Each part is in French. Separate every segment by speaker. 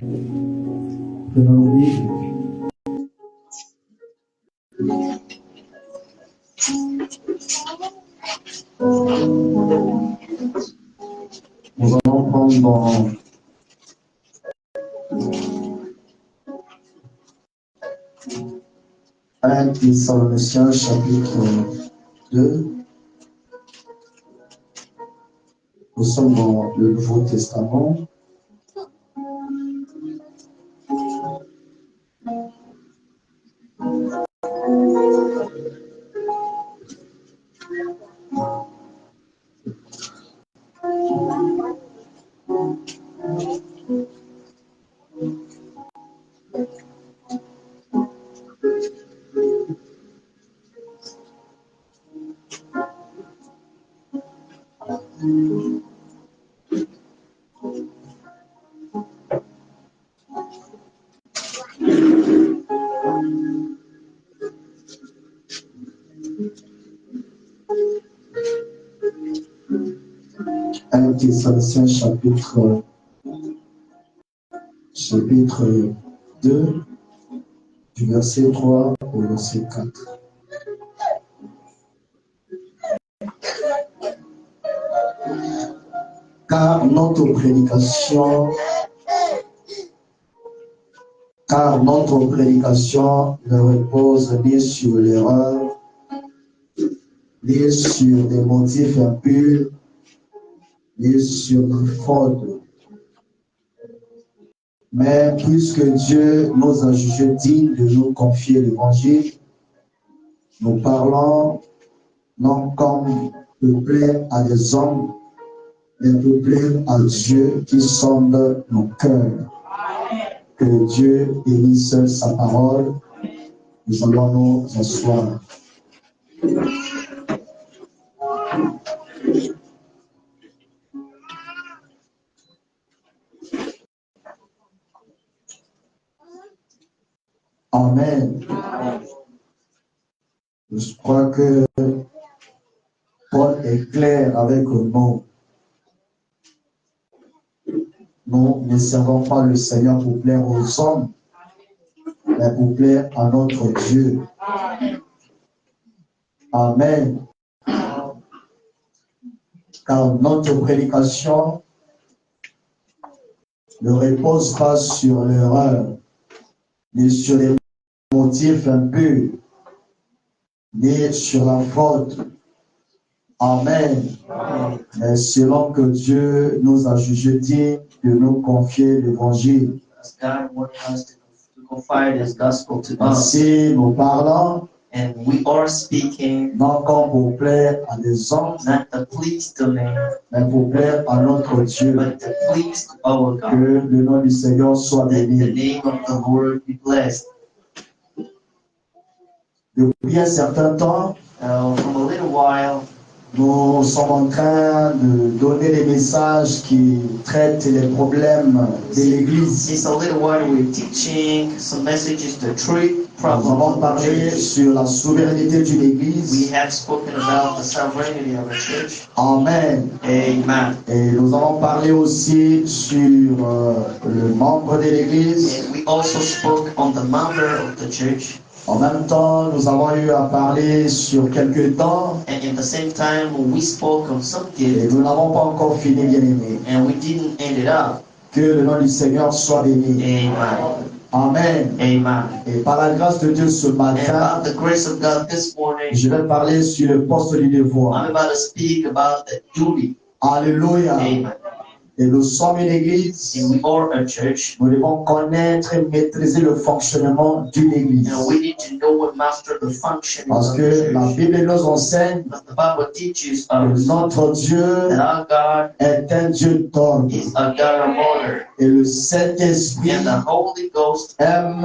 Speaker 1: Prenons nos Bibles. Nous allons prendre dans 1 Thessaloniciens chapitre 2. Nous sommes dans le Nouveau Testament. Thessaloniciens chapitre 2, du verset 3 au verset 4. Car notre prédication ne repose ni sur l'erreur, ni sur des motifs impurs, ni sur la fraude. Mais puisque Dieu nous a jugés dignes de nous confier l'Évangile, nous parlons non comme peut plaire à des hommes, mais peut plaire à Dieu qui sonde nos cœurs. Que Dieu bénisse sa parole. Nous allons nous asseoir. Amen. Je crois que Paul est clair avec nous. Nous ne servons pas le Seigneur pour plaire aux hommes, mais pour plaire à notre Dieu. Amen. Car notre prédication ne repose pas sur l'erreur, ni sur les motifs impurs, ni sur la faute. Amen. Mais selon que Dieu nous a jugés dignes de nous confier l'Évangile. Ainsi, nous parlons,
Speaker 2: and we are speaking
Speaker 1: non comme pour plaire à des hommes,
Speaker 2: not to please the man,
Speaker 1: mais pour plaire à notre Dieu.
Speaker 2: but to please our
Speaker 1: Que
Speaker 2: God.
Speaker 1: le nom du Seigneur soit
Speaker 2: Let the
Speaker 1: béni.
Speaker 2: name of the Lord be blessed.
Speaker 1: Depuis un certain temps,
Speaker 2: From a little while,
Speaker 1: nous sommes en train de donner des messages qui traitent les problèmes de l'Église.
Speaker 2: since a little while we're teaching some messages to treat
Speaker 1: Nous avons
Speaker 2: problems of the
Speaker 1: parlé
Speaker 2: church.
Speaker 1: sur la souveraineté d'une
Speaker 2: We
Speaker 1: Église.
Speaker 2: have spoken about the sovereignty of a church.
Speaker 1: Amen.
Speaker 2: Amen.
Speaker 1: Et nous avons parlé aussi sur le membre de l'Église.
Speaker 2: And we also spoke on the member of the church.
Speaker 1: En même temps, nous avons eu à parler sur quelques dons.
Speaker 2: And at the same time, we spoke on some
Speaker 1: Et
Speaker 2: gifts.
Speaker 1: nous n'avons pas encore fini, bien aimé.
Speaker 2: And we didn't end it up.
Speaker 1: Que le nom du Seigneur soit béni.
Speaker 2: Amen.
Speaker 1: Amen.
Speaker 2: Amen.
Speaker 1: Et par la grâce de Dieu ce
Speaker 2: And
Speaker 1: matin,
Speaker 2: about the grace of God this morning,
Speaker 1: je vais parler sur le poste du devoir.
Speaker 2: I'm about to speak about the duty.
Speaker 1: Alléluia.
Speaker 2: Amen.
Speaker 1: Et nous sommes une église.
Speaker 2: And we are a church.
Speaker 1: Nous devons connaître et maîtriser le fonctionnement d'une église.
Speaker 2: And we need to know and master the functioning
Speaker 1: Parce
Speaker 2: of
Speaker 1: que
Speaker 2: the
Speaker 1: la
Speaker 2: church.
Speaker 1: Bible nous enseigne
Speaker 2: Because the Bible teaches
Speaker 1: que
Speaker 2: us
Speaker 1: notre Dieu
Speaker 2: that our God
Speaker 1: est un Dieu d'ordre.
Speaker 2: is a God of order.
Speaker 1: Et le Saint-Esprit
Speaker 2: And the Holy Ghost
Speaker 1: aime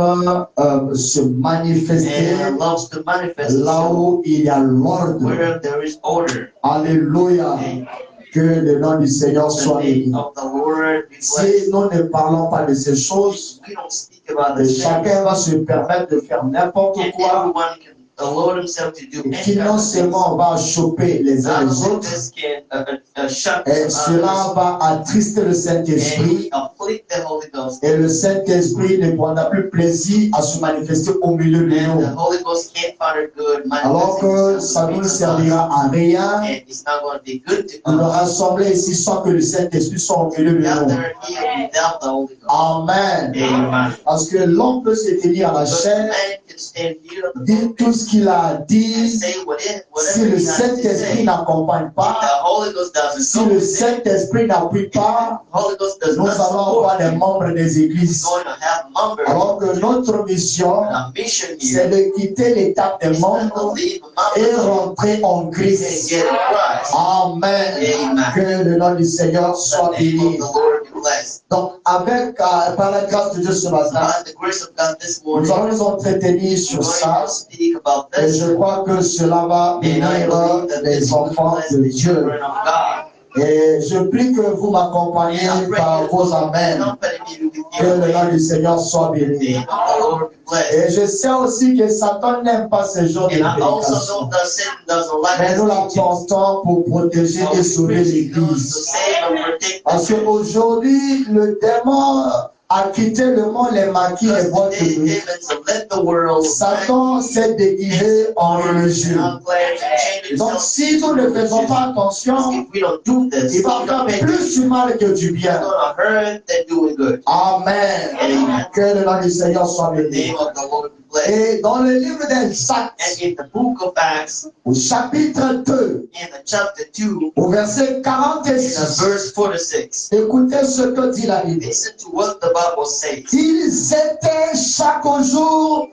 Speaker 1: se manifester
Speaker 2: and loves to manifest
Speaker 1: là
Speaker 2: itself
Speaker 1: où il y a l'ordre.
Speaker 2: where there is order.
Speaker 1: Alléluia.
Speaker 2: Amen.
Speaker 1: Que le nom du Seigneur
Speaker 2: The
Speaker 1: soit béni.
Speaker 2: name of the Lord be
Speaker 1: Si
Speaker 2: blessed.
Speaker 1: nous ne parlons pas de ces choses,
Speaker 2: We don't speak about the things.
Speaker 1: chacun va se permettre de faire n'importe
Speaker 2: And
Speaker 1: quoi
Speaker 2: everyone can the Lord Himself to do
Speaker 1: et qui
Speaker 2: any
Speaker 1: non
Speaker 2: of these.
Speaker 1: seulement va choper les uns
Speaker 2: Not
Speaker 1: les
Speaker 2: only
Speaker 1: autres,
Speaker 2: this can shut
Speaker 1: et cela
Speaker 2: others
Speaker 1: va attrister le
Speaker 2: and
Speaker 1: Saint-Esprit.
Speaker 2: afflict the Holy Ghost.
Speaker 1: Et le Saint-Esprit ne prendra plus plaisir à se manifester au milieu de
Speaker 2: And the
Speaker 1: nous.
Speaker 2: Holy Ghost can't find it good
Speaker 1: Alors
Speaker 2: manifesting
Speaker 1: que
Speaker 2: Himself
Speaker 1: ça
Speaker 2: in
Speaker 1: ne
Speaker 2: the
Speaker 1: nous
Speaker 2: midst of us.
Speaker 1: servira à rien
Speaker 2: And it's not going to be good to
Speaker 1: de nous
Speaker 2: us.
Speaker 1: rassembler ici sans que le Saint-Esprit soit au milieu de nous.
Speaker 2: Gather here without the Holy Ghost.
Speaker 1: Amen.
Speaker 2: Amen.
Speaker 1: Parce que l'homme peut se tenir à la
Speaker 2: Because
Speaker 1: chair,
Speaker 2: man can stand here on the
Speaker 1: dire
Speaker 2: pulpit
Speaker 1: tout ce qu'il a à
Speaker 2: and
Speaker 1: dire.
Speaker 2: say
Speaker 1: Si
Speaker 2: whatever
Speaker 1: le
Speaker 2: he has to
Speaker 1: Saint-Esprit
Speaker 2: say.
Speaker 1: n'accompagne
Speaker 2: If
Speaker 1: pas,
Speaker 2: the Holy Ghost doesn't
Speaker 1: si
Speaker 2: go
Speaker 1: le
Speaker 2: with it,
Speaker 1: Saint-Esprit n'appuie pas,
Speaker 2: the Holy Ghost does
Speaker 1: nous
Speaker 2: not
Speaker 1: allons avoir
Speaker 2: support
Speaker 1: des
Speaker 2: you.
Speaker 1: membres des
Speaker 2: We're
Speaker 1: églises.
Speaker 2: going to have members.
Speaker 1: Alors que notre mission,
Speaker 2: Our mission
Speaker 1: c'est
Speaker 2: here
Speaker 1: de quitter l'étape des
Speaker 2: is not to
Speaker 1: membres
Speaker 2: leave
Speaker 1: et
Speaker 2: members
Speaker 1: rentrer en
Speaker 2: and
Speaker 1: Christ.
Speaker 2: get in Christ.
Speaker 1: Amen.
Speaker 2: Amen.
Speaker 1: Que le nom du Seigneur
Speaker 2: The
Speaker 1: soit
Speaker 2: name
Speaker 1: béni.
Speaker 2: of the Lord be blessed.
Speaker 1: Donc, par la grâce de Dieu ce matin,
Speaker 2: By the grace of God this
Speaker 1: nous
Speaker 2: morning,
Speaker 1: allons nous entretenir
Speaker 2: we're
Speaker 1: sur
Speaker 2: going
Speaker 1: ça.
Speaker 2: to speak about
Speaker 1: Et
Speaker 2: this.
Speaker 1: je crois que cela va
Speaker 2: And I
Speaker 1: bénir
Speaker 2: believe that this
Speaker 1: les
Speaker 2: will
Speaker 1: enfants
Speaker 2: bless
Speaker 1: de
Speaker 2: the
Speaker 1: Dieu.
Speaker 2: children of God.
Speaker 1: Et je prie que vous m'accompagniez
Speaker 2: And I pray
Speaker 1: par
Speaker 2: you
Speaker 1: vos
Speaker 2: will
Speaker 1: amens.
Speaker 2: accompany me with
Speaker 1: Que
Speaker 2: your
Speaker 1: le nom du Seigneur soit
Speaker 2: The
Speaker 1: béni.
Speaker 2: name of the Lord be blessed.
Speaker 1: Et je sais aussi que Satan n'aime pas ce genre de
Speaker 2: And I also
Speaker 1: prédication.
Speaker 2: know that Satan doesn't like
Speaker 1: Mais nous
Speaker 2: this
Speaker 1: la
Speaker 2: teaching.
Speaker 1: portons pour protéger
Speaker 2: So
Speaker 1: et
Speaker 2: we
Speaker 1: sauver
Speaker 2: preach it to
Speaker 1: l'Église.
Speaker 2: save and protect
Speaker 1: Parce
Speaker 2: the church.
Speaker 1: qu'aujourd'hui, le démon a quitté le monde, les maquis, les
Speaker 2: Because
Speaker 1: boîtes de
Speaker 2: today,
Speaker 1: nuit.
Speaker 2: demons have left the world.
Speaker 1: Satan s'est déguisé en religieux.
Speaker 2: And unclean and changed
Speaker 1: Donc,
Speaker 2: himself
Speaker 1: si nous ne faisons pas attention,
Speaker 2: If we don't do this,
Speaker 1: il va
Speaker 2: we don't
Speaker 1: faire
Speaker 2: pay
Speaker 1: plus du mal que du
Speaker 2: It's
Speaker 1: bien.
Speaker 2: gonna hurt than doing good.
Speaker 1: Amen.
Speaker 2: Amen.
Speaker 1: Que le nom du Seigneur soit
Speaker 2: The
Speaker 1: béni.
Speaker 2: name of the Lord be blessed.
Speaker 1: Et dans le livre des
Speaker 2: And
Speaker 1: Actes,
Speaker 2: in the book of Acts,
Speaker 1: au chapitre 2,
Speaker 2: in the chapter 2,
Speaker 1: au verset
Speaker 2: in the
Speaker 1: 46,
Speaker 2: verse 46,
Speaker 1: écoutez ce que dit la Bible.
Speaker 2: listen to what the Bible says.
Speaker 1: Ils étaient chaque jour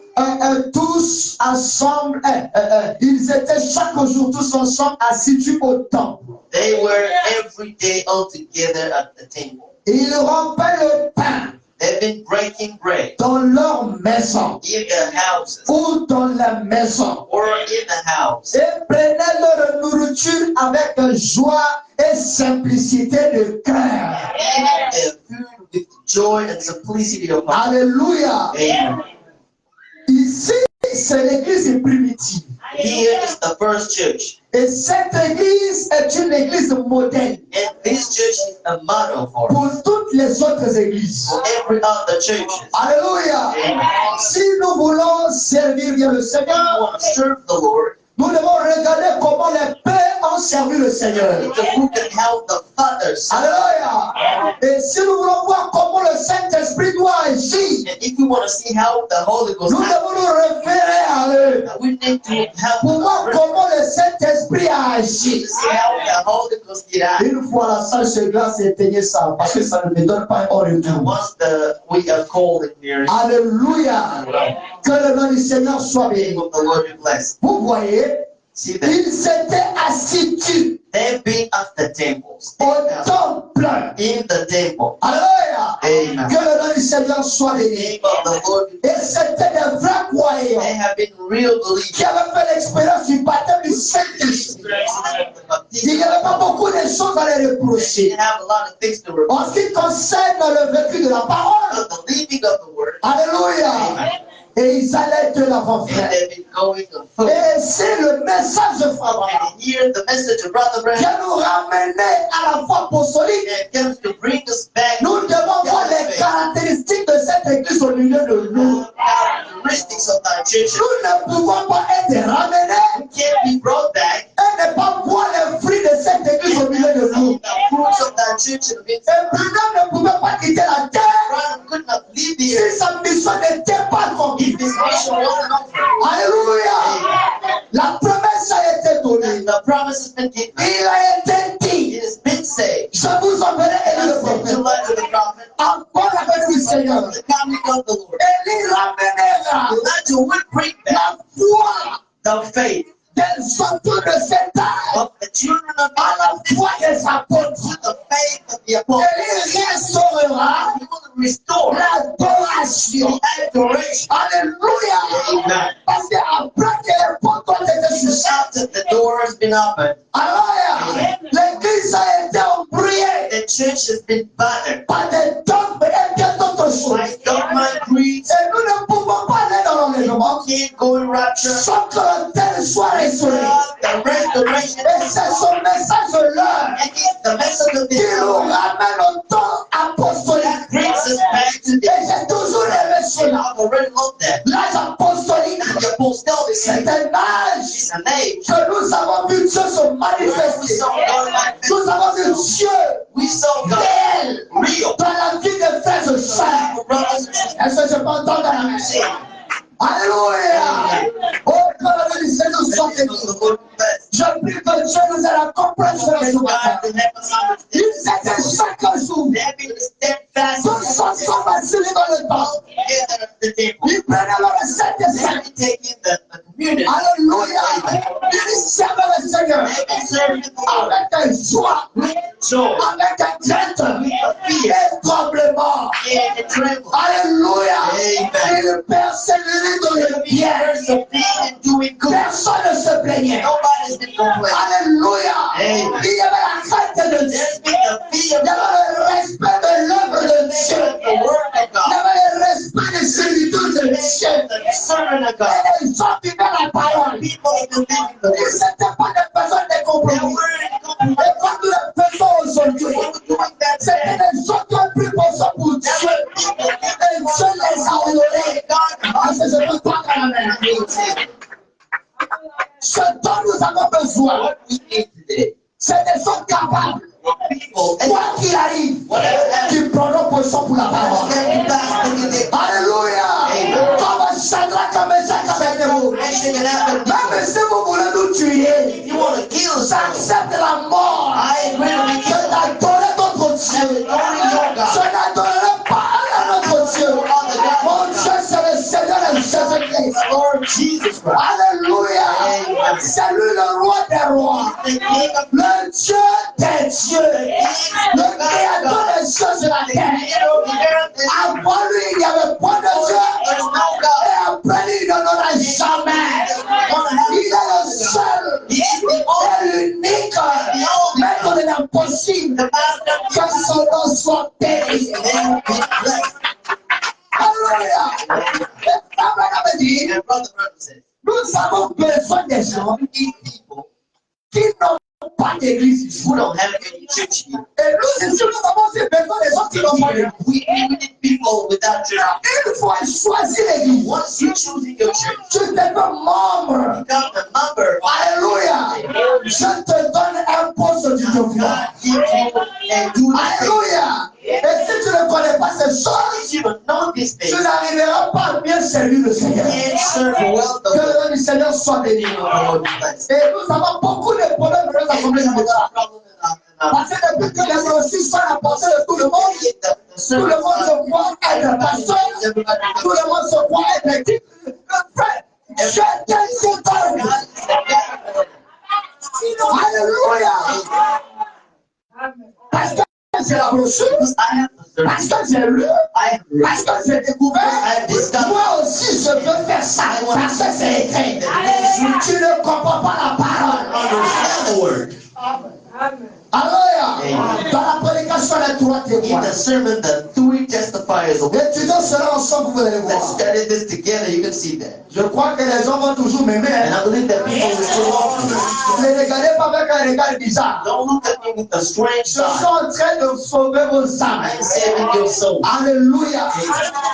Speaker 1: tous ensemble, ils étaient chaque jour tous ensemble assidus au temple.
Speaker 2: They were every day all together at the table.
Speaker 1: Ils rompaient le pain
Speaker 2: They've been breaking bread
Speaker 1: dans leur maison
Speaker 2: in their houses
Speaker 1: ou dans la maison
Speaker 2: or in the house.
Speaker 1: et prenaient leur nourriture avec joie et simplicité de cœur.
Speaker 2: Eating their food with joy and simplicity of heart.
Speaker 1: Alléluia.
Speaker 2: Amen.
Speaker 1: Ici, c'est l'église primitive.
Speaker 2: Here is the first church.
Speaker 1: Et cette église est une église modèle
Speaker 2: And this church is a model for us,
Speaker 1: pour toutes les autres églises.
Speaker 2: for every other church.
Speaker 1: Alléluia. Si nous voulons servir bien le
Speaker 2: We
Speaker 1: Seigneur,
Speaker 2: want to serve the Lord.
Speaker 1: nous devons regarder comment les pères ont servi le Seigneur.
Speaker 2: We need to look at how the fathers.
Speaker 1: Alléluia. Et si nous voulons voir comment le Saint-Esprit doit agir,
Speaker 2: And if we want to see how the Holy Ghost
Speaker 1: nous
Speaker 2: acts,
Speaker 1: devons nous référer à eux
Speaker 2: we need to have
Speaker 1: pour voir
Speaker 2: to
Speaker 1: comment le Saint-Esprit a agi.
Speaker 2: see how the Holy Ghost did act.
Speaker 1: Une fois la salle se glace, éteignez ça, parce que ça ne me donne pas un
Speaker 2: And
Speaker 1: retour.
Speaker 2: once we are called in here,
Speaker 1: Alléluia. Que le nom du Seigneur soit
Speaker 2: the
Speaker 1: béni.
Speaker 2: name of the Lord be blessed.
Speaker 1: Vous voyez,
Speaker 2: See that
Speaker 1: ils étaient assidus
Speaker 2: they've been at the temples,
Speaker 1: au temple.
Speaker 2: in the temple.
Speaker 1: Alléluia.
Speaker 2: Amen.
Speaker 1: Que le nom du Seigneur soit
Speaker 2: The
Speaker 1: béni.
Speaker 2: name of the Lord be
Speaker 1: Et
Speaker 2: blessed.
Speaker 1: c'était des vrais croyants
Speaker 2: They have been real believers.
Speaker 1: qui avaient fait l'expérience du baptême du Saint-Esprit. Il n'y avait pas beaucoup de choses à les
Speaker 2: They
Speaker 1: reprocher.
Speaker 2: have a lot of things to
Speaker 1: En
Speaker 2: report.
Speaker 1: ce qui concerne le vécu de la parole,
Speaker 2: The leaving of the word,
Speaker 1: alléluia. Et ils allaient de l'avant,
Speaker 2: and
Speaker 1: frère.
Speaker 2: they've been going on foot.
Speaker 1: Et c'est le message de Frère Branham
Speaker 2: And here the message of Brother
Speaker 1: qui
Speaker 2: Branham,
Speaker 1: nous ramener à la foi apostolique.
Speaker 2: it comes to bring us back
Speaker 1: Nous devons voir les caractéristiques de cette église au milieu de nous.
Speaker 2: characteristics of that church.
Speaker 1: Nous ne pouvons pas être ramenés
Speaker 2: Can't be brought back.
Speaker 1: et ne pas voir les fruits de cette église au milieu de nous.
Speaker 2: The fruits of that church in the midst.
Speaker 1: Et Branham ne pouvait pas quitter la terre
Speaker 2: Branham could not leave
Speaker 1: si
Speaker 2: here
Speaker 1: sa mission n'était pas accomplie.
Speaker 2: if his mission wasn't over.
Speaker 1: Alléluia. La promesse a été donnée.
Speaker 2: And the promise has been given.
Speaker 1: Il a été dit,
Speaker 2: It has been said.
Speaker 1: je vous enverrai
Speaker 2: And
Speaker 1: Élie
Speaker 2: I
Speaker 1: le
Speaker 2: sent
Speaker 1: prophète.
Speaker 2: July to the prophet.
Speaker 1: Encore avec le Seigneur.
Speaker 2: The coming of the Lord.
Speaker 1: Élie ramènera
Speaker 2: Elijah would bring back
Speaker 1: la foi
Speaker 2: the faith
Speaker 1: des enfants de cet âge
Speaker 2: of the children of
Speaker 1: à
Speaker 2: God
Speaker 1: la foi des apôtres.
Speaker 2: to the faith of the apostles.
Speaker 1: Élie restaurera
Speaker 2: He will restore
Speaker 1: l'adoration.
Speaker 2: the adoration.
Speaker 1: Alléluia.
Speaker 2: Amen.
Speaker 1: Parce qu'après que les portes ont été shutées,
Speaker 2: After the door has been opened,
Speaker 1: alléluia, l'église a été embrouillée
Speaker 2: the church has been battered
Speaker 1: par des dogmes et bien d'autres choses.
Speaker 2: by dogma and creeds.
Speaker 1: Et nous ne pouvons pas aller dans l'enlèvement
Speaker 2: Can't go in rapture,
Speaker 1: sans que l'autel soit restauré.
Speaker 2: the restoration,
Speaker 1: Et c'est son message-là
Speaker 2: and it's the message of
Speaker 1: qui
Speaker 2: this
Speaker 1: nous
Speaker 2: Lord
Speaker 1: ramène au temps apostolique.
Speaker 2: that brings us back to
Speaker 1: Et
Speaker 2: this.
Speaker 1: j'ai toujours aimé
Speaker 2: And
Speaker 1: cela.
Speaker 2: I've already loved that.
Speaker 1: L'âge apostolique,
Speaker 2: The apostolic
Speaker 1: c'est
Speaker 2: age
Speaker 1: un âge
Speaker 2: is an age
Speaker 1: que nous avons vu Dieu se
Speaker 2: where we
Speaker 1: manifester.
Speaker 2: saw God manifest.
Speaker 1: Nous avons vu Dieu
Speaker 2: We saw God
Speaker 1: réel
Speaker 2: real.
Speaker 1: dans la vie des frères et sœurs.
Speaker 2: For brothers and sisters,
Speaker 1: Est-ce que je peux entendre la musique? Alléluia! Oh, que le nom du Seigneur soit béni. Je prie que Dieu nous ait la compréhension ce matin. Il s'était chaque jour. Tous ensemble assis dans le temps. Il prenait le Saint-Esprit. Alléluia! Il servait le Seigneur avec un joie, avec un crainte et tremblement. Alléluia! Il persévérait dans le bien. Personne ne se plaignait. Alléluia! Il y avait la crainte de Dieu. Il y avait le respect de l'œuvre de Dieu. Il y avait le respect des serviteurs de Dieu. Et les gens vivaient la parole. Ils n'étaient pas des personnes de compromis. Et comme nous le faisons aujourd'hui, c'était des gens qui ont pris position pour Dieu. Et Dieu les a honorés. Parce que je ne peux pas dans la main. Ce dont nous avons besoin, c'est des gens capables, quoi qu'il arrive, qui prendront position pour la parole. Alléluia! Comme Shadrach, Meshach, Abednego. Même si vous voulez nous tuer, j'accepte la mort. Je n'adorerai d'autres dieux. Je n'adorerai pas à notre Dieu. Mon Dieu, c'est le Seigneur et Jésus-Christ. Alléluia! C'est lui le roi des rois. Le Dieu des dieux. Le créateur des choses de la terre. Avant lui, il n'y avait pas de Dieu. Et après lui, il n'en aura jamais. Il est le seul et l'unique. Maintenant, il est impossible que son nom soit béni. Alléluia. Et Abraham a dit, nous avons besoin des gens qui n'ont pas d'église.
Speaker 2: who don't have any church here.
Speaker 1: Et nous ici, nous avons aussi besoin des gens qui n'ont pas d'église.
Speaker 2: We need people without church.
Speaker 1: Une fois choisi l'église,
Speaker 2: Once you choose your church,
Speaker 1: tu deviens membre.
Speaker 2: become a member.
Speaker 1: Alléluia. Je te donne un poste du devoir.
Speaker 2: God gives you and do the
Speaker 1: Alléluia. Et si tu ne connais pas ces choses,
Speaker 2: things. You don't know these
Speaker 1: tu
Speaker 2: things.
Speaker 1: n'arriveras pas à bien servir le Seigneur.
Speaker 2: You can't serve well
Speaker 1: Que
Speaker 2: the
Speaker 1: le nom du Seigneur soit béni.
Speaker 2: Lord bless.
Speaker 1: Et nous avons beaucoup de problèmes dans nos assemblées générales. Parce que depuis que les aussi sont à penser de tout le monde, tout le monde se croit être pasteur, tout le monde se croit être équipe. Frère, je t'insulte. Alléluia. Parce que j'ai la brochure, parce que j'ai lu, parce que j'ai découvert, moi aussi je veux faire ça, parce que c'est écrit. Tu ne comprends pas la parole.
Speaker 2: Understand the word.
Speaker 1: Alléluia. Dans la prédication des trois
Speaker 2: In
Speaker 1: témoins.
Speaker 2: the sermon, the three testifiers of
Speaker 1: Étudions cela ensemble, vous allez
Speaker 2: that
Speaker 1: voir.
Speaker 2: studied this together, you can see that.
Speaker 1: Je crois que les gens vont toujours m'aimer.
Speaker 2: And I believe that people will still love me.
Speaker 1: Ne regardez pas avec un regard bizarre.
Speaker 2: Don't look at me with a strange
Speaker 1: Je suis
Speaker 2: eye.
Speaker 1: en train de sauver vos âmes.
Speaker 2: I'm saving your soul.
Speaker 1: Alléluia.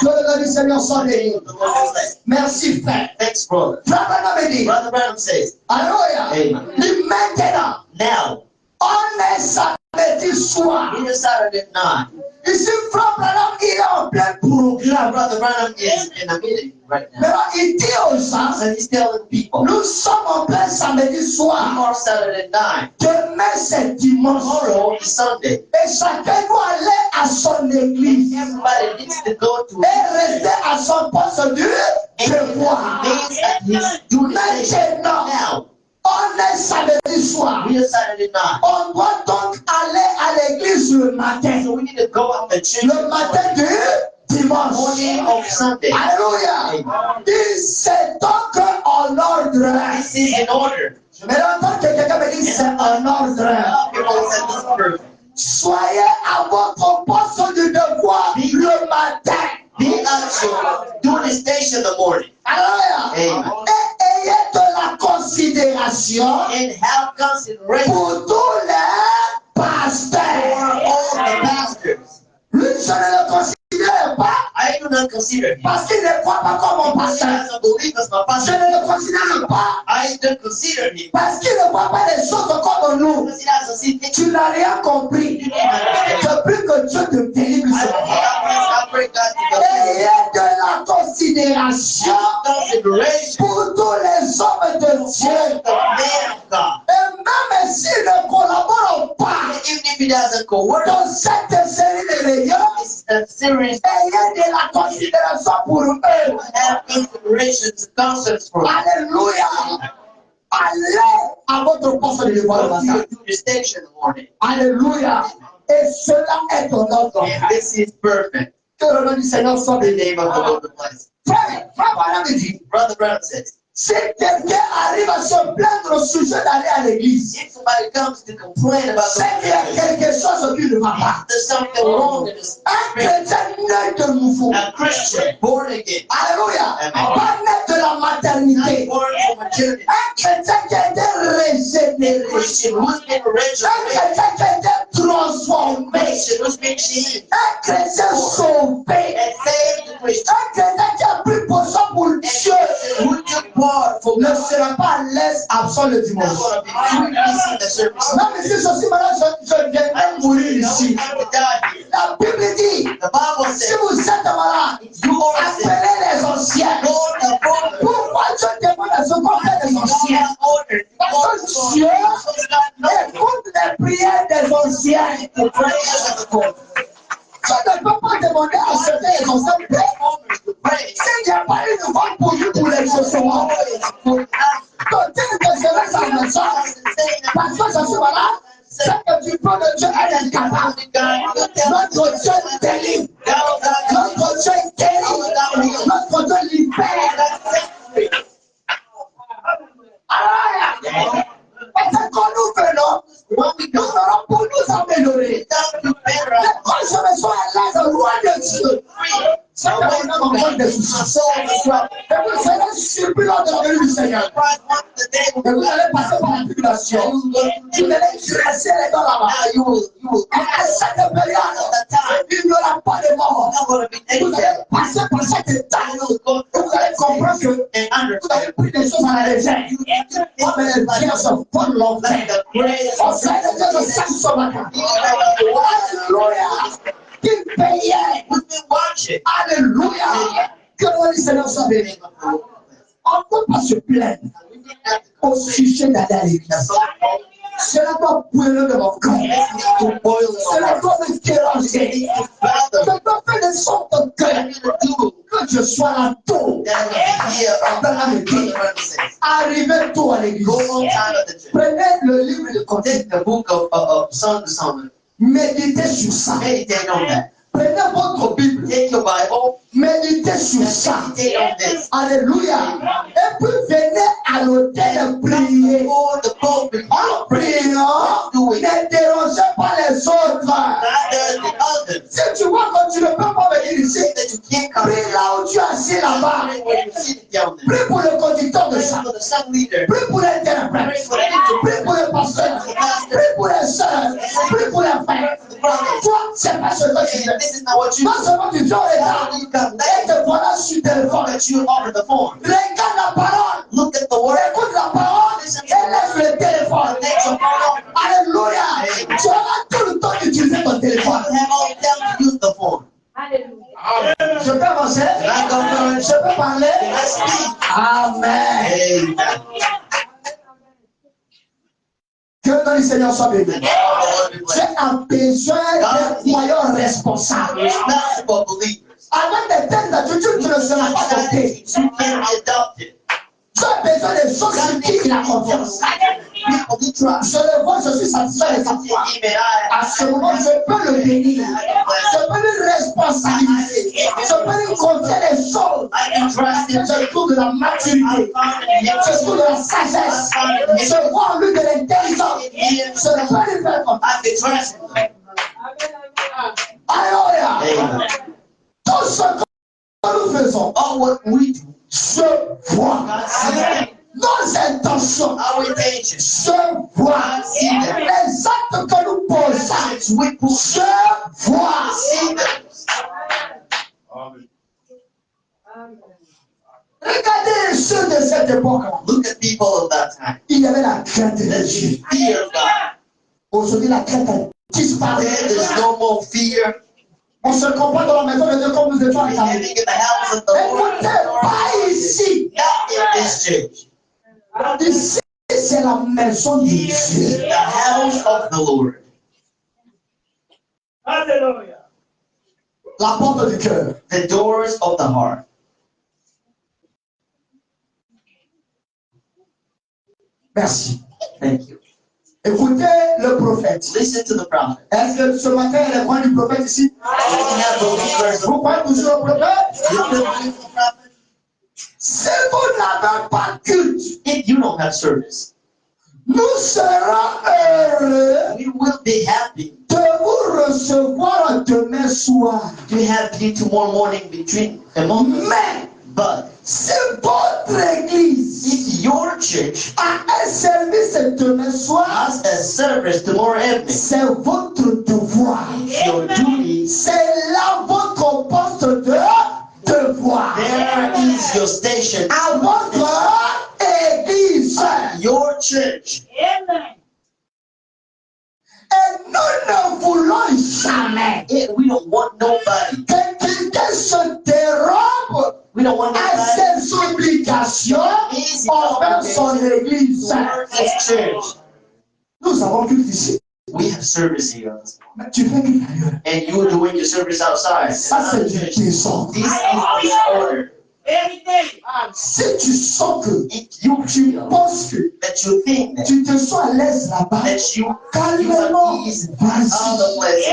Speaker 1: Que le nom du Seigneur soit béni.
Speaker 2: The Lord bless.
Speaker 1: Merci, frère.
Speaker 2: Thanks, brother.
Speaker 1: Frère Branham dit,
Speaker 2: Brother Branham says,
Speaker 1: Alléluia.
Speaker 2: Amen.
Speaker 1: Dit maintenant,
Speaker 2: now,
Speaker 1: on est samedi soir.
Speaker 2: it is Saturday night.
Speaker 1: Ici, frère Branham, il est en plein programme.
Speaker 2: Brother Branham is in a meeting right now.
Speaker 1: Maintenant, il dit aux gens,
Speaker 2: And he's telling people,
Speaker 1: nous sommes en plein samedi soir.
Speaker 2: tomorrow Saturday night,
Speaker 1: Demain, c'est dimanche.
Speaker 2: tomorrow is Sunday.
Speaker 1: Et chacun doit aller à son église
Speaker 2: Everybody needs to go to
Speaker 1: et rester à son poste du devoir.
Speaker 2: means at his duty station.
Speaker 1: Maintenant,
Speaker 2: Now,
Speaker 1: on est samedi soir.
Speaker 2: we are Saturday night.
Speaker 1: On doit donc aller à l'église le matin.
Speaker 2: So we need to go out the church
Speaker 1: Le matin du dimanche.
Speaker 2: morning of Sunday.
Speaker 1: Alléluia. Et c'est donc en ordre.
Speaker 2: This is in order.
Speaker 1: Je vais entendre que quelqu'un me dise c'est en ordre.
Speaker 2: People said this is perfect.
Speaker 1: Soyez à votre poste du devoir le matin.
Speaker 2: Be at your duty station in the morning.
Speaker 1: Alléluia.
Speaker 2: Amen.
Speaker 1: Et considération
Speaker 2: and have consideration
Speaker 1: pour tous les pasteurs.
Speaker 2: for all the pastors.
Speaker 1: Lui, je ne le considère pas
Speaker 2: I do not consider him.
Speaker 1: parce qu'il ne croit pas comme mon
Speaker 2: He
Speaker 1: pasteur.
Speaker 2: doesn't believe as my
Speaker 1: Je
Speaker 2: pastor.
Speaker 1: ne le considère pas
Speaker 2: I don't consider him
Speaker 1: parce qu'il ne voit pas les choses comme nous.
Speaker 2: because he doesn't see things.
Speaker 1: Tu n'as rien compris. Je prie que Dieu te délivre ce matin.
Speaker 2: I pray God to
Speaker 1: Ayez de la considération
Speaker 2: consideration
Speaker 1: pour tous les hommes de Dieu.
Speaker 2: the man of God.
Speaker 1: Et même s'ils ne collaborent pas
Speaker 2: Even if he doesn't co-work,
Speaker 1: dans cette série de réunions,
Speaker 2: it's a serious
Speaker 1: ayez de la considération pour eux.
Speaker 2: have considerations, concepts for
Speaker 1: Alléluia. Allez à votre poste de devoir le
Speaker 2: go to
Speaker 1: matin.
Speaker 2: your station in the morning.
Speaker 1: Alléluia. Et cela est ton ordre.
Speaker 2: And this is perfect.
Speaker 1: Que le nom du Seigneur soit
Speaker 2: The
Speaker 1: béni.
Speaker 2: name of the Lord be blessed.
Speaker 1: Frère, voilà me dit.
Speaker 2: Brother Brown says,
Speaker 1: Si quelqu'un arrive à se plaindre au sujet d'aller à l'église,
Speaker 2: if somebody comes to complain about
Speaker 1: c'est qu'il y a quelque chose qui ne va pas.
Speaker 2: there's something wrong in this
Speaker 1: Un chrétien né de nouveau.
Speaker 2: a Christian born again,
Speaker 1: Alléluia.
Speaker 2: Amen.
Speaker 1: Pas né de la maternité.
Speaker 2: not born from maternity,
Speaker 1: Un chrétien qui a été régénéré.
Speaker 2: Christian who's been
Speaker 1: Un
Speaker 2: resurrected,
Speaker 1: chrétien qui a été transformé.
Speaker 2: Christian who's been changed
Speaker 1: Un chrétien sauvé.
Speaker 2: and saved the Christian,
Speaker 1: Un chrétien qui a pris position pour
Speaker 2: and
Speaker 1: Dieu
Speaker 2: Christian who took part for
Speaker 1: ne
Speaker 2: God.
Speaker 1: sera pas à l'aise absent le
Speaker 2: Not
Speaker 1: dimanche.
Speaker 2: going to be free missing the service.
Speaker 1: Même si je suis malade, je viens de mourir ici.
Speaker 2: I don't have to die here.
Speaker 1: La Bible dit,
Speaker 2: The Bible
Speaker 1: si
Speaker 2: says,
Speaker 1: vous êtes malade,
Speaker 2: you are sick.
Speaker 1: appelez les anciens.
Speaker 2: Lord, the Father,
Speaker 1: Pourquoi Dieu demande à ce qu'on fait des
Speaker 2: God
Speaker 1: anciens?
Speaker 2: has ordered.
Speaker 1: Parce que Dieu écoute les prières des anciens.
Speaker 2: The prayers of the Lord.
Speaker 1: Tu ne peux pas demander à ce que les anciens prient.
Speaker 2: To pray.
Speaker 1: S'il n'y a pas une voix pour lui pour les recevoir. Donc, dis que je laisse à la maison. Parce que je suis malade. C'est que du plan de Dieu est incapable. Notre Dieu délivre. Notre Dieu guérit. Notre Dieu libère. Alléluia. Parce que quand nous venons, nous venons pour nous améliorer. Mais quand je me sens à l'aise loin de Dieu, c'est que mon âme en des soucis. Et vous serez surpris lors de la venue du Seigneur. Et vous allez passer par la tribulation. Vous allez dresser les dents là-bas. Et à cette période, il n'y aura pas de mort. Vous allez passer par cette étape. Et vous allez comprendre que vous avez pris des choses à la légère. Comme les biens se font l'enfer. On fait des choses de chaque somatin. Alléluia. Qui payait. Alléluia. Que le Seigneur soit béni. On ne peut pas se plaindre au sujet d'aller à l'église. Cela doit brûler de mon corps. Cela doit me déranger. Je dois faire de sorte que je sois là tôt. Dans la vie. Arrivez tôt à l'église. Prenez le livre de côté.
Speaker 2: The book of Song of Solomon.
Speaker 1: Méditez sur ça.
Speaker 2: Meditate on that.
Speaker 1: Prenez votre Bible.
Speaker 2: Take your Bible.
Speaker 1: Méditez sur ça.
Speaker 2: Meditate on this.
Speaker 1: Alléluia. Et puis venez à l'hôtel prier.
Speaker 2: Before the pulpit,
Speaker 1: En priant, ne dérangez pas les autres.
Speaker 2: neither the others.
Speaker 1: Si tu vois que tu ne peux pas venir ici,
Speaker 2: That you can't come
Speaker 1: prie là où tu es assis là-bas.
Speaker 2: Pray where you sit down there.
Speaker 1: Prie pour le conducteur de
Speaker 2: Pray
Speaker 1: ça.
Speaker 2: for the song leader.
Speaker 1: Prie pour l'interprète. Prie pour le pasteur. Prie pour les soeurs. Prie pour les frères. Toi, c'est pas ce que tu
Speaker 2: And
Speaker 1: fais.
Speaker 2: this is not what you
Speaker 1: Non
Speaker 2: do.
Speaker 1: seulement tu viens au retard,
Speaker 2: You come
Speaker 1: et
Speaker 2: late,
Speaker 1: te voilà sur le téléphone.
Speaker 2: but you over the phone.
Speaker 1: Regarde la parole.
Speaker 2: Look at the word.
Speaker 1: Écoute la parole et laisse le téléphone.
Speaker 2: Take your phone.
Speaker 1: Alléluia. Tu auras tout le temps d'utiliser ton
Speaker 2: You
Speaker 1: téléphone.
Speaker 2: have all the time to use the phone.
Speaker 1: Je peux avancer? Je peux parler?
Speaker 2: Let's speak.
Speaker 1: Amen.
Speaker 2: Amen.
Speaker 1: Que le nom du Seigneur soit béni.
Speaker 2: The Lord be
Speaker 1: Tu
Speaker 2: blessed.
Speaker 1: as besoin d'un croyant responsable.
Speaker 2: Responsible believers.
Speaker 1: Avec des telles attitudes, tu ne seras pas adopté.
Speaker 2: You can be adopted.
Speaker 1: Tu as besoin des choses sur qui il a confiance.
Speaker 2: People who trust.
Speaker 1: Je le vois, je suis satisfait de sa foi.
Speaker 2: Even
Speaker 1: À ce moment, je peux le bénir. Je peux lui responsabiliser. Je peux lui confier les choses.
Speaker 2: I can trust him.
Speaker 1: Je trouve de la maturité. Je trouve de la sagesse. Je vois en lui de l'intelligence. Je ne peux lui faire confiance.
Speaker 2: I can trust him.
Speaker 1: Alléluia.
Speaker 2: Amen.
Speaker 1: Tout ce que nous faisons,
Speaker 2: All what we do,
Speaker 1: je vois.
Speaker 2: God sees it.
Speaker 1: nos intentions
Speaker 2: our intentions,
Speaker 1: se voient. Les actes que nous posons
Speaker 2: we put,
Speaker 1: se voient.
Speaker 2: see them.
Speaker 1: Regardez ceux de cette époque-là.
Speaker 2: Look at people of that time.
Speaker 1: Il y avait la crainte de
Speaker 2: There's
Speaker 1: Dieu.
Speaker 2: fear of God.
Speaker 1: Aujourd'hui, la crainte a disparu.
Speaker 2: There's no more fear.
Speaker 1: On se comporte dans la maison de Dieu comme nous étions
Speaker 2: We're
Speaker 1: à
Speaker 2: living in the house of the Lord.
Speaker 1: Écoutez, pas ici.
Speaker 2: Not in this church.
Speaker 1: Ici, c'est la maison de
Speaker 2: Here is
Speaker 1: Dieu.
Speaker 2: the house of the Lord.
Speaker 3: Hallelujah.
Speaker 1: La porte du cœur.
Speaker 2: The doors of the heart.
Speaker 1: Merci.
Speaker 2: Thank you.
Speaker 1: Écoutez le prophète.
Speaker 2: Listen to the prophet.
Speaker 1: Est-ce que ce matin, il y a des croyants du prophète ici?
Speaker 2: We have believers.
Speaker 1: Vous croyez toujours au prophète?
Speaker 2: You believe the prophet?
Speaker 1: Si vous n'avez pas de culte,
Speaker 2: If you don't have service,
Speaker 1: nous serons heureux
Speaker 2: we will be happy
Speaker 1: de vous recevoir demain soir.
Speaker 2: to have you tomorrow morning between the moment.
Speaker 1: Mais
Speaker 2: But
Speaker 1: si votre église
Speaker 2: if your church
Speaker 1: a un service demain soir,
Speaker 2: has a service tomorrow evening,
Speaker 1: c'est votre devoir.
Speaker 2: it's your duty.
Speaker 1: C'est là votre poste de devoir.
Speaker 2: There is your station.
Speaker 1: À votre église.
Speaker 2: Your church.
Speaker 3: Amen.
Speaker 1: Et nous ne voulons jamais
Speaker 2: We don't want nobody.
Speaker 1: que quelqu'un se dérobe
Speaker 2: We don't want
Speaker 1: à
Speaker 2: nobody
Speaker 1: ses obligations envers son église.
Speaker 2: towards this church.
Speaker 1: Nous avons culte ici.
Speaker 2: We have service here,
Speaker 1: Mais tu fais culte ailleurs.
Speaker 2: and you are doing your service outside.
Speaker 1: Ça, c'est du désordre.
Speaker 2: This is disorder.
Speaker 3: Vérité.
Speaker 1: Si tu sens que
Speaker 2: If you
Speaker 1: tu
Speaker 2: feel
Speaker 1: penses que
Speaker 2: that you think that,
Speaker 1: tu te sens à l'aise là-bas,
Speaker 2: you
Speaker 1: calmement,
Speaker 2: are easy
Speaker 1: vas-y.
Speaker 2: other places,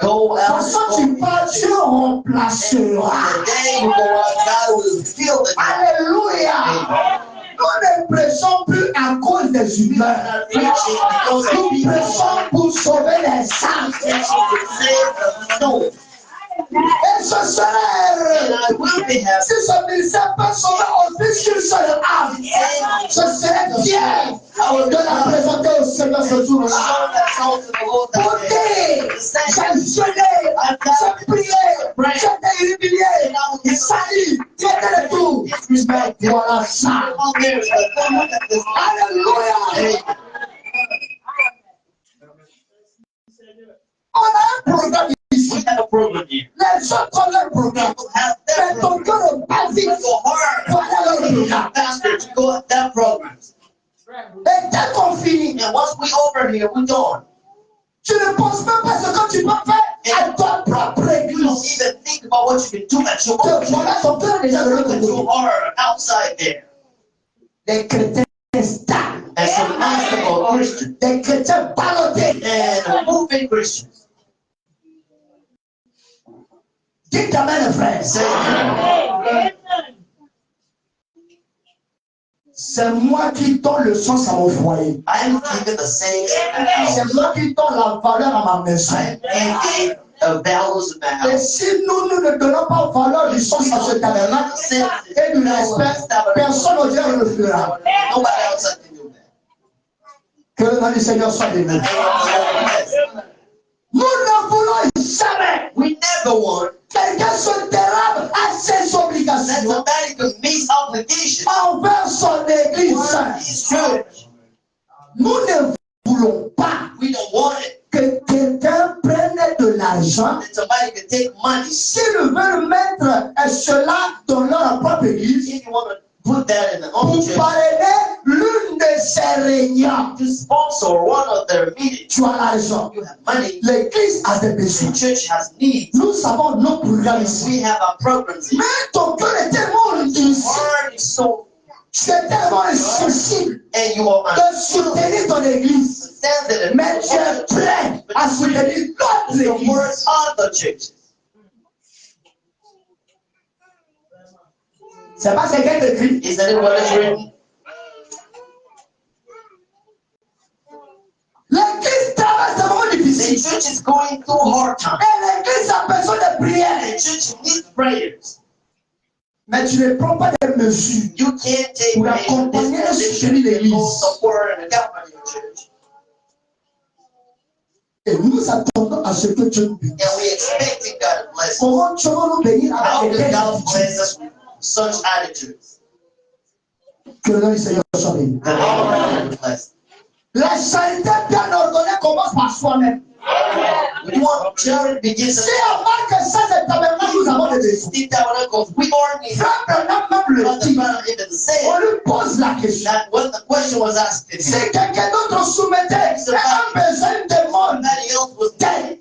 Speaker 2: go
Speaker 1: De toute
Speaker 2: out.
Speaker 1: façon, tu pars, tu remplaceras.
Speaker 2: The day you go out, God will fill the gap.
Speaker 1: Alléluia. Nous ne prêchons plus à cause des humeurs.
Speaker 2: Not preaching because of
Speaker 1: Nous
Speaker 2: people.
Speaker 1: prêchons pour sauver les âmes.
Speaker 2: Preaching to save the soul.
Speaker 1: Et je serai
Speaker 2: And
Speaker 1: heureux.
Speaker 2: I will be happy.
Speaker 1: Si ce ministère peut sauver aussi qu'une seule âme, je serai fier de la présenter au Seigneur ce jour-là.
Speaker 2: Show that soul to the Lord
Speaker 1: Pour
Speaker 2: that day.
Speaker 1: dire, j'ai jeûné, j'ai prié, j'ai été humilié, j'ai sali, j'ai été le tout.
Speaker 2: Disrespect.
Speaker 1: Voilà ça. Alléluia. On a un programme ici.
Speaker 2: We have a program here.
Speaker 1: Les autres ont leur programme.
Speaker 2: People have
Speaker 1: Mais
Speaker 2: that
Speaker 1: ton
Speaker 2: program.
Speaker 1: cœur n'est pas vide.
Speaker 2: Go hard.
Speaker 1: Voilà leur programme.
Speaker 2: Faster to go at that program.
Speaker 1: Et dès qu'on finit,
Speaker 2: And once we over here, we're gone.
Speaker 1: tu ne penses même pas ce que tu peux faire à ta propre
Speaker 2: You don't
Speaker 1: église.
Speaker 2: even think about what you can do at your own church.
Speaker 1: Voilà, ton cœur est déjà de l'autre
Speaker 2: You
Speaker 1: côté.
Speaker 2: are outside there.
Speaker 1: Les chrétiens stables.
Speaker 2: As a basketball Christian
Speaker 1: Des chrétiens ballottés.
Speaker 2: and moving Christians.
Speaker 1: Dites amen, frère.
Speaker 2: Say,
Speaker 3: Amen.
Speaker 1: C'est moi qui donne le sens à mon foyer.
Speaker 2: I am giving the same house.
Speaker 1: C'est moi qui donne la valeur à ma maison.
Speaker 2: I am giving values in the
Speaker 1: Et
Speaker 2: house.
Speaker 1: si nous ne donnons pas valeur du sens à ce tabernacle et du respect, personne ne dirait le fera.
Speaker 2: Nobody else can do that.
Speaker 1: Que le nom du Seigneur soit béni. Nous ne voulons jamais
Speaker 2: We never want
Speaker 1: quelqu'un se dérobe à ses
Speaker 2: that
Speaker 1: obligations
Speaker 2: somebody could meet obligations
Speaker 1: envers son église.
Speaker 2: for his church.
Speaker 1: Nous ne voulons pas
Speaker 2: We don't want it.
Speaker 1: que quelqu'un prenne de l'argent
Speaker 2: That somebody can take money.
Speaker 1: s'ils veulent mettre cela dans leur propre église
Speaker 2: If you want to put that in the
Speaker 1: pour
Speaker 2: own church,
Speaker 1: parrainer l'une de ces réunions.
Speaker 2: to sponsor one of their meetings.
Speaker 1: Tu as l'argent.
Speaker 2: You have money.
Speaker 1: L'église a des
Speaker 2: The
Speaker 1: besoins.
Speaker 2: church has needs.
Speaker 1: Nous avons nos programmes ici.
Speaker 2: We have our programs here.
Speaker 1: Mais ton cœur est tellement difficile,
Speaker 2: Heart is so,
Speaker 1: tu es tellement insensible
Speaker 2: and you are
Speaker 1: de soutenir ton église.
Speaker 2: understanding and
Speaker 1: Mais tu es prêt à soutenir notre
Speaker 2: the
Speaker 1: église.
Speaker 2: words of the churches.
Speaker 1: C'est pas ce qu'elle écrit.
Speaker 2: Is that what is written?
Speaker 1: L'église traverse des moments
Speaker 2: The
Speaker 1: difficiles.
Speaker 2: church is going through hard times.
Speaker 1: Et l'église a besoin de prière.
Speaker 2: The church needs prayers.
Speaker 1: Mais tu ne prends pas des mesures
Speaker 2: You can't take
Speaker 1: pour
Speaker 2: a
Speaker 1: accompagner et
Speaker 2: this
Speaker 1: soutenir
Speaker 2: position and
Speaker 1: l'église.
Speaker 2: go support and accompany your church.
Speaker 1: Et nous attendons à ce que Dieu nous bénisse.
Speaker 2: And we expecting God to bless us.
Speaker 1: Comment Dieu va nous bénir
Speaker 2: How
Speaker 1: avec
Speaker 2: does
Speaker 1: des
Speaker 2: God
Speaker 1: attitudes?
Speaker 2: bless us with such attitudes?
Speaker 1: Que le nom du Seigneur soit béni.
Speaker 2: The Lord will bless.
Speaker 1: La charité bien ordonnée commence par soi-même.
Speaker 2: We want charity begins
Speaker 1: Si avant que ça se tabernacle, nous avons des besoins.
Speaker 2: Deep tabernacles, we are needed.
Speaker 1: Frère Branham même le
Speaker 2: But the
Speaker 1: dit.
Speaker 2: brother even
Speaker 1: On
Speaker 2: said
Speaker 1: lui pose la question.
Speaker 2: that when the question was asked to
Speaker 1: Si
Speaker 2: him,
Speaker 1: quelqu'un d'autre soumettait un besoin, une demande,
Speaker 2: somebody else was dead.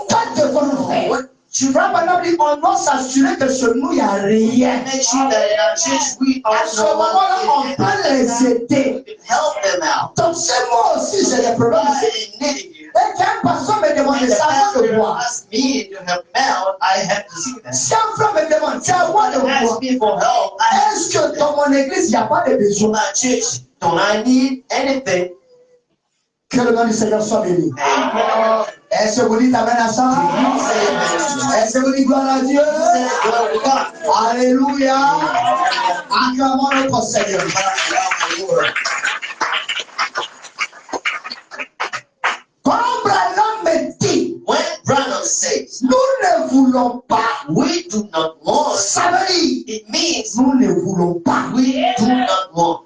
Speaker 1: qu'est-ce que vous faire?
Speaker 2: What should
Speaker 1: Frère Branham dit, on doit s'assurer que chez nous, il n'y a rien.
Speaker 2: make sure that in our church we
Speaker 1: À
Speaker 2: are
Speaker 1: ce
Speaker 2: no
Speaker 1: moment-là, on
Speaker 2: longer
Speaker 1: peut les aider.
Speaker 2: we can help them out.
Speaker 1: Donc, c'est moi aussi, j'ai des problèmes ici.
Speaker 2: I needed you.
Speaker 1: Et qu'un pasteur me demande
Speaker 2: And the
Speaker 1: ça, moi de
Speaker 2: pastor
Speaker 1: voir.
Speaker 2: asked me to help him out. I have to see that.
Speaker 1: Si un frère me demande, c'est à moi de
Speaker 2: When
Speaker 1: voir.
Speaker 2: ask me for help, I have
Speaker 1: Est-ce que dans mon église, il n'y a pas de
Speaker 2: to
Speaker 1: besoin?
Speaker 2: my church. Don't I need anything?
Speaker 1: Que le nom du Seigneur soit béni.
Speaker 2: Amen.
Speaker 1: Est-ce que vous dites amen à ça? Est-ce que vous dites gloire à Dieu?
Speaker 2: Say glory to God.
Speaker 1: Alléluia. Acclamons notre Seigneur. Quand Branham me dit,
Speaker 2: When Branham says,
Speaker 1: nous ne voulons pas,
Speaker 2: we do not want,
Speaker 1: ça veut dire,
Speaker 2: it means
Speaker 1: nous ne voulons pas.
Speaker 2: we do not want.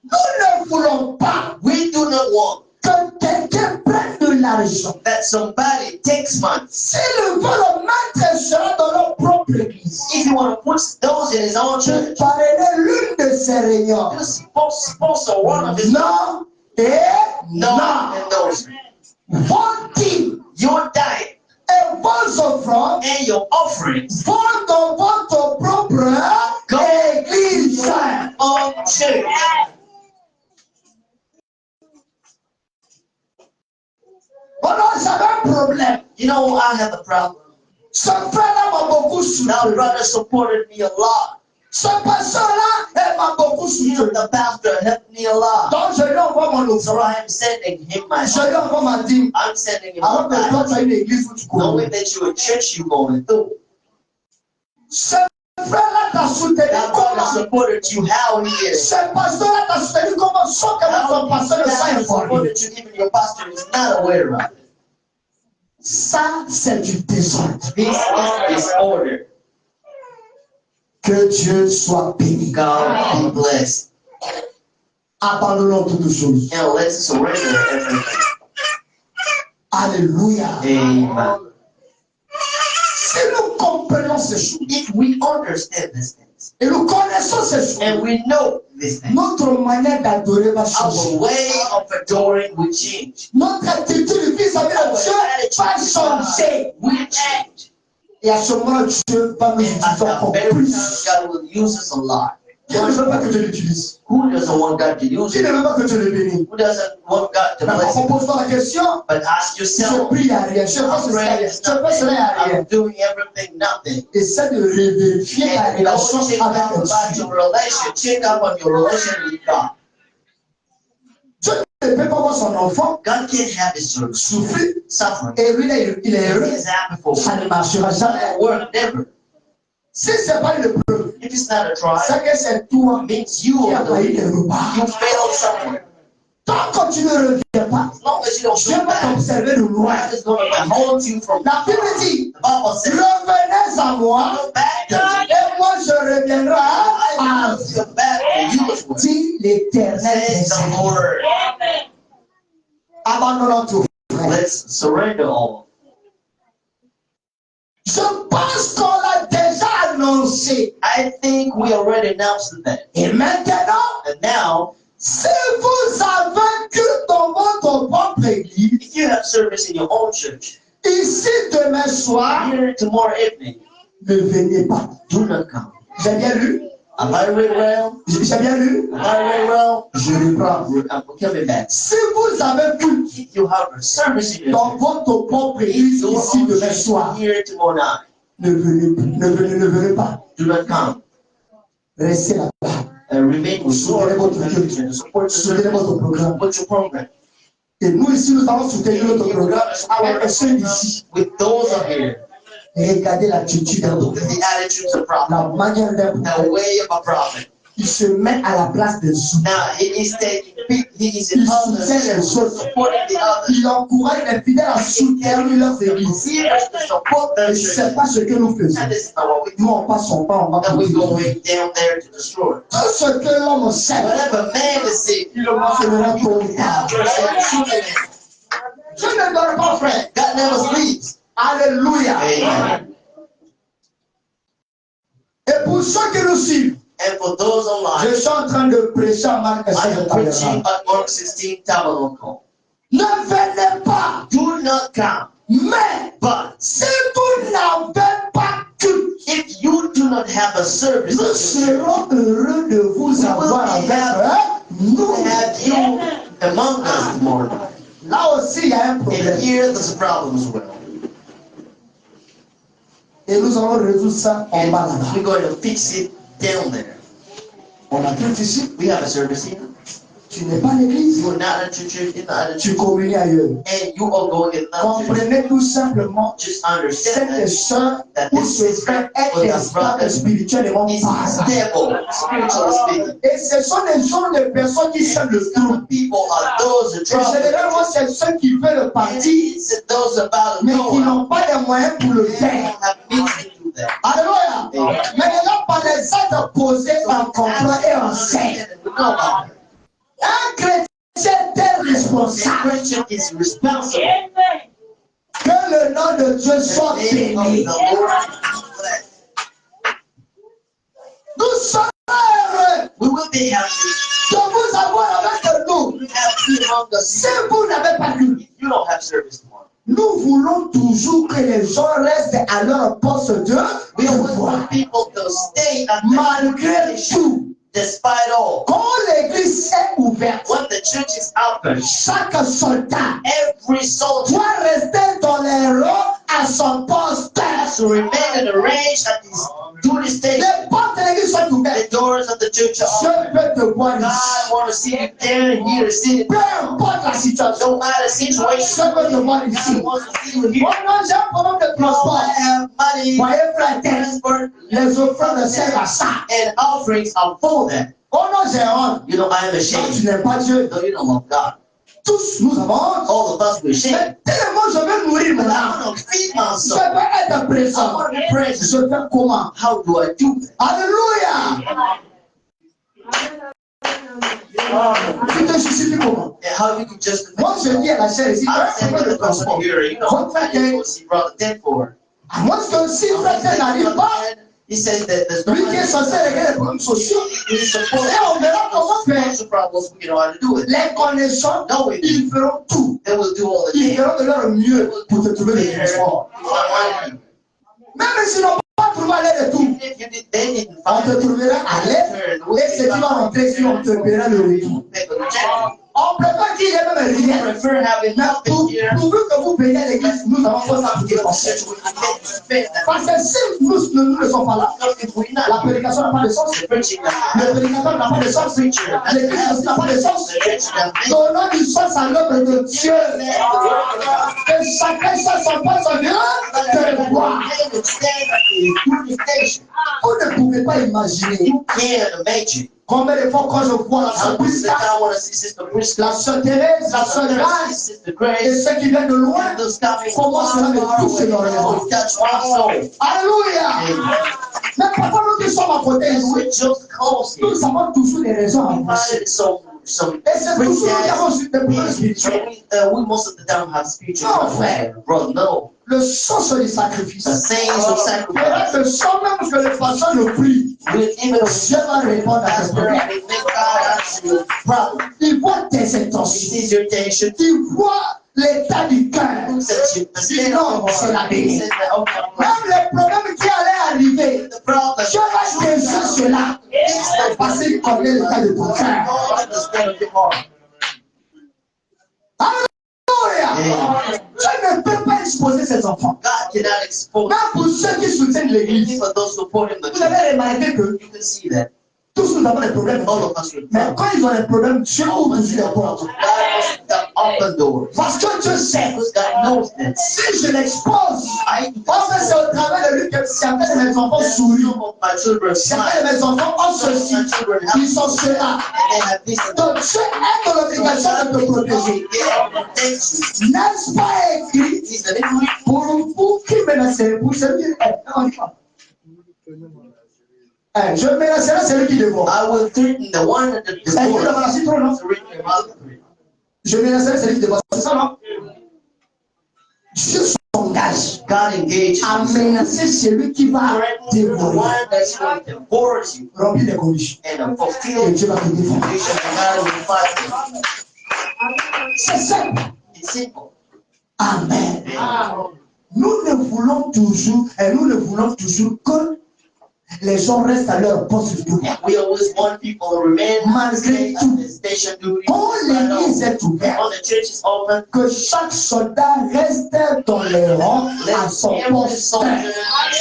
Speaker 1: Nous ne voulons pas
Speaker 2: We do not want
Speaker 1: que quelqu'un prenne de l'argent.
Speaker 2: that somebody takes money.
Speaker 1: S'il veut le mettre, sera dans leur propre église.
Speaker 2: If you want to put those in his own
Speaker 1: Je
Speaker 2: church,
Speaker 1: parrainais l'une de ses réunions.
Speaker 2: you sponsor one of his
Speaker 1: Non et
Speaker 2: no
Speaker 1: non.
Speaker 2: endorsement.
Speaker 1: Vos dîmes
Speaker 2: Your diet
Speaker 1: et vos offrandes
Speaker 2: and your offerings
Speaker 1: vont dans votre propre église.
Speaker 2: of church.
Speaker 1: Oh non, j'avais un problème.
Speaker 2: You know, I have a problem.
Speaker 1: Ce frère-là m'a beaucoup
Speaker 2: Now,
Speaker 1: soutenu.
Speaker 2: brother supported me a lot.
Speaker 1: Ce pasteur-là, elle m'a beaucoup
Speaker 2: You,
Speaker 1: soutenu.
Speaker 2: the pastor, helped me a lot.
Speaker 1: Donc, je lui envoie mon
Speaker 2: So
Speaker 1: offrande.
Speaker 2: I am sending him my
Speaker 1: Je lui envoie ma dîme.
Speaker 2: I'm sending him
Speaker 1: Alors
Speaker 2: my
Speaker 1: que toi, tu as
Speaker 2: tithe.
Speaker 1: une église où tu connais.
Speaker 2: Knowing that you're a church you're going through.
Speaker 1: Ce frère-là t'a soutenu
Speaker 2: That brother
Speaker 1: comment?
Speaker 2: supported you how he is.
Speaker 1: Ce pasteur-là t'a soutenu comment? Sans que son pasteur ne soit
Speaker 2: How he
Speaker 1: informé.
Speaker 2: supported you even your pastor is not aware of it.
Speaker 1: Ça, c'est du désordre.
Speaker 2: This is disorder.
Speaker 1: Que Dieu soit béni.
Speaker 2: God be blessed.
Speaker 1: Abandonnons toutes choses.
Speaker 2: And let's surrender everything.
Speaker 1: Alléluia.
Speaker 2: Amen.
Speaker 1: Si nous comprenons ces choses
Speaker 2: If we understand these things
Speaker 1: et nous connaissons ces choses,
Speaker 2: and we know these things,
Speaker 1: notre manière d'adorer va
Speaker 2: our
Speaker 1: changer.
Speaker 2: way of adoring will change.
Speaker 1: Notre attitude vis-à-vis de Dieu va changer.
Speaker 2: Will change.
Speaker 1: Et à ce moment, Dieu va nous
Speaker 2: And
Speaker 1: utiliser
Speaker 2: at
Speaker 1: encore
Speaker 2: the very time,
Speaker 1: plus.
Speaker 2: God will use us a lot.
Speaker 1: Qui ne veut pas que Dieu l'utilise?
Speaker 2: Who doesn't want God to use
Speaker 1: Qui ne
Speaker 2: you?
Speaker 1: veut pas que Dieu le bénisse?
Speaker 2: Who doesn't want God to
Speaker 1: Mais
Speaker 2: bless
Speaker 1: on
Speaker 2: you?
Speaker 1: pose-toi la question.
Speaker 2: But ask
Speaker 1: Je
Speaker 2: yourself,
Speaker 1: prie à rien. Je fais
Speaker 2: I'm
Speaker 1: cela,
Speaker 2: praying
Speaker 1: je fais cela à rien.
Speaker 2: I'm doing everything, nothing.
Speaker 1: Essaie de vérifier ta
Speaker 2: And
Speaker 1: relation
Speaker 2: don't check
Speaker 1: avec
Speaker 2: up about
Speaker 1: Dieu.
Speaker 2: your relation. Check up on your relation with God.
Speaker 1: Dieu ne peut pas voir son enfant
Speaker 2: God can't have his children
Speaker 1: souffrir
Speaker 2: suffering.
Speaker 1: et lui, il est
Speaker 2: He
Speaker 1: heureux.
Speaker 2: is happy for
Speaker 1: Ça ne marchera jamais.
Speaker 2: that work never.
Speaker 1: Si ce n'est pas une preuve,
Speaker 2: If it's not a trial,
Speaker 1: c'est que c'est toi
Speaker 2: it means you
Speaker 1: qui as
Speaker 2: are
Speaker 1: failli
Speaker 2: the
Speaker 1: le repas.
Speaker 2: you failed somewhere.
Speaker 1: Tant que tu ne reviens pas,
Speaker 2: As long as you don't
Speaker 1: Dieu
Speaker 2: come
Speaker 1: va
Speaker 2: back,
Speaker 1: t'observer de loin.
Speaker 2: God is going to hold you from.
Speaker 1: La Bible dit,
Speaker 2: The Bible says,
Speaker 1: revenez à moi
Speaker 2: "Come back to me.
Speaker 1: et moi je reviendrai
Speaker 2: I
Speaker 1: à
Speaker 2: will come back to you as well."
Speaker 1: dit l'Éternel
Speaker 2: Says
Speaker 1: des
Speaker 2: the
Speaker 1: armées.
Speaker 2: Lord.
Speaker 1: Abandonnons tout, frère.
Speaker 2: Let's surrender all.
Speaker 1: Je pense qu'on l'a déjà annoncé.
Speaker 2: I think we already announced that.
Speaker 1: Et maintenant,
Speaker 2: And now,
Speaker 1: si vous avez culte dans votre propre église,
Speaker 2: if you have service in your own church,
Speaker 1: ici demain soir,
Speaker 2: here tomorrow evening,
Speaker 1: ne venez pas.
Speaker 2: do not come.
Speaker 1: J'ai bien lu?
Speaker 2: Have I read well?
Speaker 1: J'ai bien lu?
Speaker 2: Have I read well?
Speaker 1: Je reprends.
Speaker 2: I'm coming back.
Speaker 1: Si vous avez culte
Speaker 2: If you have a service in your
Speaker 1: dans
Speaker 2: church,
Speaker 1: votre propre
Speaker 2: in
Speaker 1: église
Speaker 2: your
Speaker 1: ici
Speaker 2: own
Speaker 1: demain
Speaker 2: church,
Speaker 1: soir,
Speaker 2: here tomorrow night,
Speaker 1: ne venez pas.
Speaker 2: do not come.
Speaker 1: Restez là-bas.
Speaker 2: Remain with
Speaker 1: Soutenez
Speaker 2: your
Speaker 1: votre culte.
Speaker 2: religion. Support the
Speaker 1: Soutenez
Speaker 2: service.
Speaker 1: votre programme.
Speaker 2: Support your program.
Speaker 1: Et nous ici, nous allons soutenir notre programme avec ceux d'ici.
Speaker 2: With those up here.
Speaker 1: Regardez l'attitude d'un
Speaker 2: Look at the attitudes of prophet,
Speaker 1: la manière d'un
Speaker 2: the
Speaker 1: prophète.
Speaker 2: way of a prophet.
Speaker 1: Il se met à la place des autres.
Speaker 2: Now he is in
Speaker 1: Il soutient les autres.
Speaker 2: supporting the others.
Speaker 1: Il encourage les fidèles à soutenir leurs églises.
Speaker 2: He has to support the
Speaker 1: Et
Speaker 2: church.
Speaker 1: c'est pas ce que nous faisons.
Speaker 2: And this is not what we do.
Speaker 1: Nous, on passe son pas, on va
Speaker 2: And we're
Speaker 1: continuer.
Speaker 2: going down there to destroy.
Speaker 1: Tout ce que l'homme sait,
Speaker 2: Whatever man is sick,
Speaker 1: il le mentionnera tôt ou tard.
Speaker 2: have mercy and shoot him.
Speaker 1: Je ne dors pas, frère.
Speaker 2: God never sleeps.
Speaker 1: Alléluia.
Speaker 2: Amen.
Speaker 1: Et pour ceux qui nous suivent,
Speaker 2: And for those
Speaker 1: je
Speaker 2: online,
Speaker 1: suis en train de prêcher à Marc
Speaker 2: I
Speaker 1: 16
Speaker 2: am preaching at Mark 16 Tabernacle.
Speaker 1: Ne venez pas,
Speaker 2: Do not come.
Speaker 1: mais
Speaker 2: But
Speaker 1: si vous n'avez pas culte,
Speaker 2: if you do not have a service,
Speaker 1: nous serons heureux de vous avoir avec nous.
Speaker 2: have you among us tomorrow.
Speaker 1: Là aussi, il y a un
Speaker 2: And
Speaker 1: problème.
Speaker 2: here there's a problem as well.
Speaker 1: Et nous allons résoudre ça en
Speaker 2: And
Speaker 1: bas là-bas.
Speaker 2: we're going to fix it down there.
Speaker 1: On a culte ici.
Speaker 2: We have a service here.
Speaker 1: Tu n'es pas l'église.
Speaker 2: You are not at your church, you're not at
Speaker 1: Tu
Speaker 2: church,
Speaker 1: communies ailleurs.
Speaker 2: and you are going in another church.
Speaker 1: Comprenez tout simplement
Speaker 2: Just understand
Speaker 1: cette sœur
Speaker 2: that
Speaker 1: ou
Speaker 2: this
Speaker 1: ce
Speaker 2: is
Speaker 1: frère est
Speaker 2: what
Speaker 1: des
Speaker 2: the
Speaker 1: stades
Speaker 2: prophet
Speaker 1: spirituellement
Speaker 2: is
Speaker 1: parlant.
Speaker 2: stable, spiritually speaking.
Speaker 1: Et ce sont les genres de personnes qui sèment le trou.
Speaker 2: Some people are those who
Speaker 1: Et
Speaker 2: trouble.
Speaker 1: généralement, c'est ceux qui veulent
Speaker 2: And
Speaker 1: partir,
Speaker 2: it's those about
Speaker 1: mais
Speaker 2: no
Speaker 1: qui
Speaker 2: one.
Speaker 1: n'ont pas les moyens pour le
Speaker 2: They
Speaker 1: faire.
Speaker 2: don't have means to do that.
Speaker 1: Alléluia.
Speaker 2: Amen.
Speaker 1: Mais là, par les actes posés en comprend et enseigne.
Speaker 2: We know about it.
Speaker 1: Un chrétien est
Speaker 2: The
Speaker 1: responsable.
Speaker 2: Christian is responsible.
Speaker 3: Amen.
Speaker 1: Que le nom de Dieu soit
Speaker 2: The name of
Speaker 1: béni.
Speaker 2: the Lord is blessed.
Speaker 1: Nous sommes heureux
Speaker 2: We will be happy
Speaker 1: de vous avoir avec nous.
Speaker 2: to have you among us.
Speaker 1: Si vous n'avez pas culte,
Speaker 2: If you don't have service tomorrow,
Speaker 1: nous voulons toujours que les gens restent à leur poste de
Speaker 2: we always
Speaker 1: devoir.
Speaker 2: want people to stay at the
Speaker 1: Malgré tout,
Speaker 2: despite all.
Speaker 1: quand l'église est ouverte,
Speaker 2: When the church is open,
Speaker 1: chaque soldat
Speaker 2: every soldier
Speaker 1: doit rester tolérant à son poste.
Speaker 2: has to remain in the range at his duty station.
Speaker 1: Les portes de l'église sont
Speaker 2: The
Speaker 1: ouvertes.
Speaker 2: doors of the church are open.
Speaker 1: Je peux te voir
Speaker 2: God
Speaker 1: ici.
Speaker 2: want to see you there, here, sitting.
Speaker 1: Peu importe la situation,
Speaker 2: No matter the situation,
Speaker 1: je peux te voir
Speaker 2: God
Speaker 1: ici.
Speaker 2: wants to see you here.
Speaker 1: Oh non, j'ai un problème de
Speaker 2: Oh,
Speaker 1: transport.
Speaker 2: I have money,
Speaker 1: Voyez, frère,
Speaker 2: transport,
Speaker 1: les offrandes servent à ça.
Speaker 2: and offerings are for that.
Speaker 1: Oh non, j'ai honte.
Speaker 2: You know, I am
Speaker 1: Non,
Speaker 2: ashamed.
Speaker 1: tu n'es pas Dieu.
Speaker 2: No, you don't love God.
Speaker 1: Tous, nous avons honte.
Speaker 2: All of us were ashamed.
Speaker 1: Mais tellement je veux nourrir
Speaker 2: But
Speaker 1: mon
Speaker 2: I
Speaker 1: âme.
Speaker 2: want to feed
Speaker 1: Je
Speaker 2: myself.
Speaker 1: veux être
Speaker 2: I
Speaker 1: présent.
Speaker 2: want to be present.
Speaker 1: Je fais comment?
Speaker 2: How do I do that?
Speaker 1: Alléluia. Tu te justifies comment?
Speaker 2: And how you can just
Speaker 1: Moi, je dis à la chair ici, tu
Speaker 2: I
Speaker 1: as un
Speaker 2: said to
Speaker 1: problème de
Speaker 2: the person
Speaker 1: transport.
Speaker 2: here, you know, I didn't go see Brother Ted for.
Speaker 1: À moins que si frère n'arrive pas,
Speaker 2: He says that there's no
Speaker 1: lui qui est censé régler les problèmes sociaux,
Speaker 2: He's supposed
Speaker 1: et on verra comment faire.
Speaker 2: social problems, we know how to do it.
Speaker 1: Les connaissants, ils feront tout.
Speaker 2: They will do all the
Speaker 1: Ils
Speaker 2: things.
Speaker 1: feront de leur mieux pour te trouver le transport. Même s'ils n'ont pas trouvé à l'aide de tout,
Speaker 2: Even if you did, they didn't
Speaker 1: on
Speaker 2: find
Speaker 1: te
Speaker 2: it.
Speaker 1: trouvera à l'aide. Et ce qui va rentrer, si on te paiera le retour.
Speaker 2: They will reject it.
Speaker 1: On préfère qu'il y ait même
Speaker 2: We
Speaker 1: rien.
Speaker 2: prefer having
Speaker 1: Mais
Speaker 2: nothing here.
Speaker 1: pourvu que vous payez à l'église, nous avons fait ça pour
Speaker 2: Give
Speaker 1: que
Speaker 2: us church, we can make you spend that.
Speaker 1: Parce que si nous ne sommes pas là,
Speaker 2: If we're
Speaker 1: la
Speaker 2: not
Speaker 1: prédication n'a pas de sens.
Speaker 2: the preaching,
Speaker 1: Le prédicateur n'a pas de sens. L'église aussi n'a pas de sens.
Speaker 2: the church that makes
Speaker 1: Donnons du sens à l'œuvre de Dieu. Que chacun soit son poste de devoir.
Speaker 2: would stand at the duty station.
Speaker 1: Vous ne pouvez pas imaginer
Speaker 2: You can't imagine.
Speaker 1: combien de fois quand je vois la sœur
Speaker 2: How much
Speaker 1: Prisca,
Speaker 2: I want to see Sister Prisca,
Speaker 1: la sœur Thérèse, la sœur Grace,
Speaker 2: Sister
Speaker 1: et
Speaker 2: Grace,
Speaker 1: ceux qui viennent de loin,
Speaker 2: and those coming
Speaker 1: comment cela me touche dans le
Speaker 2: will
Speaker 1: monde.
Speaker 2: touch my soul.
Speaker 1: Alléluia. Mais parfois nous qui sommes à côté,
Speaker 2: And we're just close here.
Speaker 1: nous avons toujours des raisons à
Speaker 2: We
Speaker 1: penser.
Speaker 2: find it so
Speaker 1: Et c'est toujours nous qui avons des problèmes spirituels.
Speaker 2: we most of the time have spiritual
Speaker 1: No,
Speaker 2: problems.
Speaker 1: friend.
Speaker 2: Bro, no.
Speaker 1: Le sens du sacrifice.
Speaker 2: The sayings of sacrifice.
Speaker 1: Le sang même que les personnes le prient.
Speaker 2: With even
Speaker 1: Dieu va répondre à tes problèmes.
Speaker 2: they make God answer your problem.
Speaker 1: Il voit tes
Speaker 2: He
Speaker 1: intentions.
Speaker 2: sees your intention.
Speaker 1: Il voit l'état du cœur.
Speaker 2: Looks at you. The state
Speaker 1: Non,
Speaker 2: of
Speaker 1: c'est la
Speaker 2: He
Speaker 1: bénie.
Speaker 2: says that, okay, I'm
Speaker 1: Même
Speaker 2: right.
Speaker 1: les problèmes qui allaient arriver,
Speaker 2: The problem.
Speaker 1: Dieu va déjouer cela. Parce qu'il connaît l'état de ton cœur.
Speaker 2: God the state of your heart.
Speaker 1: Alléluia. Dieu ne peut pas exposer ses enfants.
Speaker 2: God cannot expose.
Speaker 1: Même pour ceux qui soutiennent l'église,
Speaker 2: Even for those supporting the
Speaker 1: vous
Speaker 2: church,
Speaker 1: avez remarqué que
Speaker 2: you can see that.
Speaker 1: tous nous avons des problèmes.
Speaker 2: All of us will
Speaker 1: Mais quand ils ont des problèmes, Dieu ouvre
Speaker 2: always
Speaker 1: toujours les portes.
Speaker 2: God wants to open doors.
Speaker 1: Parce que Dieu sait.
Speaker 2: Because God knows that.
Speaker 1: Si je l'expose,
Speaker 2: I
Speaker 1: parce que c'est au travers de lui que certains de mes enfants sourient.
Speaker 2: some of my children
Speaker 1: Certains
Speaker 2: smile.
Speaker 1: de mes enfants ont ceci. Ils sont cela.
Speaker 2: And they have this.
Speaker 1: Donc Dieu est dans l'obligation de te protéger. N'est-ce pas écrit pour vous qui menacez, pour celui qui je menacerai celui qui dévore.
Speaker 2: I will threaten the one that
Speaker 1: C'est écrit dans la citron, non? Je menacerai celui qui dévore. C'est ça, non? Dieu s'engage
Speaker 2: God engages
Speaker 1: à menacer celui qui va
Speaker 2: the
Speaker 1: dévorer.
Speaker 2: one that's going to devour you
Speaker 1: Remplis les conditions.
Speaker 2: and
Speaker 1: Et
Speaker 2: fulfill
Speaker 1: Dieu va te défendre.
Speaker 2: conditions and God will fight you.
Speaker 1: C'est simple.
Speaker 2: It's simple.
Speaker 1: Amen. Nous ne voulons toujours que les gens restent à leur poste de pouvoir.
Speaker 2: We always want people to remain
Speaker 1: Malgré
Speaker 2: at
Speaker 1: tout,
Speaker 2: the station duty.
Speaker 1: quand l'église est
Speaker 2: When
Speaker 1: ouverte,
Speaker 2: the church is open,
Speaker 1: que chaque soldat reste dans les rangs à
Speaker 2: let
Speaker 1: son
Speaker 2: every
Speaker 1: poste.
Speaker 2: soldier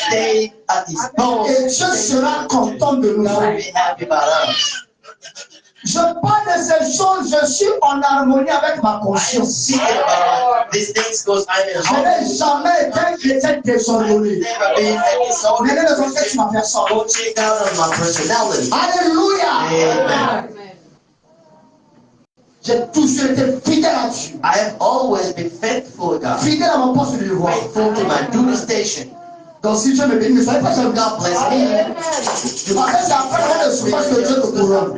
Speaker 2: stay at his post.
Speaker 1: Et Dieu sera content de nous.
Speaker 2: God will be happy about us.
Speaker 1: Je parle de ces choses, je suis en harmonie avec ma
Speaker 2: I am
Speaker 1: conscience.
Speaker 2: seeing about these things because I'm in
Speaker 1: Je n'ai jamais été un chrétien désordonné.
Speaker 2: never been a disorder.
Speaker 1: Mais les raisons que tu m'as fait ça.
Speaker 2: Don't check out on my personality.
Speaker 1: Alléluia.
Speaker 2: Amen.
Speaker 1: J'ai toujours été fidèle à Dieu.
Speaker 2: I have always been faithful to God,
Speaker 1: Fidèle à mon poste de devoir.
Speaker 2: faithful to my duty station.
Speaker 1: Donc si Dieu me bénit, ne soyez pas
Speaker 2: So
Speaker 1: seul.
Speaker 2: God bless me.
Speaker 1: Parce que c'est après le souffrance que Dieu te couronne.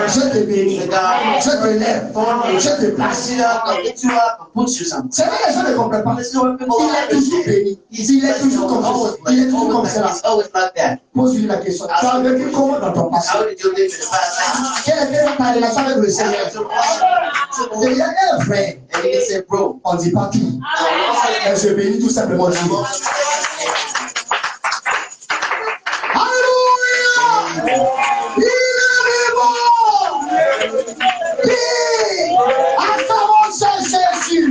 Speaker 1: Je te bénis. Je te lève. Je te place.
Speaker 2: Lift you up, I'll lift you up, I'll put you something.
Speaker 1: C'est vrai, les gens ne comprennent pas.
Speaker 2: Listen to what people
Speaker 1: Il est toujours béni. Il est toujours comme ça. Il est toujours comme cela.
Speaker 2: It's always like that.
Speaker 1: Pose-lui la question. Tu as vécu comment dans ton passé?
Speaker 2: How did you live in the past?
Speaker 1: Quelle était ta relation avec le Seigneur? Il y a un frère.
Speaker 2: And you can say, bro,
Speaker 1: On ne dit pas tout. Mais je bénis tout simplement Dieu. Alléluia! Il est bon! Oui! Acclamons Jésus!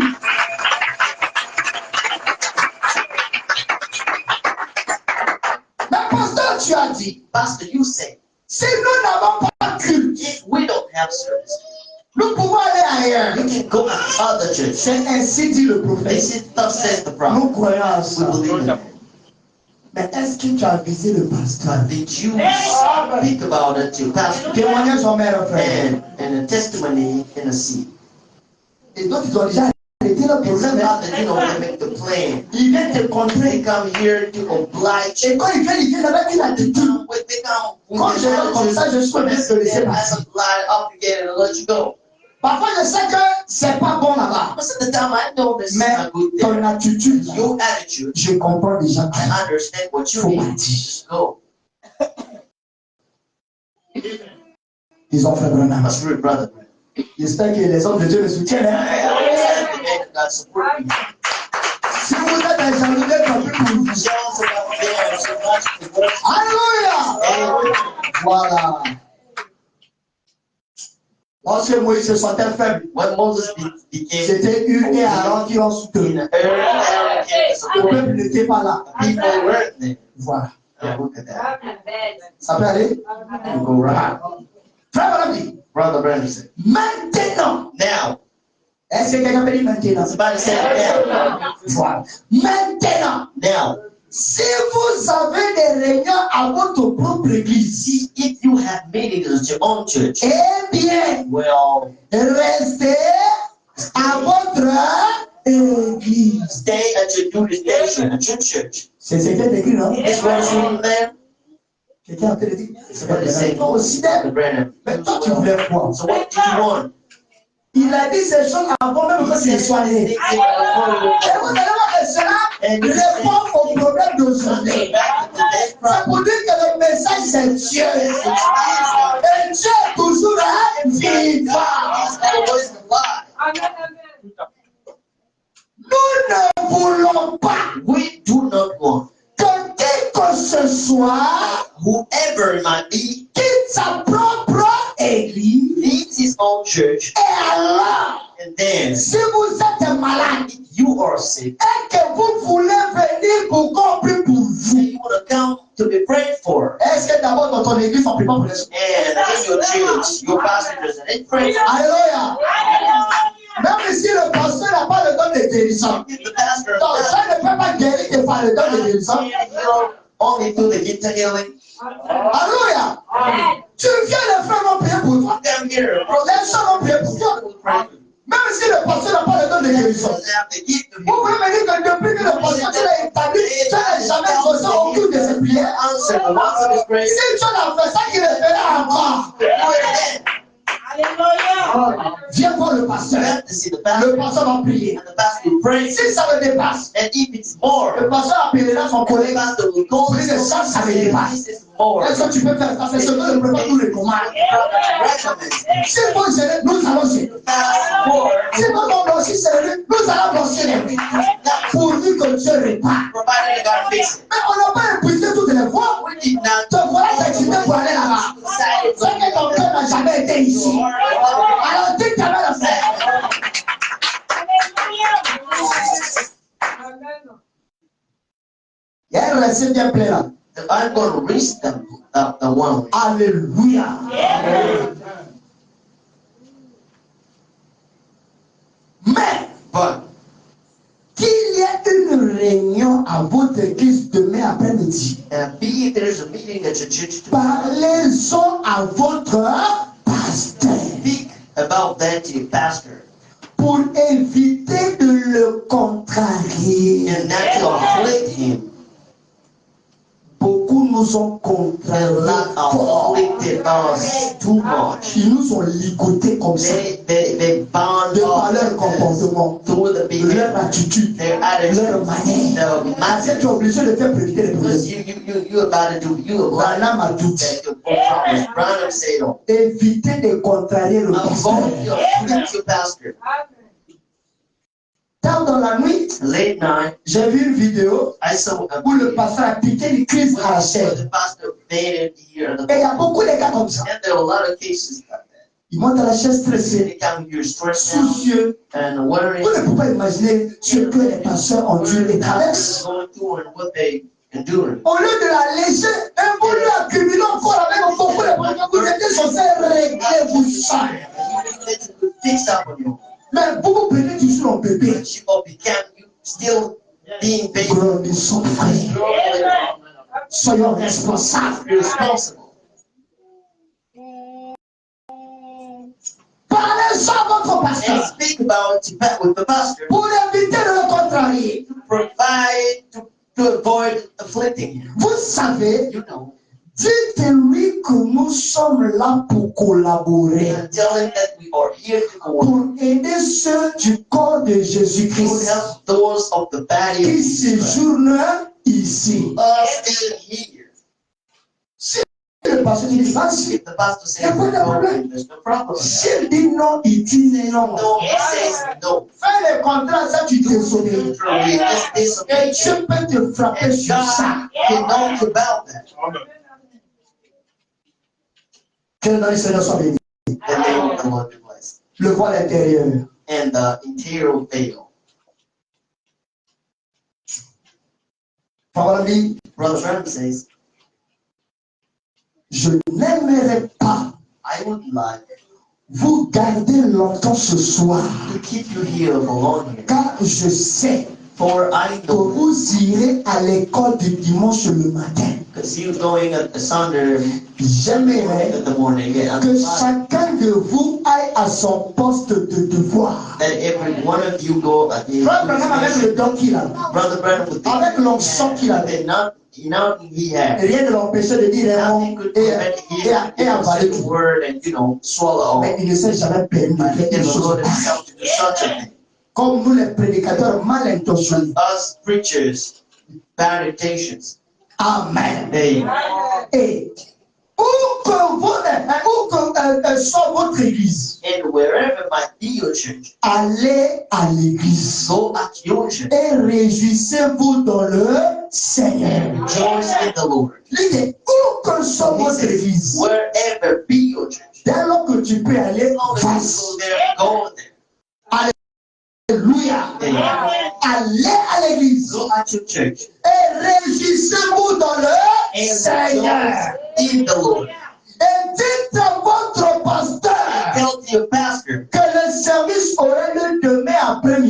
Speaker 1: Mais pasteur, tu as dit,
Speaker 2: Pastor, you say,
Speaker 1: si nous n'avons pas cru,
Speaker 2: if we don't have service,
Speaker 1: nous pouvons aller ailleurs.
Speaker 2: you can go to other church.
Speaker 1: C'est ainsi dit le prophète.
Speaker 2: This is thus says the prophet.
Speaker 1: Nous croyons à
Speaker 2: We
Speaker 1: ça.
Speaker 2: believe in it.
Speaker 1: Mais est-ce que tu as visé le pasteur?
Speaker 2: But did you speak about it to your pastor?
Speaker 1: Témoignage en mère, frère.
Speaker 2: And a testimony in a seat.
Speaker 1: Et donc, ils ont déjà arrêté le
Speaker 2: It's
Speaker 1: problème.
Speaker 2: not that you know they make the plan.
Speaker 1: Ils viennent te contrer.
Speaker 2: They come here to oblige.
Speaker 1: Et quand ils viennent avec une
Speaker 2: They
Speaker 1: attitude.
Speaker 2: come with
Speaker 1: Quand je vois comme ça, je suis obligé de le laisser
Speaker 2: as
Speaker 1: passer.
Speaker 2: a lie obligated to let you go.
Speaker 1: Parfois, je sais que c'est pas bon là-bas.
Speaker 2: Most of the time I know this is
Speaker 1: Mais
Speaker 2: not good
Speaker 1: ton
Speaker 2: there.
Speaker 1: attitude, là,
Speaker 2: Your attitude,
Speaker 1: je comprends déjà.
Speaker 2: I understand what you
Speaker 1: Faut
Speaker 2: need.
Speaker 1: partir.
Speaker 2: Just go.
Speaker 1: Ils ont fait vraiment.
Speaker 2: That's rude, brother.
Speaker 1: J'espère que les hommes de Dieu me soutiennent.
Speaker 2: I
Speaker 1: Hein?
Speaker 2: understand the man of God support me.
Speaker 1: Si vous êtes un jaloux, tant pis pour vous.
Speaker 2: Jealous about them so much to work.
Speaker 1: Alléluia! Voilà. Lorsque Moïse se sentait faible,
Speaker 2: When Moses became
Speaker 1: c'était Hur et Aaron qui l'ont soutenu.
Speaker 2: in the earth, Aaron came to
Speaker 1: Le
Speaker 2: support
Speaker 1: peuple n'était pas là.
Speaker 2: people weren't there.
Speaker 1: Voilà.
Speaker 2: Now look at that.
Speaker 1: Ça peut aller?
Speaker 2: You go right.
Speaker 1: Frère Branham dit,
Speaker 2: Brother Brandon said,
Speaker 1: maintenant.
Speaker 2: now,
Speaker 1: Est-ce que quelqu'un peut dire maintenant?
Speaker 2: somebody said now.
Speaker 1: Voilà. Maintenant.
Speaker 2: Now,
Speaker 1: Si vous avez des réunions à votre propre église,
Speaker 2: see, if you have meetings at your own church,
Speaker 1: eh bien,
Speaker 2: well,
Speaker 1: restez à votre église.
Speaker 2: stay at your duty station at your church.
Speaker 1: C'est ce qui est écrit, non?
Speaker 2: This verse written there,
Speaker 1: Quelqu'un a peut-être dit.
Speaker 2: somebody said,
Speaker 1: Non, aussi d'aide.
Speaker 2: Brother Brandon.
Speaker 1: Mais toi, tu voulais quoi?
Speaker 2: So what do you want?
Speaker 1: Il a dit ces choses avant même que tu sois né. Et vous allez voir que cela répond au problème d'aujourd'hui. C'est pour dire que le message c'est Dieu. Et Dieu est toujours vivant. Nous ne voulons pas
Speaker 2: We do not want
Speaker 1: que qui que ce soit
Speaker 2: whoever it might be
Speaker 1: quitte sa propre église.
Speaker 2: leaves his own church
Speaker 1: Et alors,
Speaker 2: and then
Speaker 1: si vous êtes malade
Speaker 2: you are sick
Speaker 1: et que vous voulez venir pour qu'on prie pour
Speaker 2: and
Speaker 1: vous,
Speaker 2: you want to come to be prayed for.
Speaker 1: est-ce que d'abord dans ton église on prie pas pour les autres?
Speaker 2: And in your church, your pastor doesn't pray.
Speaker 1: Alléluia. Même si le pasteur n'a pas le don de guérison,
Speaker 2: If the pastor
Speaker 1: donc ça ne peut pas guérir que par le don de guérison.
Speaker 2: only through the gift of healing,
Speaker 1: Alléluia. Tu viens, les frères vont prier pour toi.
Speaker 2: come here.
Speaker 1: Les gens vont prier pour toi. Même si le pasteur n'a pas le don de guérison.
Speaker 2: Doesn't have the gift of
Speaker 1: Vous
Speaker 2: healing.
Speaker 1: pouvez me dire que depuis que le pasteur tu l'as établi, tu n'as jamais reçu aucune de ses prières.
Speaker 2: Answer the ones of his prayer.
Speaker 1: Si tu as fait ça, qu'il le fera encore.
Speaker 3: Hallelujah.
Speaker 1: Viens voir le pasteur.
Speaker 2: You have to see the
Speaker 1: Le
Speaker 2: pastor,
Speaker 1: pasteur va prier.
Speaker 2: and the pastor will pray.
Speaker 1: Si ça le dépasse,
Speaker 2: And if it's more,
Speaker 1: le pasteur appellera son
Speaker 2: the
Speaker 1: collègue.
Speaker 2: pastor will call
Speaker 1: Oui,
Speaker 2: his
Speaker 1: ça, ça me
Speaker 2: say,
Speaker 1: dépasse.
Speaker 2: this is more.
Speaker 1: Est-ce que tu peux faire ça? C'est ce que le prophète nous recommande.
Speaker 2: Recommend.
Speaker 1: Si vous gérez, nous allons gérer.
Speaker 2: Fast more.
Speaker 1: Si nous allons blanchir ses rues, nous allons blanchir les rues. Pourvu que Dieu répare.
Speaker 2: Provided God fix it.
Speaker 1: Mais on n'a pas épuisé toutes les voies.
Speaker 2: We did not
Speaker 1: Te voilà t'exciter pour aller là-bas. C'est que ton cœur n'a jamais été ici. Alors dis ta mère le faire. Il y a un verset bien plein là.
Speaker 2: I'm going to reach the one.
Speaker 1: Alléluia. Mais
Speaker 2: But
Speaker 1: qu'il y ait une réunion à votre église demain après-midi,
Speaker 2: be if there's a meeting at your church to
Speaker 1: parlez-en à votre pasteur
Speaker 2: speak about that to your pastor
Speaker 1: pour éviter de le contrarier.
Speaker 2: and not to afflict him.
Speaker 1: Beaucoup nous ont
Speaker 2: A
Speaker 1: contrariés
Speaker 2: lot
Speaker 1: fort.
Speaker 2: afflicted us too much.
Speaker 1: Ils nous ont ligotés comme ça,
Speaker 2: They bound
Speaker 1: de par leur
Speaker 2: up
Speaker 1: comportement,
Speaker 2: through the
Speaker 1: leur
Speaker 2: behavior,
Speaker 1: attitude,
Speaker 2: their
Speaker 1: leur
Speaker 2: attitude,
Speaker 1: manière.
Speaker 2: the
Speaker 1: Parce que tu es
Speaker 2: message.
Speaker 1: obligé de faire prédire les
Speaker 2: Because
Speaker 1: problèmes.
Speaker 2: you about to do, you about
Speaker 1: Branham a tout
Speaker 2: to
Speaker 1: dit.
Speaker 2: do problems. Branham said, oh,
Speaker 1: Évitez de contrarier le pasteur.
Speaker 2: avoid your pastor.
Speaker 1: Tard dans la nuit,
Speaker 2: Late night,
Speaker 1: j'ai vu une vidéo
Speaker 2: I saw a
Speaker 1: où le pasteur a piqué une crise à la
Speaker 2: where
Speaker 1: chair.
Speaker 2: the pastor made it here.
Speaker 1: Et il y a beaucoup de cas comme ça.
Speaker 2: And there are a lot of cases like that.
Speaker 1: Ils montent à la chaise stressés,
Speaker 2: They come here stressed out
Speaker 1: soucieux.
Speaker 2: and worried.
Speaker 1: Vous ne pouvez pas imaginer ce que les pasteurs endurent et traversent.
Speaker 2: Going through and what they endure.
Speaker 1: Au lieu de la léger, et vous lui accumulez encore avec beaucoup de problèmes. Vous étiez censé régler vous ça.
Speaker 2: It's fixed up on you.
Speaker 1: Mais vous vous prenez toujours en bébé.
Speaker 2: But you all become you still being baby.
Speaker 1: Grandissons, frère. Soyons responsables.
Speaker 2: You're responsible.
Speaker 1: Parlez-en à votre
Speaker 2: And
Speaker 1: pasteur
Speaker 2: speak about it with the pastor
Speaker 1: pour éviter de le contrarier.
Speaker 2: to provide to avoid afflicting him.
Speaker 1: Vous savez,
Speaker 2: You know,
Speaker 1: dites-lui que nous sommes là pour collaborer,
Speaker 2: and tell him that we are here to go
Speaker 1: pour aider ceux du corps de
Speaker 2: to
Speaker 1: Jésus-Christ
Speaker 2: help those of the body of
Speaker 1: qui
Speaker 2: Jesus
Speaker 1: séjournent ici.
Speaker 2: Us staying here.
Speaker 1: Le pasteur dit, vas-y.
Speaker 2: If the pastor says
Speaker 1: Y a pas de
Speaker 2: no,
Speaker 1: problème.
Speaker 2: there's no problem.
Speaker 1: S'il dit non, il dit non.
Speaker 2: No, he says no.
Speaker 1: Fais le contrat, ça tu désobéis.
Speaker 2: Literally, this
Speaker 1: Et
Speaker 2: disobedience.
Speaker 1: Dieu peut te frapper
Speaker 2: And
Speaker 1: sur ça.
Speaker 2: God can know about that.
Speaker 1: Que le nom du Seigneur soit béni.
Speaker 2: The name of the Lord be blessed.
Speaker 1: Le voile intérieur.
Speaker 2: And the interior veil.
Speaker 1: Frère ami,
Speaker 2: Brother Branham says,
Speaker 1: je n'aimerais pas
Speaker 2: I would like
Speaker 1: vous garder longtemps ce soir,
Speaker 2: to keep you here alone here.
Speaker 1: car je sais
Speaker 2: For I
Speaker 1: que
Speaker 2: know,
Speaker 1: vous irez à l'école du dimanche le matin.
Speaker 2: because you're going at the Sunday
Speaker 1: J'aimerais
Speaker 2: in the morning, yeah,
Speaker 1: que chacun de vous aille à son poste de devoir.
Speaker 2: that every one of you go at the
Speaker 1: Frère Branham avec le don qu'il a,
Speaker 2: Brother Branham with
Speaker 1: avec l'onction qu'il avait,
Speaker 2: and not he had.
Speaker 1: rien ne l'empêchait de dire un
Speaker 2: Nothing
Speaker 1: mot
Speaker 2: could
Speaker 1: et
Speaker 2: prevent him
Speaker 1: et avaler
Speaker 2: to say the
Speaker 1: tout.
Speaker 2: word and swallow
Speaker 1: Mais
Speaker 2: all.
Speaker 1: il ne s'est jamais permis de
Speaker 2: But he
Speaker 1: faire une
Speaker 2: never
Speaker 1: chose
Speaker 2: allowed
Speaker 1: pareille.
Speaker 2: himself to do such a thing.
Speaker 1: Comme nous les prédicateurs mal intentionnés.
Speaker 2: Us preachers, bad intentions.
Speaker 1: Amen.
Speaker 2: Hey,
Speaker 1: Et où que soit votre église,
Speaker 2: and wherever might be your church,
Speaker 1: allez à l'église
Speaker 2: go at your church.
Speaker 1: et réjouissez-vous dans le Seigneur.
Speaker 2: Rejoice in the Lord.
Speaker 1: L'idée, où que soit
Speaker 2: He
Speaker 1: votre
Speaker 2: says,
Speaker 1: église,
Speaker 2: wherever be your church.
Speaker 1: dès lors que tu peux aller,
Speaker 2: As long as you
Speaker 1: vas.
Speaker 2: go there, go there.
Speaker 1: Alléluia.
Speaker 2: Amen.
Speaker 1: Allez à l'église
Speaker 2: Go at your church
Speaker 1: et réjouissez-vous dans le
Speaker 2: and
Speaker 1: Seigneur.
Speaker 2: rejoice in the Lord.
Speaker 1: Et dites à votre pasteur
Speaker 2: Tell your pastor
Speaker 1: que le service aura lieu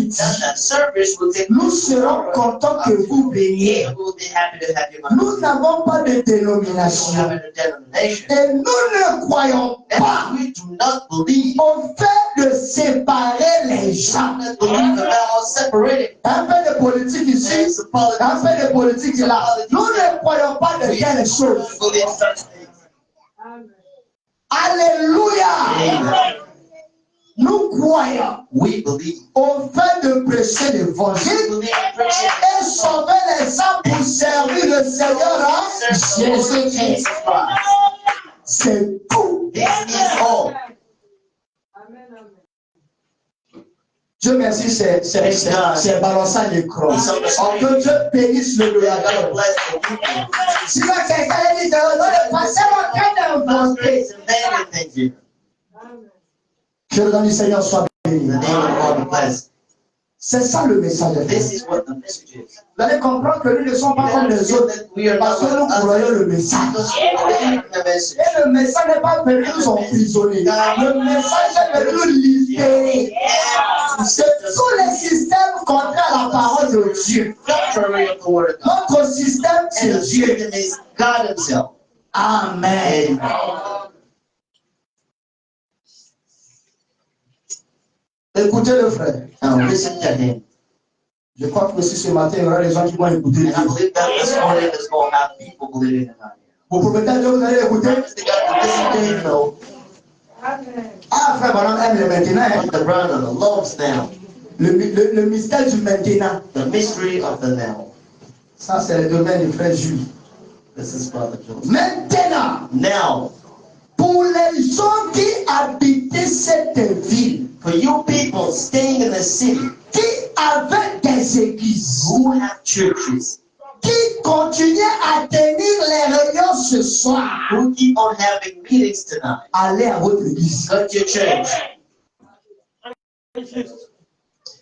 Speaker 1: midi,
Speaker 2: that service will take
Speaker 1: nous serons contents que vous veniez.
Speaker 2: We will be happy to have you.
Speaker 1: Nous n'avons pas de
Speaker 2: We don't
Speaker 1: dénomination.
Speaker 2: have a denomination.
Speaker 1: Et nous ne croyons pas
Speaker 2: And we do not believe.
Speaker 1: au fait de séparer les gens.
Speaker 2: We don't believe about separating.
Speaker 1: Un peu de politique ici,
Speaker 2: There's a politics.
Speaker 1: un peu de politique là. Nous ne croyons pas de telles choses.
Speaker 2: We believe such things.
Speaker 1: Alléluia.
Speaker 2: Amen.
Speaker 1: Nous croyons
Speaker 2: We believe.
Speaker 1: au fait de prêcher
Speaker 2: We
Speaker 1: l'évangile
Speaker 2: believe in preaching.
Speaker 1: et sauver les âmes pour servir le Seigneur hein, Jésus-Christ.
Speaker 2: Jesus Christ.
Speaker 1: C'est tout.
Speaker 2: This is all.
Speaker 1: Dieu merci, c'est balançant l'écran. Que Dieu bénisse le
Speaker 2: God
Speaker 1: donateur.
Speaker 2: bless the people.
Speaker 1: Si là, quelqu'un dit, ne passez mon train d'inventer.
Speaker 2: There's many things here.
Speaker 1: Que le nom du Seigneur soit béni.
Speaker 2: The name of the Lord be blessed.
Speaker 1: C'est ça le message de
Speaker 2: This
Speaker 1: Dieu.
Speaker 2: is what the message is.
Speaker 1: Vous allez comprendre que nous ne sommes pas comme les autres
Speaker 2: We are
Speaker 1: parce
Speaker 2: not
Speaker 1: que nous
Speaker 2: like
Speaker 1: croyons
Speaker 2: others.
Speaker 1: le message.
Speaker 2: Because we believe in the message.
Speaker 1: Et le message n'est pas venu nous emprisonner. Le message est venu nous libérer. C'est tous les systèmes contraires à la parole de Dieu.
Speaker 2: Contrary of the word of God.
Speaker 1: Notre système,
Speaker 2: And
Speaker 1: c'est
Speaker 2: the
Speaker 1: Dieu.
Speaker 2: system is God Himself.
Speaker 1: Amen. Écoutez le frère.
Speaker 2: Now listen to Him.
Speaker 1: Je crois que aussi ce matin, il y aura des gens qui vont écouter.
Speaker 2: And I believe that this morning is going to have people believing in God.
Speaker 1: Vous promettez à Dieu, vous allez écouter.
Speaker 2: Promise to God to listen to Him though.
Speaker 1: Ah, frère, madame aime le maintenant. Hein.
Speaker 2: But the brother loves now.
Speaker 1: Le mystère du maintenant.
Speaker 2: The mystery of the now.
Speaker 1: Ça, c'est le domaine du frère Jules.
Speaker 2: This is Brother Joseph.
Speaker 1: Maintenant,
Speaker 2: Now,
Speaker 1: pour les gens qui habitaient cette ville,
Speaker 2: for you people staying in the city
Speaker 1: qui avaient des églises,
Speaker 2: who have churches,
Speaker 1: qui continuaient à tenir les réunions ce soir,
Speaker 2: who keep on having meetings tonight,
Speaker 1: allez à votre église.
Speaker 2: go to your church.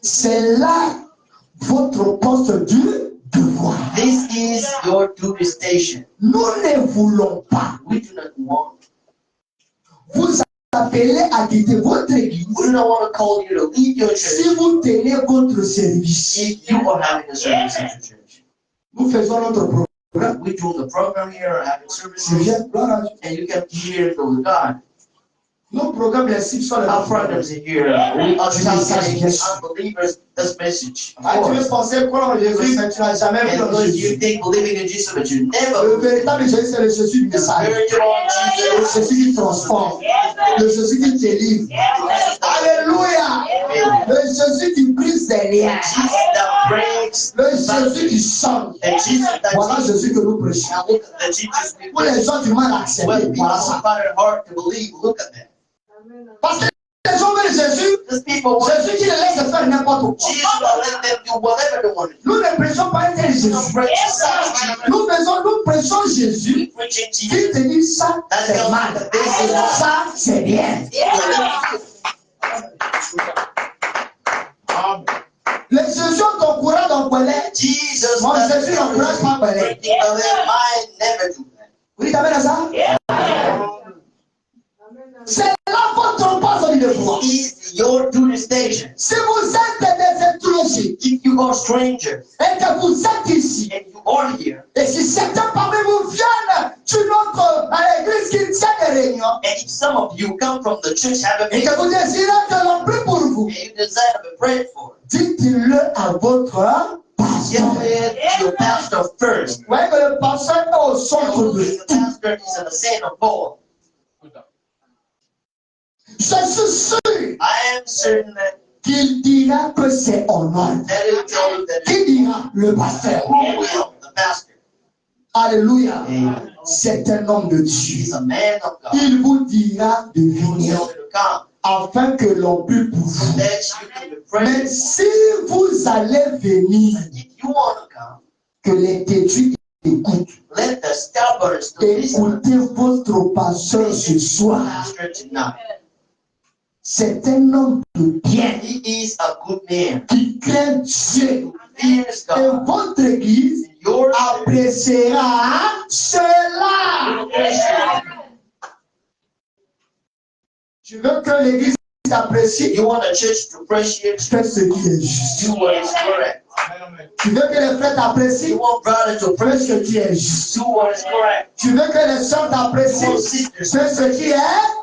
Speaker 1: C'est là votre poste du devoir.
Speaker 2: This is your duty station.
Speaker 1: Nous ne voulons pas
Speaker 2: We do not want.
Speaker 1: vous appeler à quitter votre église
Speaker 2: We do not want to call you to leave your
Speaker 1: si
Speaker 2: church
Speaker 1: vous tenez votre service.
Speaker 2: if you are having a service at your church.
Speaker 1: Nous faisons notre programme.
Speaker 2: We do the program here, having
Speaker 1: C'est
Speaker 2: services,
Speaker 1: bien, gloire à Dieu.
Speaker 2: and you come here to go to God.
Speaker 1: Nos programmes, les cibles sont les
Speaker 2: Our programs are here. We are
Speaker 1: Yes.
Speaker 2: telling unbelievers this message. Of
Speaker 1: Ah, tu veux
Speaker 2: course.
Speaker 1: penser croire en Jésus, mais tu n'as jamais vu
Speaker 2: And
Speaker 1: dans
Speaker 2: because you
Speaker 1: Jésus.
Speaker 2: think believing in Jesus, but you never
Speaker 1: Le
Speaker 2: believe.
Speaker 1: véritable Jésus, c'est le Jésus du
Speaker 2: The
Speaker 1: message.
Speaker 2: spiritual
Speaker 1: Le
Speaker 2: Jesus,
Speaker 1: Jésus qui transforme. Le Jésus qui délivre. Alléluia. Le Jésus qui brise des liens.
Speaker 2: Jesus that breaks,
Speaker 1: Le Jésus qui change.
Speaker 2: and Jesus that
Speaker 1: Voilà
Speaker 2: Jesus.
Speaker 1: Jésus que nous prêchons.
Speaker 2: Now look at the Jesus we
Speaker 1: Pour les gens du mal à accepter,
Speaker 2: When people
Speaker 1: voilà ça.
Speaker 2: find it hard to believe, look at that.
Speaker 1: Parce que les gens veulent Jésus,
Speaker 2: These people want
Speaker 1: Jésus qui les laisse faire n'importe quoi.
Speaker 2: Jesus will let them do whatever they want to do.
Speaker 1: Nous ne prêchons pas un tel Jésus. Nous prêchons Jésus
Speaker 2: Preaching
Speaker 1: qui
Speaker 2: Jesus.
Speaker 1: te dit ça, c'est mal. Ça, c'est bien. Les Jésus t'encouragent dans le
Speaker 2: Jesus
Speaker 1: Mon
Speaker 2: doesn't
Speaker 1: Jésus n'encourage pas le
Speaker 2: everything of them. I never do that.
Speaker 1: Oui, t'amènes à ça? C'est là votre poste de devoir.
Speaker 2: This is your duty station.
Speaker 1: Si vous êtes des étrangers
Speaker 2: If you are strangers
Speaker 1: et que vous êtes ici,
Speaker 2: and you are here,
Speaker 1: et si certains parmi vous viennent d'une autre église qui tient des réunions,
Speaker 2: and if some of you come from the church, have a
Speaker 1: et
Speaker 2: meeting,
Speaker 1: que vous désirez que l'on prie pour vous,
Speaker 2: and you desire to be prayed for,
Speaker 1: dites-le à votre
Speaker 2: tell
Speaker 1: pasteur.
Speaker 2: it to your pastor first.
Speaker 1: Vous voyez que le pasteur est au centre de
Speaker 2: The
Speaker 1: tout.
Speaker 2: pastor is at the center of all.
Speaker 1: Je suis sûr
Speaker 2: I am certain that
Speaker 1: qu'il dira que c'est en ordre.
Speaker 2: that it will tell you that
Speaker 1: Qui dira? Le pasteur.
Speaker 2: who will the pastor.
Speaker 1: Alléluia.
Speaker 2: Amen.
Speaker 1: C'est un homme de Dieu.
Speaker 2: He's a man of God.
Speaker 1: Il vous dira de
Speaker 2: He will
Speaker 1: venir
Speaker 2: tell you to come,
Speaker 1: afin que l'on puisse pour vous.
Speaker 2: that you can be
Speaker 1: Mais
Speaker 2: prayed.
Speaker 1: si vous allez venir,
Speaker 2: If you want to come,
Speaker 1: que les têtus écoutent,
Speaker 2: let the stubborns to listen
Speaker 1: écoutez votre pasteur ce
Speaker 2: to
Speaker 1: soir.
Speaker 2: pastor tonight.
Speaker 1: C'est un homme de bien
Speaker 2: He is a good man.
Speaker 1: qui craint Dieu.
Speaker 2: Fears
Speaker 1: Et
Speaker 2: God.
Speaker 1: votre église
Speaker 2: Your
Speaker 1: appréciera cela. Tu veux que l'église t'apprécie,
Speaker 2: You want a church to appreciate
Speaker 1: fais ce qui est juste.
Speaker 2: you what is correct.
Speaker 1: Tu veux que les frères
Speaker 2: You
Speaker 1: t'apprécient,
Speaker 2: want brother to
Speaker 1: fais ce
Speaker 2: appreciate
Speaker 1: qui est juste.
Speaker 2: do what is correct.
Speaker 1: Tu veux que les sœurs t'apprécient, fais ce qui est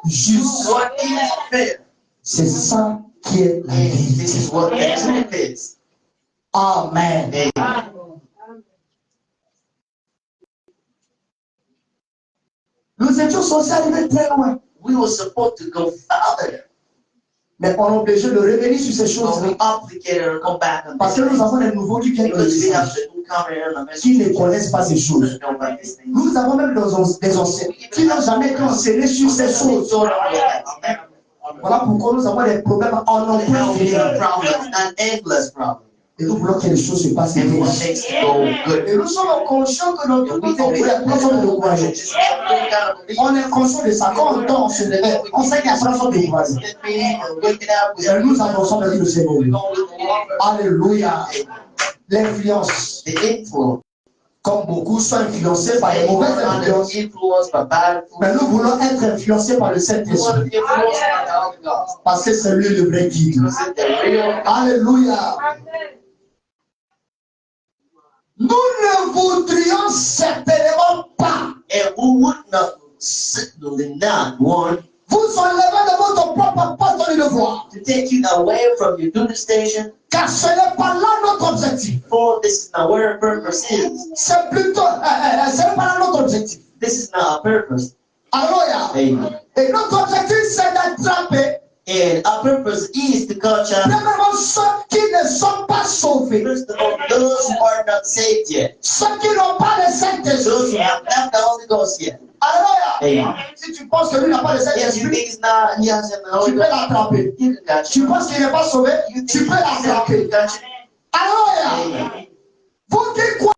Speaker 1: juste.
Speaker 2: What is fair.
Speaker 1: C'est ça qui est la
Speaker 2: And this
Speaker 1: vérité.
Speaker 2: is what the truth is.
Speaker 1: Amen.
Speaker 2: Amen.
Speaker 1: Nous étions censés arriver très loin,
Speaker 2: We were supposed to go farther,
Speaker 1: mais on est obligé de revenir sur ces
Speaker 2: but
Speaker 1: choses
Speaker 2: we obligated to go back on
Speaker 1: parce que nous avons des nouveaux qui viennent de
Speaker 2: because we have
Speaker 1: message,
Speaker 2: the newcomer and the
Speaker 1: qui ne
Speaker 2: message
Speaker 1: connaissent pas ces choses.
Speaker 2: know about these things.
Speaker 1: Nous avons même des enseignants qui n'ont jamais été enseignés sur ces choses. Voilà pourquoi nous avons des problèmes en
Speaker 2: And now
Speaker 1: emploi
Speaker 2: we have problems, an endless problem.
Speaker 1: et nous voulons que les choses se passent
Speaker 2: And we
Speaker 1: bien.
Speaker 2: want things to go good.
Speaker 1: Et nous sommes conscients que notre
Speaker 2: And we
Speaker 1: côté,
Speaker 2: think
Speaker 1: il y a personne de croyant.
Speaker 2: just gotta believe.
Speaker 1: On est conscient de ça. Quand on dort, on se réveille, on sait qu'il y a personne de croyant.
Speaker 2: Waking up, we
Speaker 1: Et nous avançons avec le Seigneur.
Speaker 2: go with the Lord.
Speaker 1: Alléluia. L'influence,
Speaker 2: The influence.
Speaker 1: comme beaucoup sont influencés par les mauvaises influences,
Speaker 2: Influenced by bad
Speaker 1: mais
Speaker 2: influence.
Speaker 1: nous voulons être influencés par le
Speaker 2: We want to
Speaker 1: Saint-Esprit
Speaker 2: be influenced by the Holy Ghost.
Speaker 1: parce que c'est lui le vrai guide.
Speaker 2: Because it's the real.
Speaker 1: Alléluia. Nous ne voudrions certainement pas
Speaker 2: And we would not, certainly not want
Speaker 1: vous enlever de votre propre poste de devoir,
Speaker 2: to take you away from your duty station,
Speaker 1: car ce n'est pas là notre objectif.
Speaker 2: for this is not where our purpose is.
Speaker 1: C'est plutôt, ce n'est pas là notre objectif.
Speaker 2: This is not our purpose.
Speaker 1: Alléluia.
Speaker 2: Amen.
Speaker 1: Et notre objectif, c'est d'attraper,
Speaker 2: And our purpose is to culture,
Speaker 1: premièrement, ceux qui ne sont pas sauvés,
Speaker 2: first of all, those who are not saved yet,
Speaker 1: ceux qui n'ont pas le
Speaker 2: those who
Speaker 1: Saint-Esprit.
Speaker 2: have not the Holy Ghost yet.
Speaker 1: Alléluia.
Speaker 2: Amen.
Speaker 1: Si tu penses que lui n'a pas le
Speaker 2: Yes, you
Speaker 1: Saint-Esprit,
Speaker 2: think it's not, he hasn't the
Speaker 1: tu
Speaker 2: Holy
Speaker 1: peux
Speaker 2: Ghost.
Speaker 1: l'attraper.
Speaker 2: You can catch
Speaker 1: Tu
Speaker 2: it.
Speaker 1: penses qu'il n'est pas sauvé,
Speaker 2: You
Speaker 1: tu
Speaker 2: think
Speaker 1: peux
Speaker 2: he's
Speaker 1: l'attraper.
Speaker 2: you can catch it.
Speaker 1: Alléluia.
Speaker 2: Amen.
Speaker 1: Vous qui croyez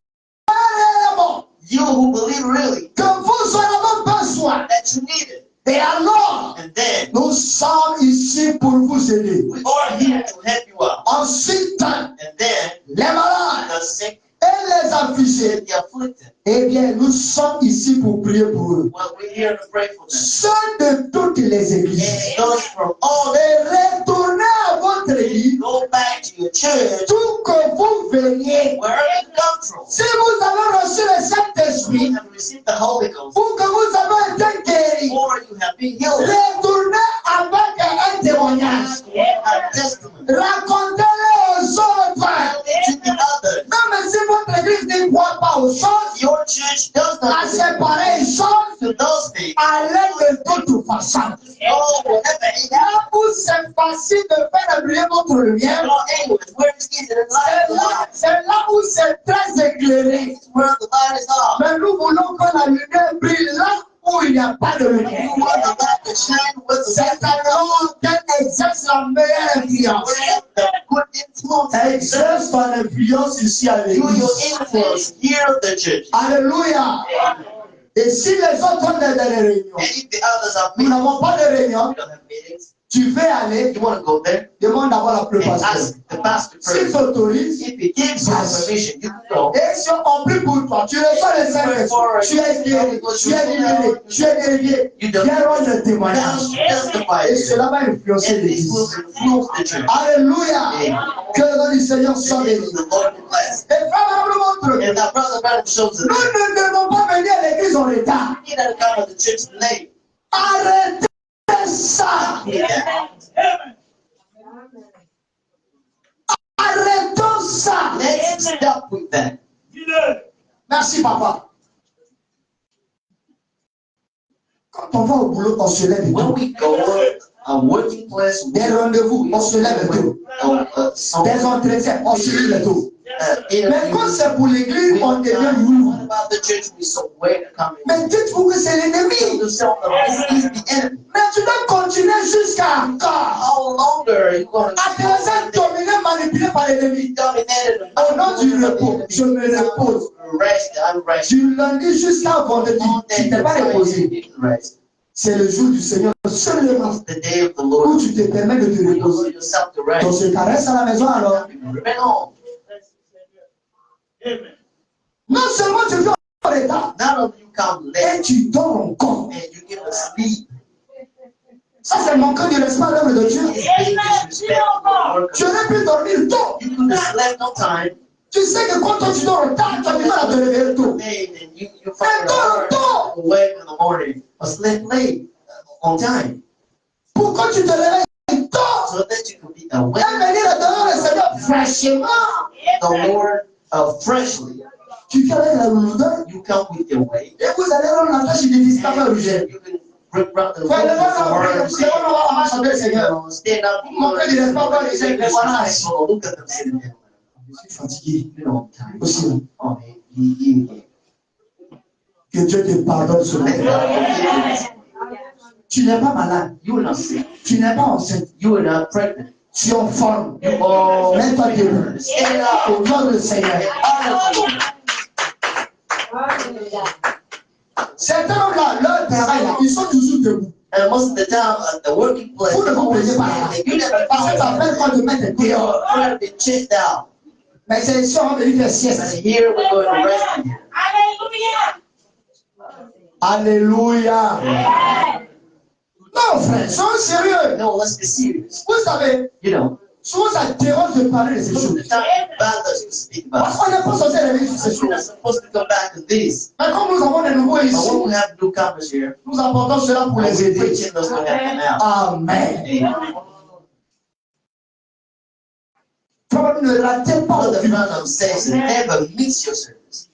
Speaker 1: réellement
Speaker 2: You who believe really
Speaker 1: que vous en avez besoin,
Speaker 2: that you need it.
Speaker 1: et alors,
Speaker 2: And then
Speaker 1: nous sommes ici pour vous aider.
Speaker 2: we are here to help you out.
Speaker 1: Ensuite,
Speaker 2: And then
Speaker 1: les malades
Speaker 2: the sick
Speaker 1: et les affligés,
Speaker 2: and the afflicted.
Speaker 1: eh bien, nous sommes ici pour prier pour eux.
Speaker 2: Well, we're here to pray for them.
Speaker 1: Ceux de toutes les églises.
Speaker 2: And those from all
Speaker 1: Et retournez à votre église,
Speaker 2: go back to your church,
Speaker 1: tout que vous veniez.
Speaker 2: wherever you come from.
Speaker 1: Si vous avez reçu le
Speaker 2: You
Speaker 1: Saint-Esprit,
Speaker 2: have received the Holy Ghost,
Speaker 1: ou que vous avez été guéri,
Speaker 2: or you have been healed.
Speaker 1: retournez avec un témoignage.
Speaker 2: A testimony.
Speaker 1: Racontez-le aux autres.
Speaker 2: Tell it to the others.
Speaker 1: Même si votre église ne croit pas aux choses,
Speaker 2: Your church does
Speaker 1: à
Speaker 2: not
Speaker 1: ces pareilles choses,
Speaker 2: to those things.
Speaker 1: allez de toute façon.
Speaker 2: Oh, whatever it is.
Speaker 1: Là où c'est facile de faire briller votre lumière,
Speaker 2: Lord, anyways, where it's easy to light,
Speaker 1: c'est là où c'est très éclairé.
Speaker 2: it's where the light is off.
Speaker 1: Mais nous voulons que la lumière brille là où il n'y a pas de lumière.
Speaker 2: You want the light to shine with the
Speaker 1: C'est alors qu'elle exerce la meilleure influence.
Speaker 2: where the good influence
Speaker 1: Exerce ton influence ici à
Speaker 2: through your
Speaker 1: l'église.
Speaker 2: influence here at the church.
Speaker 1: Alléluia. Et si les autres ont des réunions,
Speaker 2: And if the others are
Speaker 1: nous
Speaker 2: meeting,
Speaker 1: n'avons pas de réunion,
Speaker 2: we don't have meetings.
Speaker 1: tu veux aller,
Speaker 2: You want to go there
Speaker 1: demande d'abord la
Speaker 2: and
Speaker 1: préparation.
Speaker 2: ask the pastor
Speaker 1: S'il
Speaker 2: first.
Speaker 1: t'autorise,
Speaker 2: If he gives you permission, you can go.
Speaker 1: et si on prie pour toi, tu reçois le Saint-Esprit, tu es guéri, tu es libéré, tu es délivré, viens rendre le témoignage.
Speaker 2: Testify
Speaker 1: Et cela va influencer
Speaker 2: and this will
Speaker 1: l'église.
Speaker 2: influence the church.
Speaker 1: Alléluia. Que le nom du Seigneur soit
Speaker 2: And
Speaker 1: béni.
Speaker 2: the Lord will bless.
Speaker 1: Et frère, nous montre,
Speaker 2: And our brother Branham shows us
Speaker 1: nous ne devons pas venir à l'église en retard.
Speaker 2: you need to come to the church late.
Speaker 1: Arrêtez ça.
Speaker 2: Yeah.
Speaker 1: Arrêtons ça.
Speaker 2: Let's stop with that.
Speaker 1: Merci, papa. Quand on va au boulot, on se lève et
Speaker 2: When
Speaker 1: tout.
Speaker 2: we go work, a working place,
Speaker 1: Des rendez-vous, on se lève et tout. Des entretiens, on se lève et tout. Mais quand c'est pour l'église, on devient
Speaker 2: What
Speaker 1: lourd.
Speaker 2: about the church? We so way to come in.
Speaker 1: Mais dites-vous que c'est l'ennemi.
Speaker 2: Yourself, this is the enemy.
Speaker 1: Mais tu dois continuer jusqu'à encore.
Speaker 2: How longer are you going
Speaker 1: À te laisser dominer, manipulé par l'ennemi.
Speaker 2: dominated?
Speaker 1: Au nom du repos, je me repose.
Speaker 2: Rest, I'm rest.
Speaker 1: Du lundi jusqu'à vendredi, tu t'es pas reposé.
Speaker 2: Rest.
Speaker 1: C'est le jour du Seigneur seulement
Speaker 2: The day of the
Speaker 1: où
Speaker 2: Lord.
Speaker 1: tu te permets de te
Speaker 2: You allow
Speaker 1: reposer.
Speaker 2: yourself to
Speaker 1: Donc,
Speaker 2: rest.
Speaker 1: se caresse à la maison alors.
Speaker 2: Remain home.
Speaker 1: Non seulement tu viens en retard,
Speaker 2: Not only you come
Speaker 1: et
Speaker 2: late
Speaker 1: tu dors encore.
Speaker 2: and you give us sleep.
Speaker 1: Ça, c'est manquer de respect à l'œuvre de Dieu.
Speaker 2: It's being disrespectful to the work
Speaker 1: Tu
Speaker 2: of
Speaker 1: aurais pu dormir tôt.
Speaker 2: You could have slept on time.
Speaker 1: Tu sais que quand toi tu dors tard, tu as du mal à te réveiller tôt.
Speaker 2: Hey, and you
Speaker 1: Mais
Speaker 2: find it hard
Speaker 1: dors tôt.
Speaker 2: to wake in the morning or sleep late on time.
Speaker 1: Pourquoi tu te réveilles tôt?
Speaker 2: So that you could be awake
Speaker 1: Et venir adorer le Seigneur fraîchement.
Speaker 2: the Lord freshly.
Speaker 1: Tu viens avec la lourdeur
Speaker 2: You come with your weight.
Speaker 1: et vous allez rendre la tâche difficile à faire le jet.
Speaker 2: You can bring back the
Speaker 1: Frère, le
Speaker 2: work
Speaker 1: frère,
Speaker 2: of
Speaker 1: c'est bon, on va chanter le Seigneur.
Speaker 2: stand up.
Speaker 1: Montrer du respect encore les gens, les voilà. Je
Speaker 2: Look at them sitting there.
Speaker 1: suis fatigué.
Speaker 2: You know, time.
Speaker 1: Aussi.
Speaker 2: Oh, he
Speaker 1: Que Dieu te pardonne ce
Speaker 2: Let
Speaker 1: matin.
Speaker 2: God forgive you.
Speaker 1: Tu n'es pas malade.
Speaker 2: You are not sick.
Speaker 1: Tu n'es pas enceinte.
Speaker 2: You are not pregnant.
Speaker 1: Tu es en forme.
Speaker 2: Oh,
Speaker 1: Mets-toi debout.
Speaker 2: stand up.
Speaker 1: Au nom du Seigneur. Certains hommes là, leur travail là, ils sont toujours debout.
Speaker 2: And most of the time at the working place,
Speaker 1: Vous ne comprenez pas là.
Speaker 2: you never
Speaker 1: Parce que ça fait quoi de mettre dehors.
Speaker 2: try to be chased out.
Speaker 1: Mais c'est ici on va venir faire
Speaker 2: And
Speaker 1: sieste.
Speaker 2: here we're going to rest in you.
Speaker 1: Alléluia. Non frère, soyons sérieux.
Speaker 2: No, let's be serious.
Speaker 1: Vous savez,
Speaker 2: You know,
Speaker 1: souvent ça dérange de parler de ces
Speaker 2: most of
Speaker 1: choses.
Speaker 2: the time about us to speak
Speaker 1: Parce
Speaker 2: about.
Speaker 1: qu'on n'est pas censé réveiller sur ces
Speaker 2: We're not
Speaker 1: choses.
Speaker 2: supposed to come back to this.
Speaker 1: Mais comme nous avons des nouveaux
Speaker 2: But
Speaker 1: ici,
Speaker 2: when we have newcomers here,
Speaker 1: nous apportons cela pour
Speaker 2: and
Speaker 1: les
Speaker 2: we're
Speaker 1: aider.
Speaker 2: teaching those who have them out.
Speaker 1: Amen.
Speaker 2: Amen.
Speaker 1: Frère, ne ratez pas
Speaker 2: Brother
Speaker 1: aucune.
Speaker 2: Branham says, never miss your service.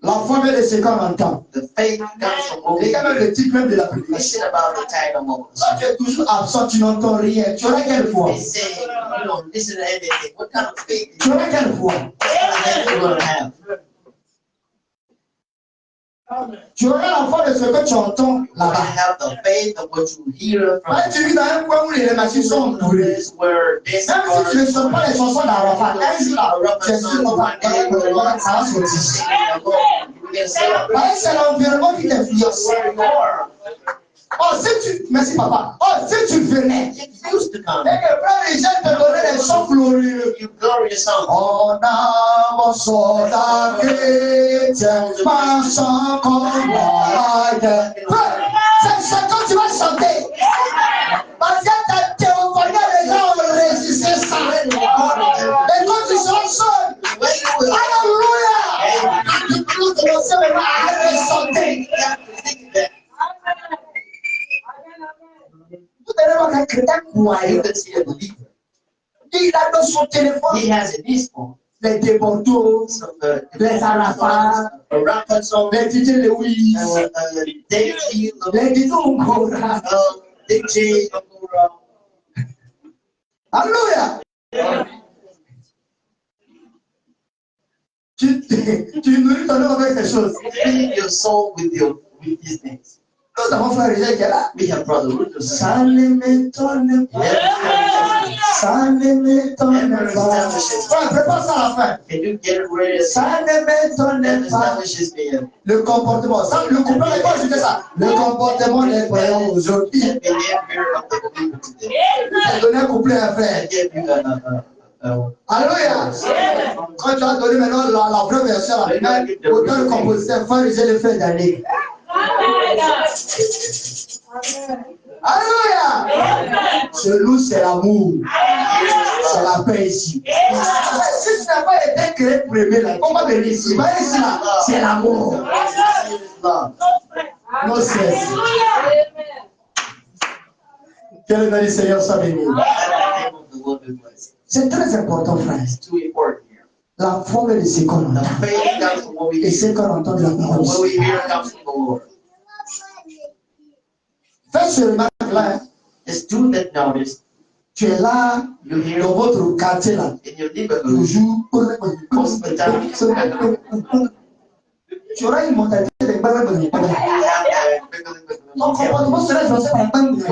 Speaker 1: La foi vient de ce qu'on entend.
Speaker 2: The faith comes from what we
Speaker 1: Regardez le titre même de la prédication.
Speaker 2: listen about the title moment.
Speaker 1: Quand tu es toujours absent, tu n'entends rien. Tu auras quelle foi?
Speaker 2: They say, you know, listen to everything. What kind of faith
Speaker 1: Tu auras quelle foi?
Speaker 2: are you going to have?
Speaker 1: Tu auras la foi de ce que tu entends
Speaker 2: You
Speaker 1: là-bas.
Speaker 2: have the faith of what you hear from
Speaker 1: Quand tu vis dans un coin où les machines sont brûlées,
Speaker 2: place where this
Speaker 1: même si tu ne sens pas les chansons d'Arafat, un jour là, tu es sûr qu'on va ça va sortir. Parce que c'est l'environnement qui t'influence. Oh, si tu, merci papa. Oh, si tu venais,
Speaker 2: It used to come.
Speaker 1: et que frère les gens te donnaient des chants glorieux.
Speaker 2: You glorious song.
Speaker 1: On a mon soldat chrétien, marchant comme la guerre. Frère, c'est quand tu vas chanter. Parce que ta théophanie, les gens ont résisté ça. Et quand tu chantes seul, alléluia! Tu peux commencer maintenant à chanter. Vous allez voir qu'un chrétien
Speaker 2: You
Speaker 1: croyant,
Speaker 2: can see a believer.
Speaker 1: il a dans son téléphone
Speaker 2: He has in his phone
Speaker 1: les débordos,
Speaker 2: some of the
Speaker 1: les Arafat,
Speaker 2: a rap song,
Speaker 1: les DJ Lewis,
Speaker 2: Daisy,
Speaker 1: les DJ Ongora.
Speaker 2: DJ,
Speaker 1: Alléluia! Tu nourris ton âme avec ces choses.
Speaker 2: feed your soul with these things.
Speaker 1: Nous avons frère Richard qui est là.
Speaker 2: We have brother Ruth.
Speaker 1: Ça ne m'étonne pas. Ça ne m'étonne pas. Frère, prépare ça à la fin.
Speaker 2: Can you get it ready?
Speaker 1: Ça ne m'étonne pas.
Speaker 2: Establishes me
Speaker 1: Le comportement. Ça, le couplet, les gars, c'était ça. Le comportement des croyants aujourd'hui.
Speaker 2: the behavior of the believer today.
Speaker 1: J'ai donné un couplet à
Speaker 2: I
Speaker 1: faire.
Speaker 2: give you
Speaker 1: Alléluia. Quand tu as donné maintenant la vraie version, la première, auteur, compositeur, frère Richard le fait d'aller. Alléluia. Ce loup, c'est l'amour. C'est la paix ici. Si tu n'as pas été créé pour aimer, là, on va venir ici. Va ici, là. C'est l'amour.
Speaker 2: love.
Speaker 1: Non, c'est. Que le nom du Seigneur soit béni.
Speaker 2: The name of the Lord be blessed.
Speaker 1: C'est très important, frère.
Speaker 2: It's too important here.
Speaker 1: La foi est de ce qu'on
Speaker 2: The
Speaker 1: entend.
Speaker 2: faith comes from what we
Speaker 1: Et
Speaker 2: hear.
Speaker 1: ce qu'on entend de la parole.
Speaker 2: What we hear comes from the Lord.
Speaker 1: Fais ce remarque-là.
Speaker 2: Just do that notice.
Speaker 1: Tu es là,
Speaker 2: You hear
Speaker 1: dans votre quartier, là.
Speaker 2: in your neighborhood.
Speaker 1: Toujours.
Speaker 2: Most of the time.
Speaker 1: Tu auras une mentalité de
Speaker 2: You have
Speaker 1: ton comportement sera influencé par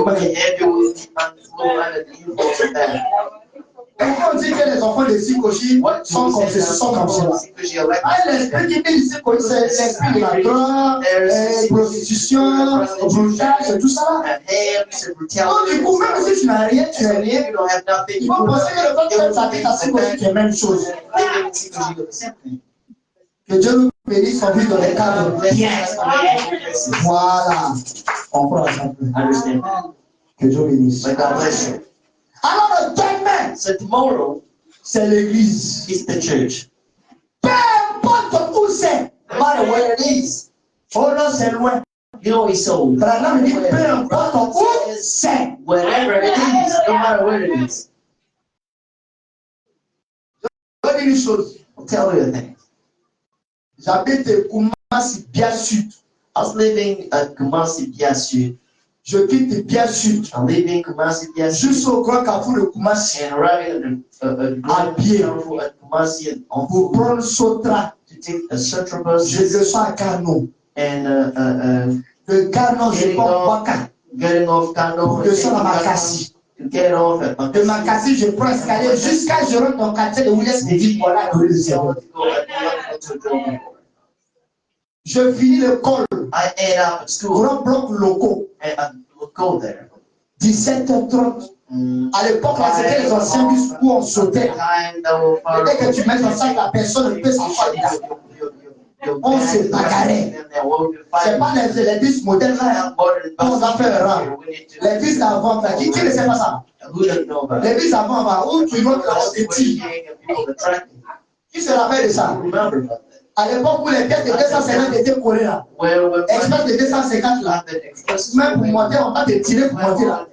Speaker 1: la
Speaker 2: behavior will be under the influence of that.
Speaker 1: Et quand on dit que les enfants de Sikoshi sont comme ceci, sont comme cela. Ah, l'esprit qui dit ici, c'est l'esprit de la drogue, prostitution, brouillage, et tout ça. Donc, du coup, même si tu n'as rien, tu n'as rien, il faut penser que le fait que tu habites à Sikoshi, c'est la même chose. Que Dieu nous bénisse son vie dans les cadres bien. Voilà. On prend ça.
Speaker 2: Understand?
Speaker 1: Que Dieu bénisse.
Speaker 2: May God bless you.
Speaker 1: Alors le demain,
Speaker 2: So tomorrow
Speaker 1: c'est l'église.
Speaker 2: is the church.
Speaker 1: Peu importe où c'est.
Speaker 2: No matter where it is.
Speaker 1: Oh non, c'est loin.
Speaker 2: You know it's so.
Speaker 1: Branham dit peu importe où c'est.
Speaker 2: Wherever it is, no matter where it is.
Speaker 1: Je vais dire une chose.
Speaker 2: I'll tell you a thing.
Speaker 1: J'habite Kumasi, bien sud.
Speaker 2: I was living at Kumasi, Bia Sud.
Speaker 1: Je quitte bien sud.
Speaker 2: I'm leaving Kumasi, Bia Sud.
Speaker 1: Jusqu'au grand carrefour de Kumasi.
Speaker 2: And arriving at Kumasi on
Speaker 1: Pour
Speaker 2: foot
Speaker 1: prendre Sotra.
Speaker 2: to take a central bus.
Speaker 1: Je descends à Kano.
Speaker 2: And
Speaker 1: De Kano, je
Speaker 2: getting
Speaker 1: prends
Speaker 2: off,
Speaker 1: Waka.
Speaker 2: getting off Kano.
Speaker 1: Pour descendre à Makassi.
Speaker 2: To get off at
Speaker 1: De
Speaker 2: Makassi.
Speaker 1: Makassi, je prends escalier jusqu'à je rentre dans le quartier de Williams et dit voilà, donner le cerveau. Je finis l'école.
Speaker 2: I end up at school
Speaker 1: Grand bloc locaux.
Speaker 2: and I would go there.
Speaker 1: 17h30. À l'époque, là, c'était les anciens bus où on sautait. Dès que tu mets ton sac, la personne ne peut s'asseoir dedans. On se bagarrait. C'est pas les bus modernes là. On va faire un rang. Les bus d'avant, qui ne sait pas ça? Les bus avant, où tu vois que c'est tire. Qui se rappelle de ça? À l'époque où les pièces de 250 étaient collées là. Express de 250 là. Même pour monter, on va te tirer pour monter là.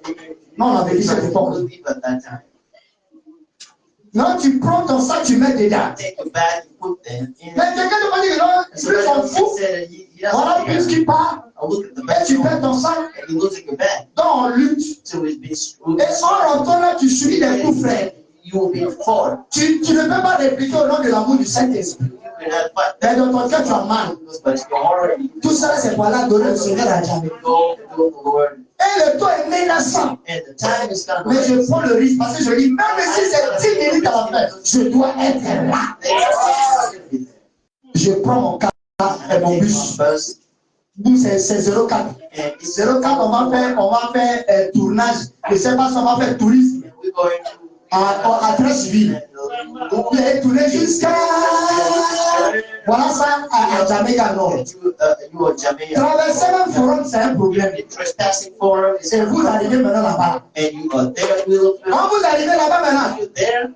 Speaker 1: Non, on a vécu cette époque. Non, tu prends ton sac, tu mets dedans. Mais quelqu'un te va dire, non, plus on fout. Voilà le bus qui part. Et tu perds ton sac. Donc on lutte. Et en rentrant là, tu subis des coups frères. Tu ne peux pas répliquer au nom de l'amour du Saint-Esprit. Mais dans ton cœur, tu as mal. Tout ça, c'est pour là donner le Seigneur à jamais. Et le temps est menaçant. Mais je prends le risque parce que je dis, même si c'est 10 minutes à la fin, je dois être là. Je prends mon car et mon bus. Nous, c'est 04. 04, on va faire tournage. Je ne sais pas si on va faire tourisme. À Trècheville. On est tourné jusqu'à. Voilà ça à Jamaica Nord. Traverser même forum, c'est un problème. Et vous arrivez maintenant là-bas. Quand vous arrivez là-bas maintenant,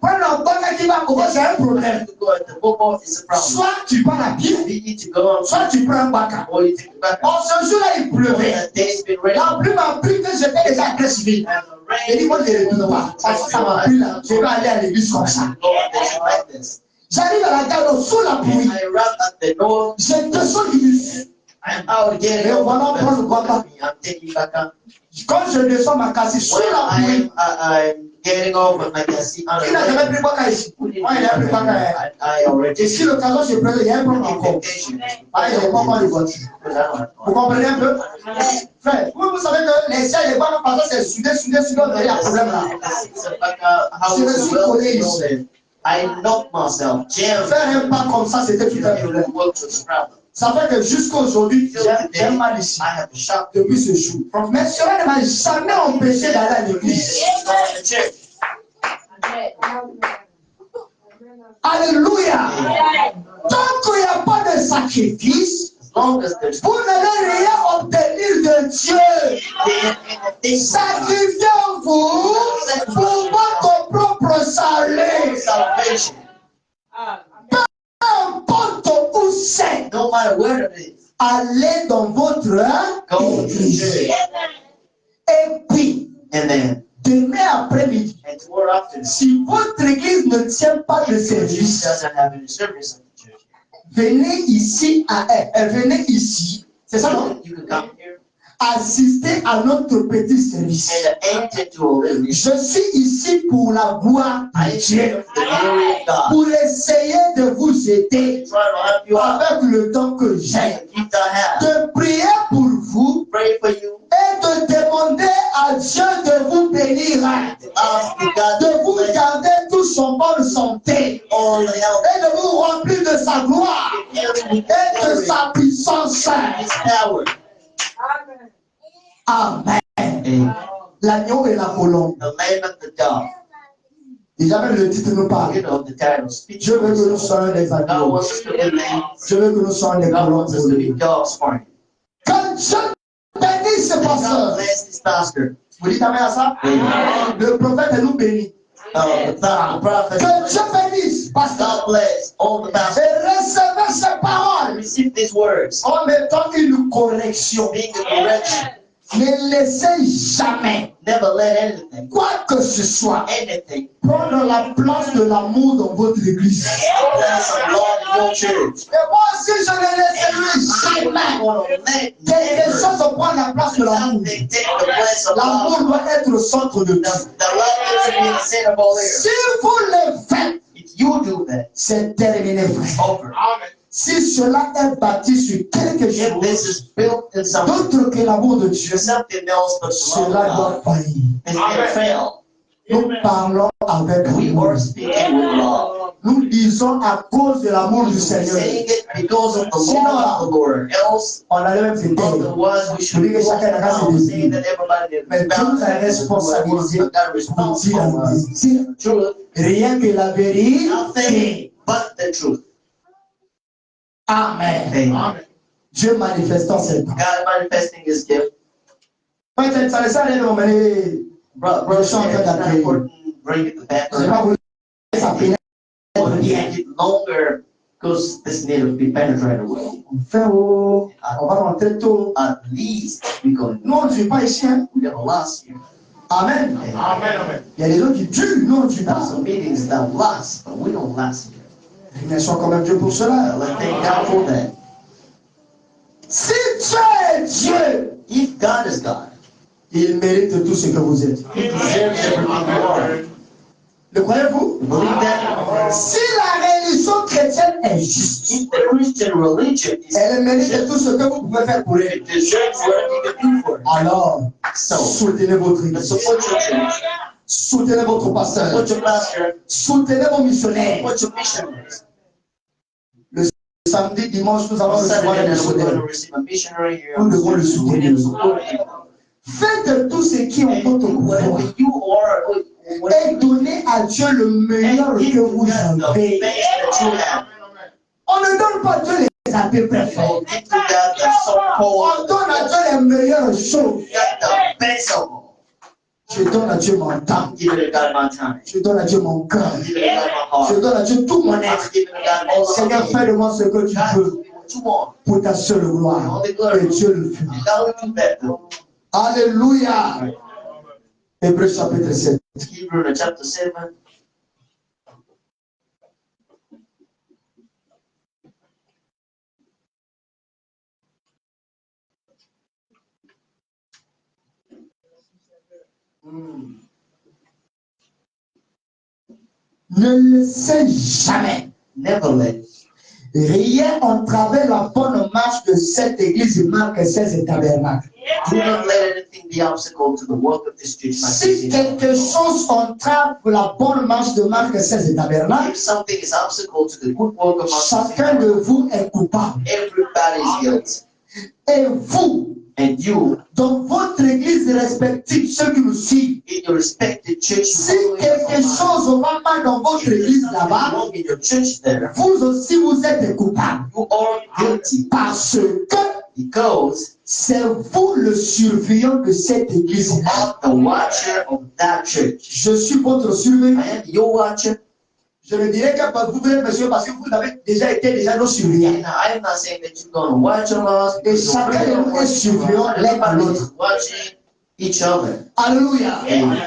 Speaker 1: prendre un bac qui va courir, c'est un problème. Soit tu pars à pied, soit tu prends un bac. En ce jour-là, il pleuvait. La pluie m'a pris que j'étais déjà à Trècheville. J'ai dit, moi, je ne retourne pas. Parce que ça m'a pris là. Je vais aller à l'église comme ça. J'arrive à la gare sous la pluie. Je descends du bus. Et on va prendre le guapa. Quand je descends ma casse sous la pluie, il n'a jamais pris guapa ici. Moi, il a pris guapa. Et si l'occasion se présente, il y a un problème encore. Ah, il n'y a pas encore de voiture. Vous comprenez un peu? Frère, vous savez que les ciels et les guapas, parce que c'est soudé, il y a un problème là. Je me suis collé ici. Faire un pas comme ça, c'était tout un problème. Ça fait que jusqu'à aujourd'hui, j'ai un mal ici. Depuis ce jour. Mais cela ne m'a jamais empêché d'aller à l'église. Alléluia. Tant qu'il n'y a pas de sacrifice, vous n'allez rien obtenir de Dieu. Sacrifiez-vous pour votre propre salut. Peu importe où c'est, allez dans votre église. Et puis, demain après-midi, si votre église ne tient pas de service, venez ici, c'est ça non? Assister à notre petit service. Je suis ici pour la gloire de Dieu, pour essayer de vous aider avec le temps que j'ai, de prier pour vous et de demander à Dieu de vous bénir, de vous garder tous en bonne santé et de vous remplir de sa gloire et de sa puissance. Amen. L'agneau et la colombe.
Speaker 2: The lamb and the dove.
Speaker 1: Et jamais le titre nous parle.
Speaker 2: You know, the title speaks.
Speaker 1: Je veux que nous soyons des
Speaker 2: God
Speaker 1: agneaux.
Speaker 2: wants us to be lambs.
Speaker 1: Je veux que nous soyons des
Speaker 2: God
Speaker 1: colons
Speaker 2: wants us
Speaker 1: pour
Speaker 2: to be
Speaker 1: lui.
Speaker 2: dogs for him.
Speaker 1: Quand Dieu bénit ce
Speaker 2: God
Speaker 1: pasteur,
Speaker 2: bless this pastor.
Speaker 1: vous dites amen à ça?
Speaker 2: Amen.
Speaker 1: Le prophète nous bénit.
Speaker 2: The prophet.
Speaker 1: Que Dieu bénisse, pasteur.
Speaker 2: God bless all the pastors.
Speaker 1: Et recevez ces paroles
Speaker 2: Receive these words.
Speaker 1: en mettant une correction.
Speaker 2: Being a correction.
Speaker 1: Ne laissez jamais,
Speaker 2: Never let anything,
Speaker 1: quoi que ce soit,
Speaker 2: anything,
Speaker 1: prendre la place de l'amour dans votre église.
Speaker 2: place of love in your church.
Speaker 1: Et moi aussi, je ne laisserai jamais quelque chose prendre la place de l'amour.
Speaker 2: Something take the place of
Speaker 1: L'amour
Speaker 2: love.
Speaker 1: doit être le centre de tout.
Speaker 2: The love needs to be the center of all
Speaker 1: Si
Speaker 2: here.
Speaker 1: vous le faites,
Speaker 2: If you do that,
Speaker 1: c'est terminé, frère.
Speaker 2: it's over.
Speaker 1: Si cela est bâti sur quelque
Speaker 2: If this
Speaker 1: chose
Speaker 2: is built in something,
Speaker 1: d'autre que l'amour de Dieu,
Speaker 2: something else but the
Speaker 1: cela
Speaker 2: love of
Speaker 1: doit
Speaker 2: God,
Speaker 1: faillir.
Speaker 2: it's going to fail.
Speaker 1: Nous parlons avec
Speaker 2: We
Speaker 1: amour.
Speaker 2: are speaking with love.
Speaker 1: Nous disons à cause de l'amour du Seigneur.
Speaker 2: Saying it because of the love of the Lord. Else,
Speaker 1: On allait même se taire.
Speaker 2: otherwise, we should
Speaker 1: Vous dites
Speaker 2: be
Speaker 1: que chacun n'a qu'à se
Speaker 2: saying
Speaker 1: décider.
Speaker 2: that everybody
Speaker 1: Mais
Speaker 2: is
Speaker 1: Dieu nous a
Speaker 2: bound
Speaker 1: responsabilisés
Speaker 2: to God
Speaker 1: pour dire
Speaker 2: responsible
Speaker 1: la
Speaker 2: for
Speaker 1: vérité.
Speaker 2: truth.
Speaker 1: Rien que la vérité.
Speaker 2: Nothing but the truth.
Speaker 1: Amen.
Speaker 2: Amen.
Speaker 1: Dieu manifestant ses dons.
Speaker 2: God manifesting His gift.
Speaker 1: Peut-être ça les allait m'emmener.
Speaker 2: Brother, it's not important. Bring it back.
Speaker 1: Je vais pas vous dire ça pénètre bien.
Speaker 2: Make it longer because this need to be penetrated well.
Speaker 1: Enfin, oh, on va rentrer tôt.
Speaker 2: At least we going.
Speaker 1: Nous, on ne tue pas ici. Hein?
Speaker 2: We never last year.
Speaker 1: Amen.
Speaker 3: Amen.
Speaker 1: Il y a des gens qui tuent, nous, on ne tue
Speaker 2: There are
Speaker 1: pas.
Speaker 2: some meetings that last, but we don't last here.
Speaker 1: Remercions quand même Dieu pour cela.
Speaker 2: Let's thank God for that.
Speaker 1: Si Dieu est Dieu,
Speaker 2: If God is God,
Speaker 1: il mérite tout ce que vous êtes.
Speaker 2: He deserves everything you are.
Speaker 1: Le croyez-vous?
Speaker 2: You believe that?
Speaker 1: Si la religion chrétienne est juste,
Speaker 2: If the Christian religion is
Speaker 1: elle mérite tout ce que vous pouvez faire pour elle.
Speaker 2: it deserves whatever you can do for it.
Speaker 1: Alors,
Speaker 2: So,
Speaker 1: soutenez votre
Speaker 2: let's
Speaker 1: église.
Speaker 2: support your church,
Speaker 1: Soutenez votre pasteur.
Speaker 2: support your pastor,
Speaker 1: Soutenez vos missionnaires.
Speaker 2: support your missionaries.
Speaker 1: Samedi, dimanche, nous allons
Speaker 2: On
Speaker 1: recevoir
Speaker 2: Saturday
Speaker 1: les
Speaker 2: night, we're going
Speaker 1: missionnaires.
Speaker 2: to receive a missionary here.
Speaker 1: Nous devons le
Speaker 2: We
Speaker 1: soutenir.
Speaker 2: need to support him.
Speaker 1: Faites tout ce qui est en
Speaker 2: And
Speaker 1: votre pouvoir
Speaker 2: whatever you are,
Speaker 1: et
Speaker 2: whatever
Speaker 1: donnez à Dieu le meilleur
Speaker 2: and give
Speaker 1: que
Speaker 2: to
Speaker 1: vous
Speaker 2: God the
Speaker 1: avez.
Speaker 2: best that you have.
Speaker 1: On ne donne pas à Dieu les à peu près.
Speaker 2: So give to God the
Speaker 1: On
Speaker 2: so-called,
Speaker 1: donne à Dieu les meilleures choses.
Speaker 2: got the best of all.
Speaker 1: Je donne à Dieu mon temps.
Speaker 2: I'm giving to God my time.
Speaker 1: Je donne à Dieu mon cœur.
Speaker 2: I'm giving to God my
Speaker 1: Je
Speaker 2: heart.
Speaker 1: donne à Dieu tout mon
Speaker 2: I'm
Speaker 1: être.
Speaker 2: giving to God all of
Speaker 1: Seigneur,
Speaker 2: me.
Speaker 1: fais de moi ce que tu
Speaker 2: God,
Speaker 1: veux
Speaker 2: do what you want.
Speaker 1: pour ta seule gloire. Et Dieu le fera.
Speaker 2: And God will do that though.
Speaker 1: Alléluia. Hébreux chapitre 7.
Speaker 2: Hebrew chapter 7.
Speaker 1: Ne laissez jamais
Speaker 2: Never let
Speaker 1: rien entraver la bonne marche de cette église Marc 16 et tabernacle.
Speaker 2: do not let anything be obstacle to the work of this church.
Speaker 1: Si quelque chose entrave la bonne marche de Marc 16 et tabernacle,
Speaker 2: If something is obstacle to the good work of
Speaker 1: chacun de vous est coupable.
Speaker 2: everybody is guilty.
Speaker 1: Et vous,
Speaker 2: And you,
Speaker 1: dans votre église respective, ceux qui nous suivent,
Speaker 2: in your respective church,
Speaker 1: si quelque chose va mal dans votre église là-bas,
Speaker 2: wrong in your church there,
Speaker 1: vous aussi vous êtes coupable.
Speaker 2: you are guilty
Speaker 1: Parce que
Speaker 2: because
Speaker 1: c'est vous le surveillant de cette
Speaker 2: you
Speaker 1: église-là.
Speaker 2: are the watcher of that church.
Speaker 1: Je suis votre surveillant.
Speaker 2: I am your watcher.
Speaker 1: Je ne dirais que vous voulez, monsieur, parce que vous avez déjà été nos surveillants.
Speaker 2: And I am not saying that you're going to watch on us.
Speaker 1: Et chacun de nous est surveillant l'un par
Speaker 2: Everybody is
Speaker 1: l'autre.
Speaker 2: watching each other.
Speaker 1: Alléluia.
Speaker 2: Amen.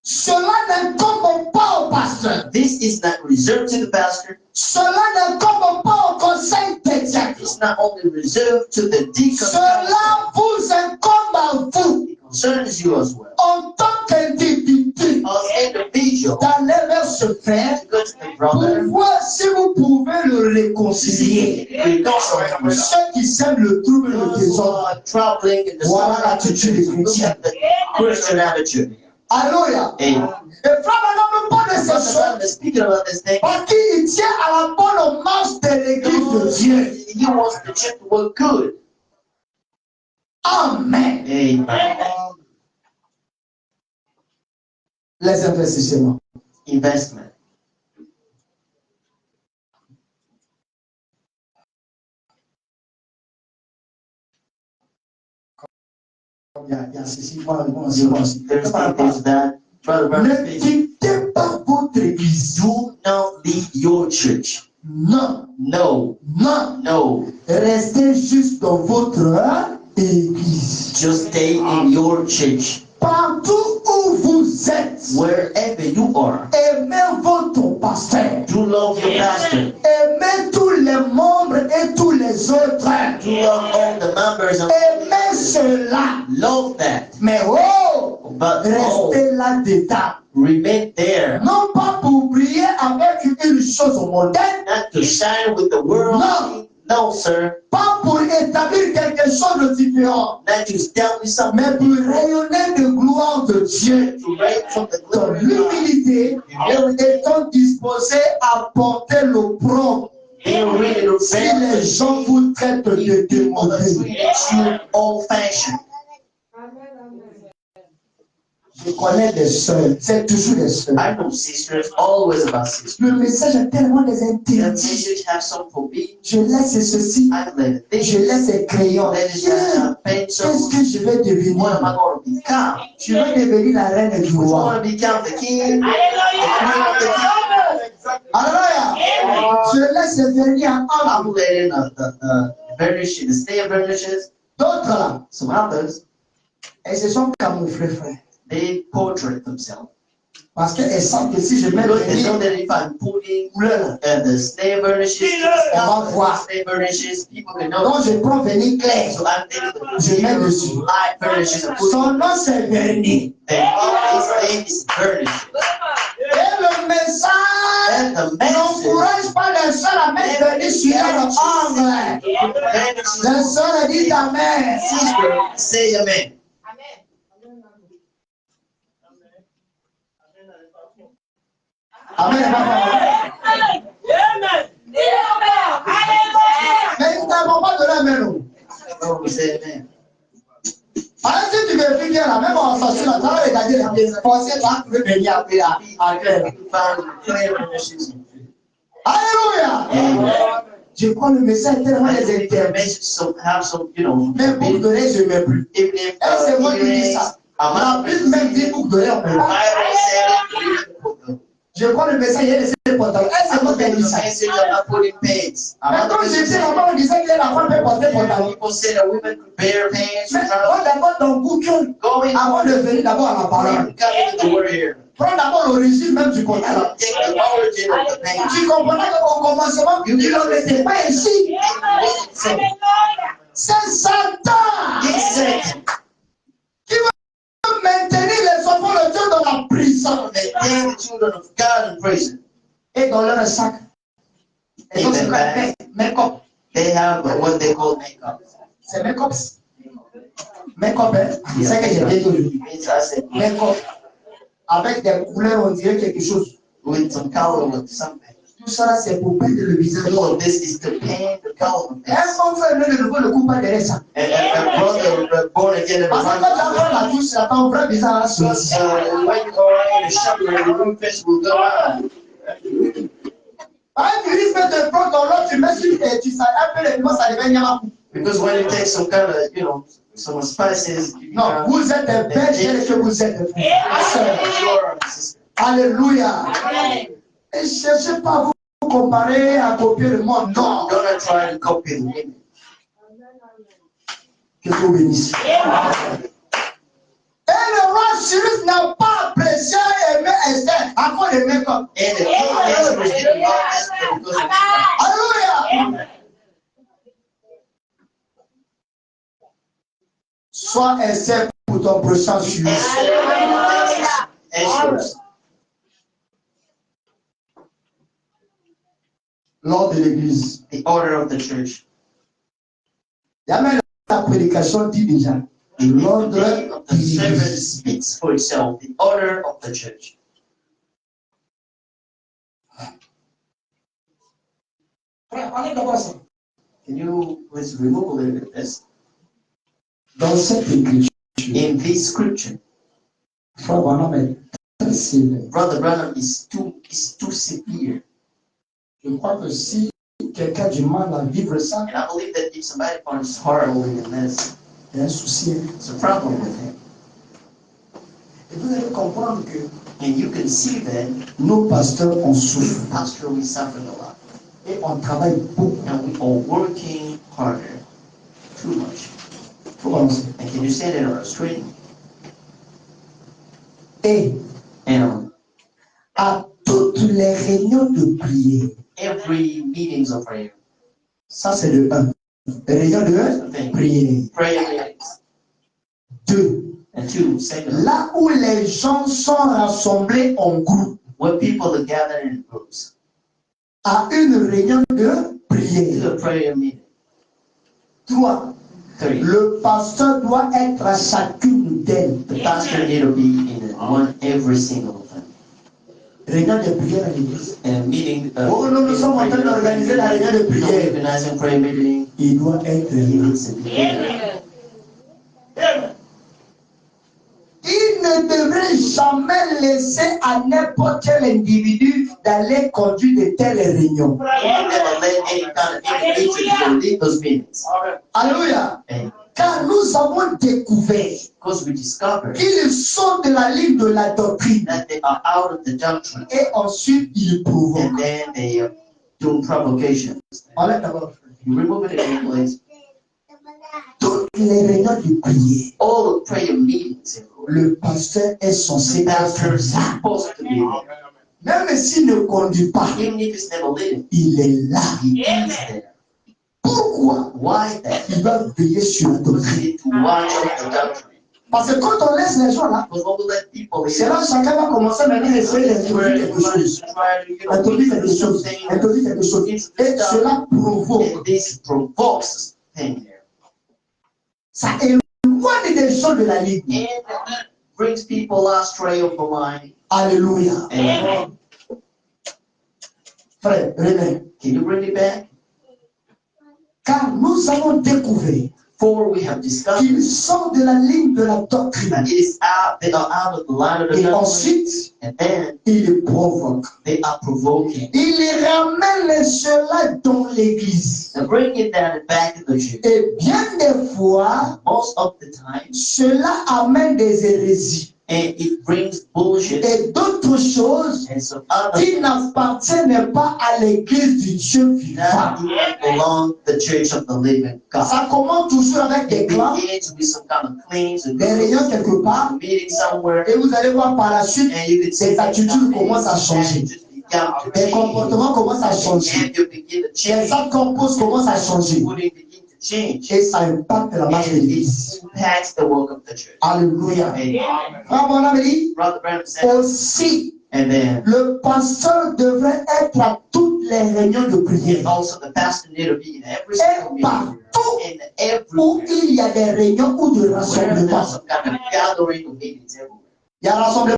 Speaker 1: Cela n'incombe pas au pasteur.
Speaker 2: This is not reserved to the pastor.
Speaker 1: Cela n'incombe pas au conseil pédiatrique.
Speaker 2: It's not only reserved to the deacon.
Speaker 1: Cela vous incombe à vous
Speaker 2: It concerns you as well.
Speaker 1: en tant qu'individu
Speaker 2: As individual,
Speaker 1: d'aller vers ce frère
Speaker 2: to go to the
Speaker 1: pour
Speaker 2: brother,
Speaker 1: voir si vous pouvez le réconcilier. Ceux qui sèment le trouble et le
Speaker 2: those who
Speaker 1: désordre.
Speaker 2: are traveling in the
Speaker 1: Voilà l'attitude des
Speaker 2: Look
Speaker 1: chrétiens.
Speaker 2: at the Christian attitude.
Speaker 1: Alléluia.
Speaker 2: Amen.
Speaker 1: Et frère, maintenant, nous parlons de ces
Speaker 2: Brother,
Speaker 1: choses
Speaker 2: I'm speaking about this thing.
Speaker 1: parce qu'il tient à la bonne marche de l'église de Dieu.
Speaker 2: He wants the church to work good.
Speaker 1: Amen.
Speaker 2: Amen.
Speaker 1: Les investissements.
Speaker 2: Investment.
Speaker 1: Il y a ceci, moi,
Speaker 2: There's that. Brother,
Speaker 1: ne quittez pas votre église.
Speaker 2: do not leave your church.
Speaker 1: Non,
Speaker 2: No,
Speaker 1: non.
Speaker 2: no.
Speaker 1: Restez juste dans votre église.
Speaker 2: Just stay in your church.
Speaker 1: Partout où vous êtes,
Speaker 2: Wherever you are.
Speaker 1: aimez votre pasteur.
Speaker 2: Do love your pastor.
Speaker 1: Aimez tous les membres et tous les autres.
Speaker 2: Do love all the members of
Speaker 1: Aimez cela.
Speaker 2: love that.
Speaker 1: Mais oh,
Speaker 2: But
Speaker 1: restez là-dedans.
Speaker 2: remain there.
Speaker 1: Non pas pour prier avec une chose mondaine.
Speaker 2: Not to shine with the world.
Speaker 1: No.
Speaker 2: No, sir.
Speaker 1: Pas pour établir quelque chose de différent.
Speaker 2: Not to establish something.
Speaker 1: Mais pour rayonner de gloire de Dieu.
Speaker 2: To reign from the
Speaker 1: Dans
Speaker 2: glory of God.
Speaker 1: l'humilité, étant disposés à porter l'opprobre.
Speaker 2: Being ready to
Speaker 1: Si
Speaker 2: bear
Speaker 1: les gens vous traitent de
Speaker 2: people that
Speaker 1: démodés.
Speaker 2: treat you old-fashioned.
Speaker 1: Je connais des sœurs, c'est toujours des sœurs.
Speaker 2: I know sisters, always about sisters.
Speaker 1: Le message a tellement des
Speaker 2: The
Speaker 1: interdits.
Speaker 2: message have some forbidden.
Speaker 1: Je laisse ceci,
Speaker 2: I let it
Speaker 1: je
Speaker 2: be.
Speaker 1: laisse les crayons.
Speaker 2: Let it
Speaker 1: Dieu,
Speaker 2: pencil.
Speaker 1: qu'est-ce que je vais
Speaker 2: What am
Speaker 1: devenir?
Speaker 2: I going to become?
Speaker 1: Je vais devenir la reine du
Speaker 2: I
Speaker 1: roi.
Speaker 2: want to become the king.
Speaker 1: Alléluia. Je laisse venir en
Speaker 2: I'm letting the varnishes, the stay varnishes.
Speaker 1: d'autres là.
Speaker 2: Some others,
Speaker 1: Elles se sont camouflées, frère.
Speaker 2: they portrait themselves.
Speaker 1: Parce qu'elles sentent que si je mets
Speaker 2: Because they know
Speaker 1: venir
Speaker 2: that if I'm putting
Speaker 1: couleur,
Speaker 2: the stay varnishes,
Speaker 1: on va voir.
Speaker 2: stay varnishes, people can know.
Speaker 1: Donc je prends venir clair.
Speaker 2: So I'm taking
Speaker 1: Je mets
Speaker 2: the
Speaker 1: dessus.
Speaker 2: light varnishes and put
Speaker 1: Son nom c'est vernis.
Speaker 2: the his name is varnish.
Speaker 1: Et le message
Speaker 2: And the message,
Speaker 1: n'encourage pas les sœurs à mettre vernis sur leur ongle. Les sœurs disent Amen.
Speaker 2: sister, say amen.
Speaker 1: Amen. Mais ils n'avons pas donné Amen.
Speaker 2: Oh, we say amen.
Speaker 1: Alors si tu veux prier là, même en s'assure là, tu vas regarder les pensées là, tu veux venir après à clair.
Speaker 2: You found clear varnishes.
Speaker 1: Alléluia. Je prends le message tellement les
Speaker 2: The
Speaker 1: interdits.
Speaker 2: message so have some, you know,
Speaker 1: Même pour donner, je ne mets plus.
Speaker 2: even if
Speaker 1: Et c'est moi qui dis
Speaker 2: earrings,
Speaker 1: ça. La Bible même dit pour donner, on peut
Speaker 2: the
Speaker 1: pas.
Speaker 2: Bible said,
Speaker 1: Je prends le message, il y a laissé le pantalon. Et c'est moi qui ai dit
Speaker 2: the
Speaker 1: ça.
Speaker 2: message about putting pants.
Speaker 1: Mais quand j'étais là-bas, on disait que la femme peut porter pantalon.
Speaker 2: People say that women could wear pants.
Speaker 1: Mais prends d'abord ton Google
Speaker 2: Going
Speaker 1: avant de venir d'abord à la parole.
Speaker 2: come into the word here.
Speaker 1: Prends d'abord l'origine même du pantalon.
Speaker 2: Take the origin of the pants.
Speaker 1: Tu comprends qu'au commencement, il n'en était pas ici. C'est Satan
Speaker 2: It's Satan.
Speaker 1: qui veut maintenir les enfants de Dieu dans la prison
Speaker 2: Maintain the children of God in prison.
Speaker 1: et dans leur sac. Et donc, c'est quoi? Make-up.
Speaker 2: They have what they call makeup.
Speaker 1: C'est make-up. Make-up, hein? C'est ça que j'ai dit aujourd'hui.
Speaker 2: Means I said
Speaker 1: Make-up. Avec des couleurs, on dirait quelque chose.
Speaker 2: with some color with something.
Speaker 1: Tout ça là, c'est pour peindre le visage.
Speaker 2: All of this is to paint the color of
Speaker 1: Et un
Speaker 2: this.
Speaker 1: bon frère ne le coupe pas derrière ça.
Speaker 2: And brother born again,
Speaker 1: Parce que quand tu apprends la touche, ça ton vrai visage là,
Speaker 2: because when you go around the shower, the room fish will go out.
Speaker 1: tu risques de prendre ton lot, tu mets sur et tu sais un peu les piments, ça devient nyamakou.
Speaker 2: Because when you take some kind of, you know, some spices, you
Speaker 1: Non, vous êtes des belles que vous êtes des frères. Alléluia. Et ne cherchez pas à vous comparer, à copier le monde. Non.
Speaker 2: Don't try to copy the women.
Speaker 1: Que Dieu bénisse. Et le roi Cyrus n'a pas apprécié et aimé Esther à cause de make-up.
Speaker 2: And the king Esther didn't love Esther because of that.
Speaker 1: Alléluia. Sois Esther pour ton prochain Cyrus.
Speaker 2: Esther.
Speaker 1: L'ordre de l'église.
Speaker 2: The order of the church.
Speaker 1: Il y a même la prédication dit déjà.
Speaker 2: The
Speaker 1: L'ordre
Speaker 2: name of
Speaker 1: de
Speaker 2: the servant
Speaker 1: l'église.
Speaker 2: speaks for itself. The order of the church.
Speaker 1: Allez d'abord ça.
Speaker 2: Can you please remove a little bit of this?
Speaker 1: Dans cette écriture,
Speaker 2: In this scripture,
Speaker 1: Frère Branham est très sévère.
Speaker 2: Brother Branham is too severe.
Speaker 1: Je crois que si quelqu'un a du mal à vivre ça,
Speaker 2: And I believe that if somebody finds hard living this,
Speaker 1: il y a un souci.
Speaker 2: it's a problem with him.
Speaker 1: Et vous allez comprendre que
Speaker 2: And you can see that
Speaker 1: nos pasteurs en souffrent
Speaker 2: pastor we suffering a lot.
Speaker 1: et on travaille beaucoup.
Speaker 2: And we are working harder. Too much.
Speaker 1: Faut balancer.
Speaker 2: And can you say that on a screen?
Speaker 1: Et
Speaker 2: And
Speaker 1: à toutes les réunions de prière,
Speaker 2: every meetings of prayer.
Speaker 1: ça c'est le 1. Réunion de prière.
Speaker 2: Prayer meetings.
Speaker 1: 2.
Speaker 2: And 2, second,
Speaker 1: Là où les gens sont rassemblés en groupe
Speaker 2: when people are gathered in groups
Speaker 1: à une réunion de
Speaker 2: to
Speaker 1: prière.
Speaker 2: a prayer meeting.
Speaker 1: 3.
Speaker 2: 3,
Speaker 1: Le pasteur doit être à chacune d'elles.
Speaker 2: the pastor need to be in one every single of them.
Speaker 1: Réunion de prière à l'église.
Speaker 2: And meeting.
Speaker 1: Oh, nous sommes en train d'organiser la réunion de prière.
Speaker 2: Organizing prayer meeting.
Speaker 1: Il doit être
Speaker 2: He
Speaker 1: là.
Speaker 2: needs to be there.
Speaker 3: Amen.
Speaker 1: Il ne devrait jamais laisser à n'importe quel individu d'aller conduire de telles réunions.
Speaker 2: He never let any kind of individual lead those meetings.
Speaker 1: Alléluia.
Speaker 2: And
Speaker 1: Car nous avons découvert
Speaker 2: because we discovered
Speaker 1: qu'ils sont de la ligne de la doctrine
Speaker 2: that they are out of the doctrine,
Speaker 1: et ensuite ils provoquent.
Speaker 2: and then they do provocations.
Speaker 1: Enlève d'abord.
Speaker 2: You remove it in place.
Speaker 1: Toutes les réunions de prière,
Speaker 2: All the prayer meetings,
Speaker 1: le pasteur est
Speaker 2: the
Speaker 1: censé
Speaker 2: pastor
Speaker 1: être
Speaker 2: is
Speaker 1: là.
Speaker 2: supposed to be there.
Speaker 1: Même s'il ne conduit pas,
Speaker 2: Even if he's never leading,
Speaker 1: il est là.
Speaker 2: he is there.
Speaker 1: Pourquoi?
Speaker 2: Why that?
Speaker 1: Il va veiller sur la
Speaker 2: Because we
Speaker 1: doctrine.
Speaker 2: need to watch out the doctrine.
Speaker 1: Parce que quand on laisse les gens là,
Speaker 2: Because when we let people
Speaker 1: c'est là que chacun va commencer maintenant à essayer d'introduire quelque chose. Introduire quelque chose. Introduire quelque chose. Et cela provoque.
Speaker 2: and this provokes thing there.
Speaker 1: Ça éloigne des gens de la ligne.
Speaker 2: And it brings people astray of the line.
Speaker 1: Alléluia.
Speaker 2: And
Speaker 1: Frère, René.
Speaker 2: can you bring it back?
Speaker 1: Car nous avons découvert
Speaker 2: For we have discovered
Speaker 1: qu'ils sont de la ligne de la doctrine.
Speaker 2: that it is out, they are out of the line of the
Speaker 1: Et
Speaker 2: doctrine,
Speaker 1: ensuite,
Speaker 2: and then
Speaker 1: ils provoquent.
Speaker 2: they are provoking.
Speaker 1: Ils ramènent cela dans l'église.
Speaker 2: They bring it down and back in the church.
Speaker 1: Et bien des fois,
Speaker 2: Most of the time,
Speaker 1: cela amène des hérésies
Speaker 2: and it brings bullshit
Speaker 1: et d'autres choses
Speaker 2: and some other
Speaker 1: qui
Speaker 2: things
Speaker 1: n'appartiennent pas à l'église du Dieu vivant.
Speaker 2: that even belong to the church of the living God.
Speaker 1: Ça commence toujours avec des
Speaker 2: It
Speaker 1: clans,
Speaker 2: begins with some kind of claims and
Speaker 1: des réunions quelque part,
Speaker 2: meeting somewhere,
Speaker 1: et vous allez voir par la suite,
Speaker 2: and you can see
Speaker 1: les attitudes commencent à changer. Les
Speaker 2: Les
Speaker 1: comportements commencent à changer.
Speaker 2: and you begin to
Speaker 1: Les
Speaker 2: change.
Speaker 1: actes qu'on pose commencent à changer.
Speaker 2: When it begin to change,
Speaker 1: Et ça impacte la marche de
Speaker 2: and
Speaker 1: l'église.
Speaker 2: it impacts the work of the church.
Speaker 1: Alléluia.
Speaker 2: And
Speaker 1: Frère Bonhomme dit,
Speaker 2: Brother Branham said,
Speaker 1: aussi,
Speaker 2: and then
Speaker 1: le pasteur devrait être à toutes les réunions de prière.
Speaker 2: also the pastor need to be in every
Speaker 1: Et
Speaker 2: single meeting,
Speaker 1: partout
Speaker 2: in every
Speaker 1: où il y a des réunions ou de
Speaker 2: where
Speaker 1: rassemblements.
Speaker 2: there's some kind of gathering of meetings everywhere.
Speaker 1: Il y a rassemblement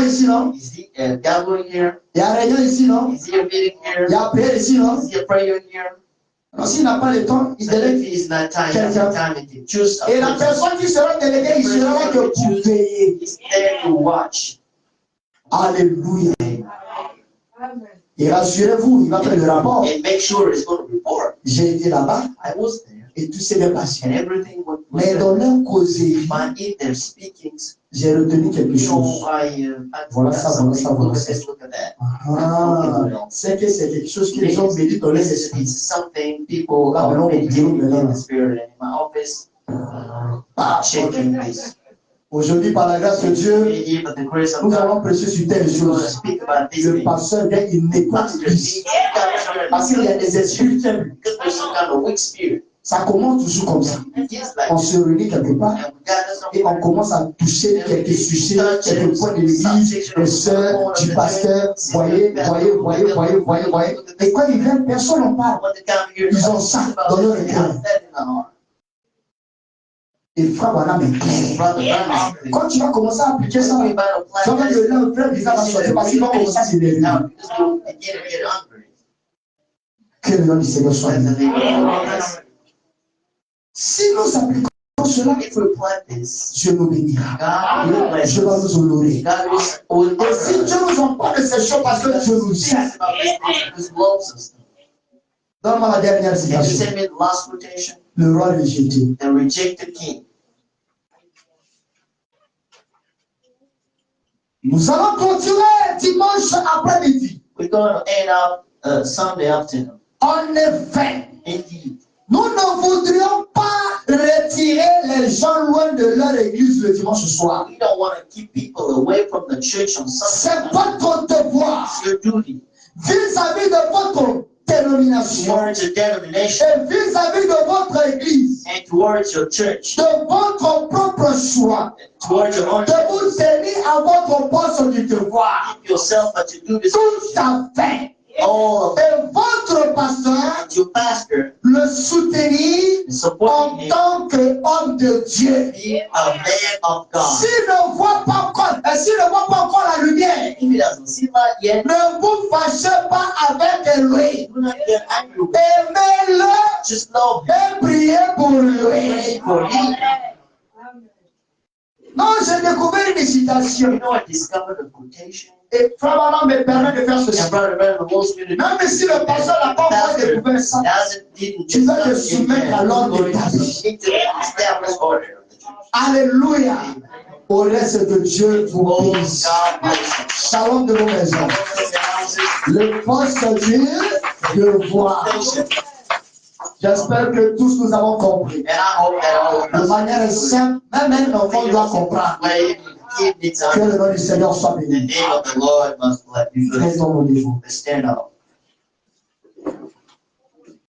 Speaker 1: ici, non?
Speaker 2: Is he a gathering here?
Speaker 1: Il y a réunion ici, non?
Speaker 2: Is he a meeting here?
Speaker 1: Il y a prière ici, non?
Speaker 2: Is he a prayer here?
Speaker 1: Non, s'il n'a pas le temps, il
Speaker 2: So if
Speaker 1: délègue.
Speaker 2: he is not time, he can choose a
Speaker 1: Et la
Speaker 2: person.
Speaker 1: personne qui sera déléguée, il sera là que pour veiller.
Speaker 2: He's there to watch.
Speaker 1: Alléluia. Et rassurez-vous, il va faire le rapport.
Speaker 2: And make sure it's going to report.
Speaker 1: J'ai été là-bas
Speaker 2: I was there.
Speaker 1: et tout s'est bien passé.
Speaker 2: And everything was
Speaker 1: Mais
Speaker 2: good.
Speaker 1: dans leur causerie,
Speaker 2: But in their speakings,
Speaker 1: j'ai retenu quelque
Speaker 2: you know,
Speaker 1: chose.
Speaker 2: I
Speaker 1: Voilà
Speaker 2: got
Speaker 1: ça,
Speaker 2: something.
Speaker 1: voilà ça, voilà
Speaker 2: Look at
Speaker 1: ça.
Speaker 2: this, look at that.
Speaker 1: Ah, c'est que c'est quelque chose que les gens méditent dans les esprits.
Speaker 2: It's something people
Speaker 1: Ah, mais non,
Speaker 2: are meditating
Speaker 1: mais non.
Speaker 2: in the spirit. And in my office,
Speaker 1: Ah,
Speaker 2: checking this.
Speaker 1: aujourd'hui, par la grâce de Dieu,
Speaker 2: Here, but the grace of
Speaker 1: nous
Speaker 2: God,
Speaker 1: allons prêcher sur telle
Speaker 2: we're going to
Speaker 1: chose.
Speaker 2: speak about this
Speaker 1: Le
Speaker 2: thing.
Speaker 1: pasteur vient, il n'écoute
Speaker 2: Pastor
Speaker 1: plus.
Speaker 2: needs to capture
Speaker 1: Parce qu'il y a des esprits faibles.
Speaker 2: because there's some kind of weak spirit.
Speaker 1: Ça commence toujours comme ça.
Speaker 2: It is like
Speaker 1: On se réunit quelque part
Speaker 2: and we gather
Speaker 1: et on
Speaker 2: somewhere.
Speaker 1: commence à toucher quelques sujets, quelques points de l'église, des sœurs, du pasteur. Voyez. Et quand ils viennent, personne n'en parle.
Speaker 2: When they come here,
Speaker 1: Ils ont ça dans leur cœur. Et frère Branham est clair.
Speaker 2: Brother Branham,
Speaker 1: Quand tu vas commencer à appliquer ça,
Speaker 2: we about to
Speaker 1: tu vas
Speaker 2: plant
Speaker 1: mettre
Speaker 2: this.
Speaker 1: le lait au frère bizarre va sortir parce qu'il va commencer à s'énerver.
Speaker 2: Now, because you begin to get hungry.
Speaker 1: Que le nom du Seigneur soit
Speaker 2: Let the
Speaker 1: béni.
Speaker 2: name of the Lord bless.
Speaker 1: Si nous appliquons cela,
Speaker 2: If we plant this,
Speaker 1: Dieu nous bénira.
Speaker 2: God will bless
Speaker 1: Dieu va
Speaker 2: us.
Speaker 1: nous honorer.
Speaker 2: God will
Speaker 1: Et si Dieu nous en parle de ces choses parce que Dieu nous aime.
Speaker 2: loves us.
Speaker 1: Donne-moi la dernière
Speaker 2: Can you
Speaker 1: citation.
Speaker 2: send me the last quotation?
Speaker 1: Le roi rejeté.
Speaker 2: The rejected king.
Speaker 1: Nous allons continuer dimanche après-midi.
Speaker 2: We're going to end up Sunday afternoon.
Speaker 1: En effet,
Speaker 2: Indeed.
Speaker 1: nous ne voudrions pas retirer les gens loin de leur église le dimanche soir.
Speaker 2: We don't want to keep people away from the church on
Speaker 1: C'est
Speaker 2: Sunday.
Speaker 1: votre devoir
Speaker 2: It's your duty.
Speaker 1: vis-à-vis de votre dénomination
Speaker 2: Towards your denomination
Speaker 1: et vis-à-vis de votre église,
Speaker 2: and towards your church.
Speaker 1: de votre propre choix,
Speaker 2: Towards your own
Speaker 1: de vous tenir à votre poste du devoir.
Speaker 2: keep yourself but to do this.
Speaker 1: Tout à fait.
Speaker 2: All of
Speaker 1: Et votre pasteur,
Speaker 2: it. Your pastor
Speaker 1: le soutenir
Speaker 2: is
Speaker 1: en
Speaker 2: supporting him.
Speaker 1: tant qu'homme de Dieu.
Speaker 2: Be a man of God.
Speaker 1: S'il ne voit pas encore la lumière,
Speaker 2: If he doesn't see that yet,
Speaker 1: ne vous fâchez pas avec lui.
Speaker 2: do not get angry with him.
Speaker 1: Aimez-le
Speaker 2: Just love him.
Speaker 1: et priez pour lui.
Speaker 2: Pray for him.
Speaker 1: Non, j'ai découvert une
Speaker 2: You
Speaker 1: citation.
Speaker 2: know, I discovered a quotation.
Speaker 1: Et Frère Manon me permet de faire ceci.
Speaker 2: And Brother Brother Wolf's going to
Speaker 1: Même si le pasteur n'a pas encore découvert ça, tu vas te soumettre à l'ordre établi.
Speaker 2: established order of the church.
Speaker 1: Alléluia. Au reste de Dieu vous
Speaker 2: Oh,
Speaker 1: bénisse.
Speaker 2: God bless you.
Speaker 1: Shalom de vos maisons. Le poste du devoir. J'espère que tous nous avons compris.
Speaker 2: And I hope that all of
Speaker 1: De
Speaker 2: us
Speaker 1: manière simple, même un enfant doit comprendre.
Speaker 2: give me
Speaker 1: Que
Speaker 2: time.
Speaker 1: le nom du Seigneur soit
Speaker 2: The
Speaker 1: béni.
Speaker 2: name of the Lord must let you
Speaker 1: Restons au niveau.
Speaker 2: stand up.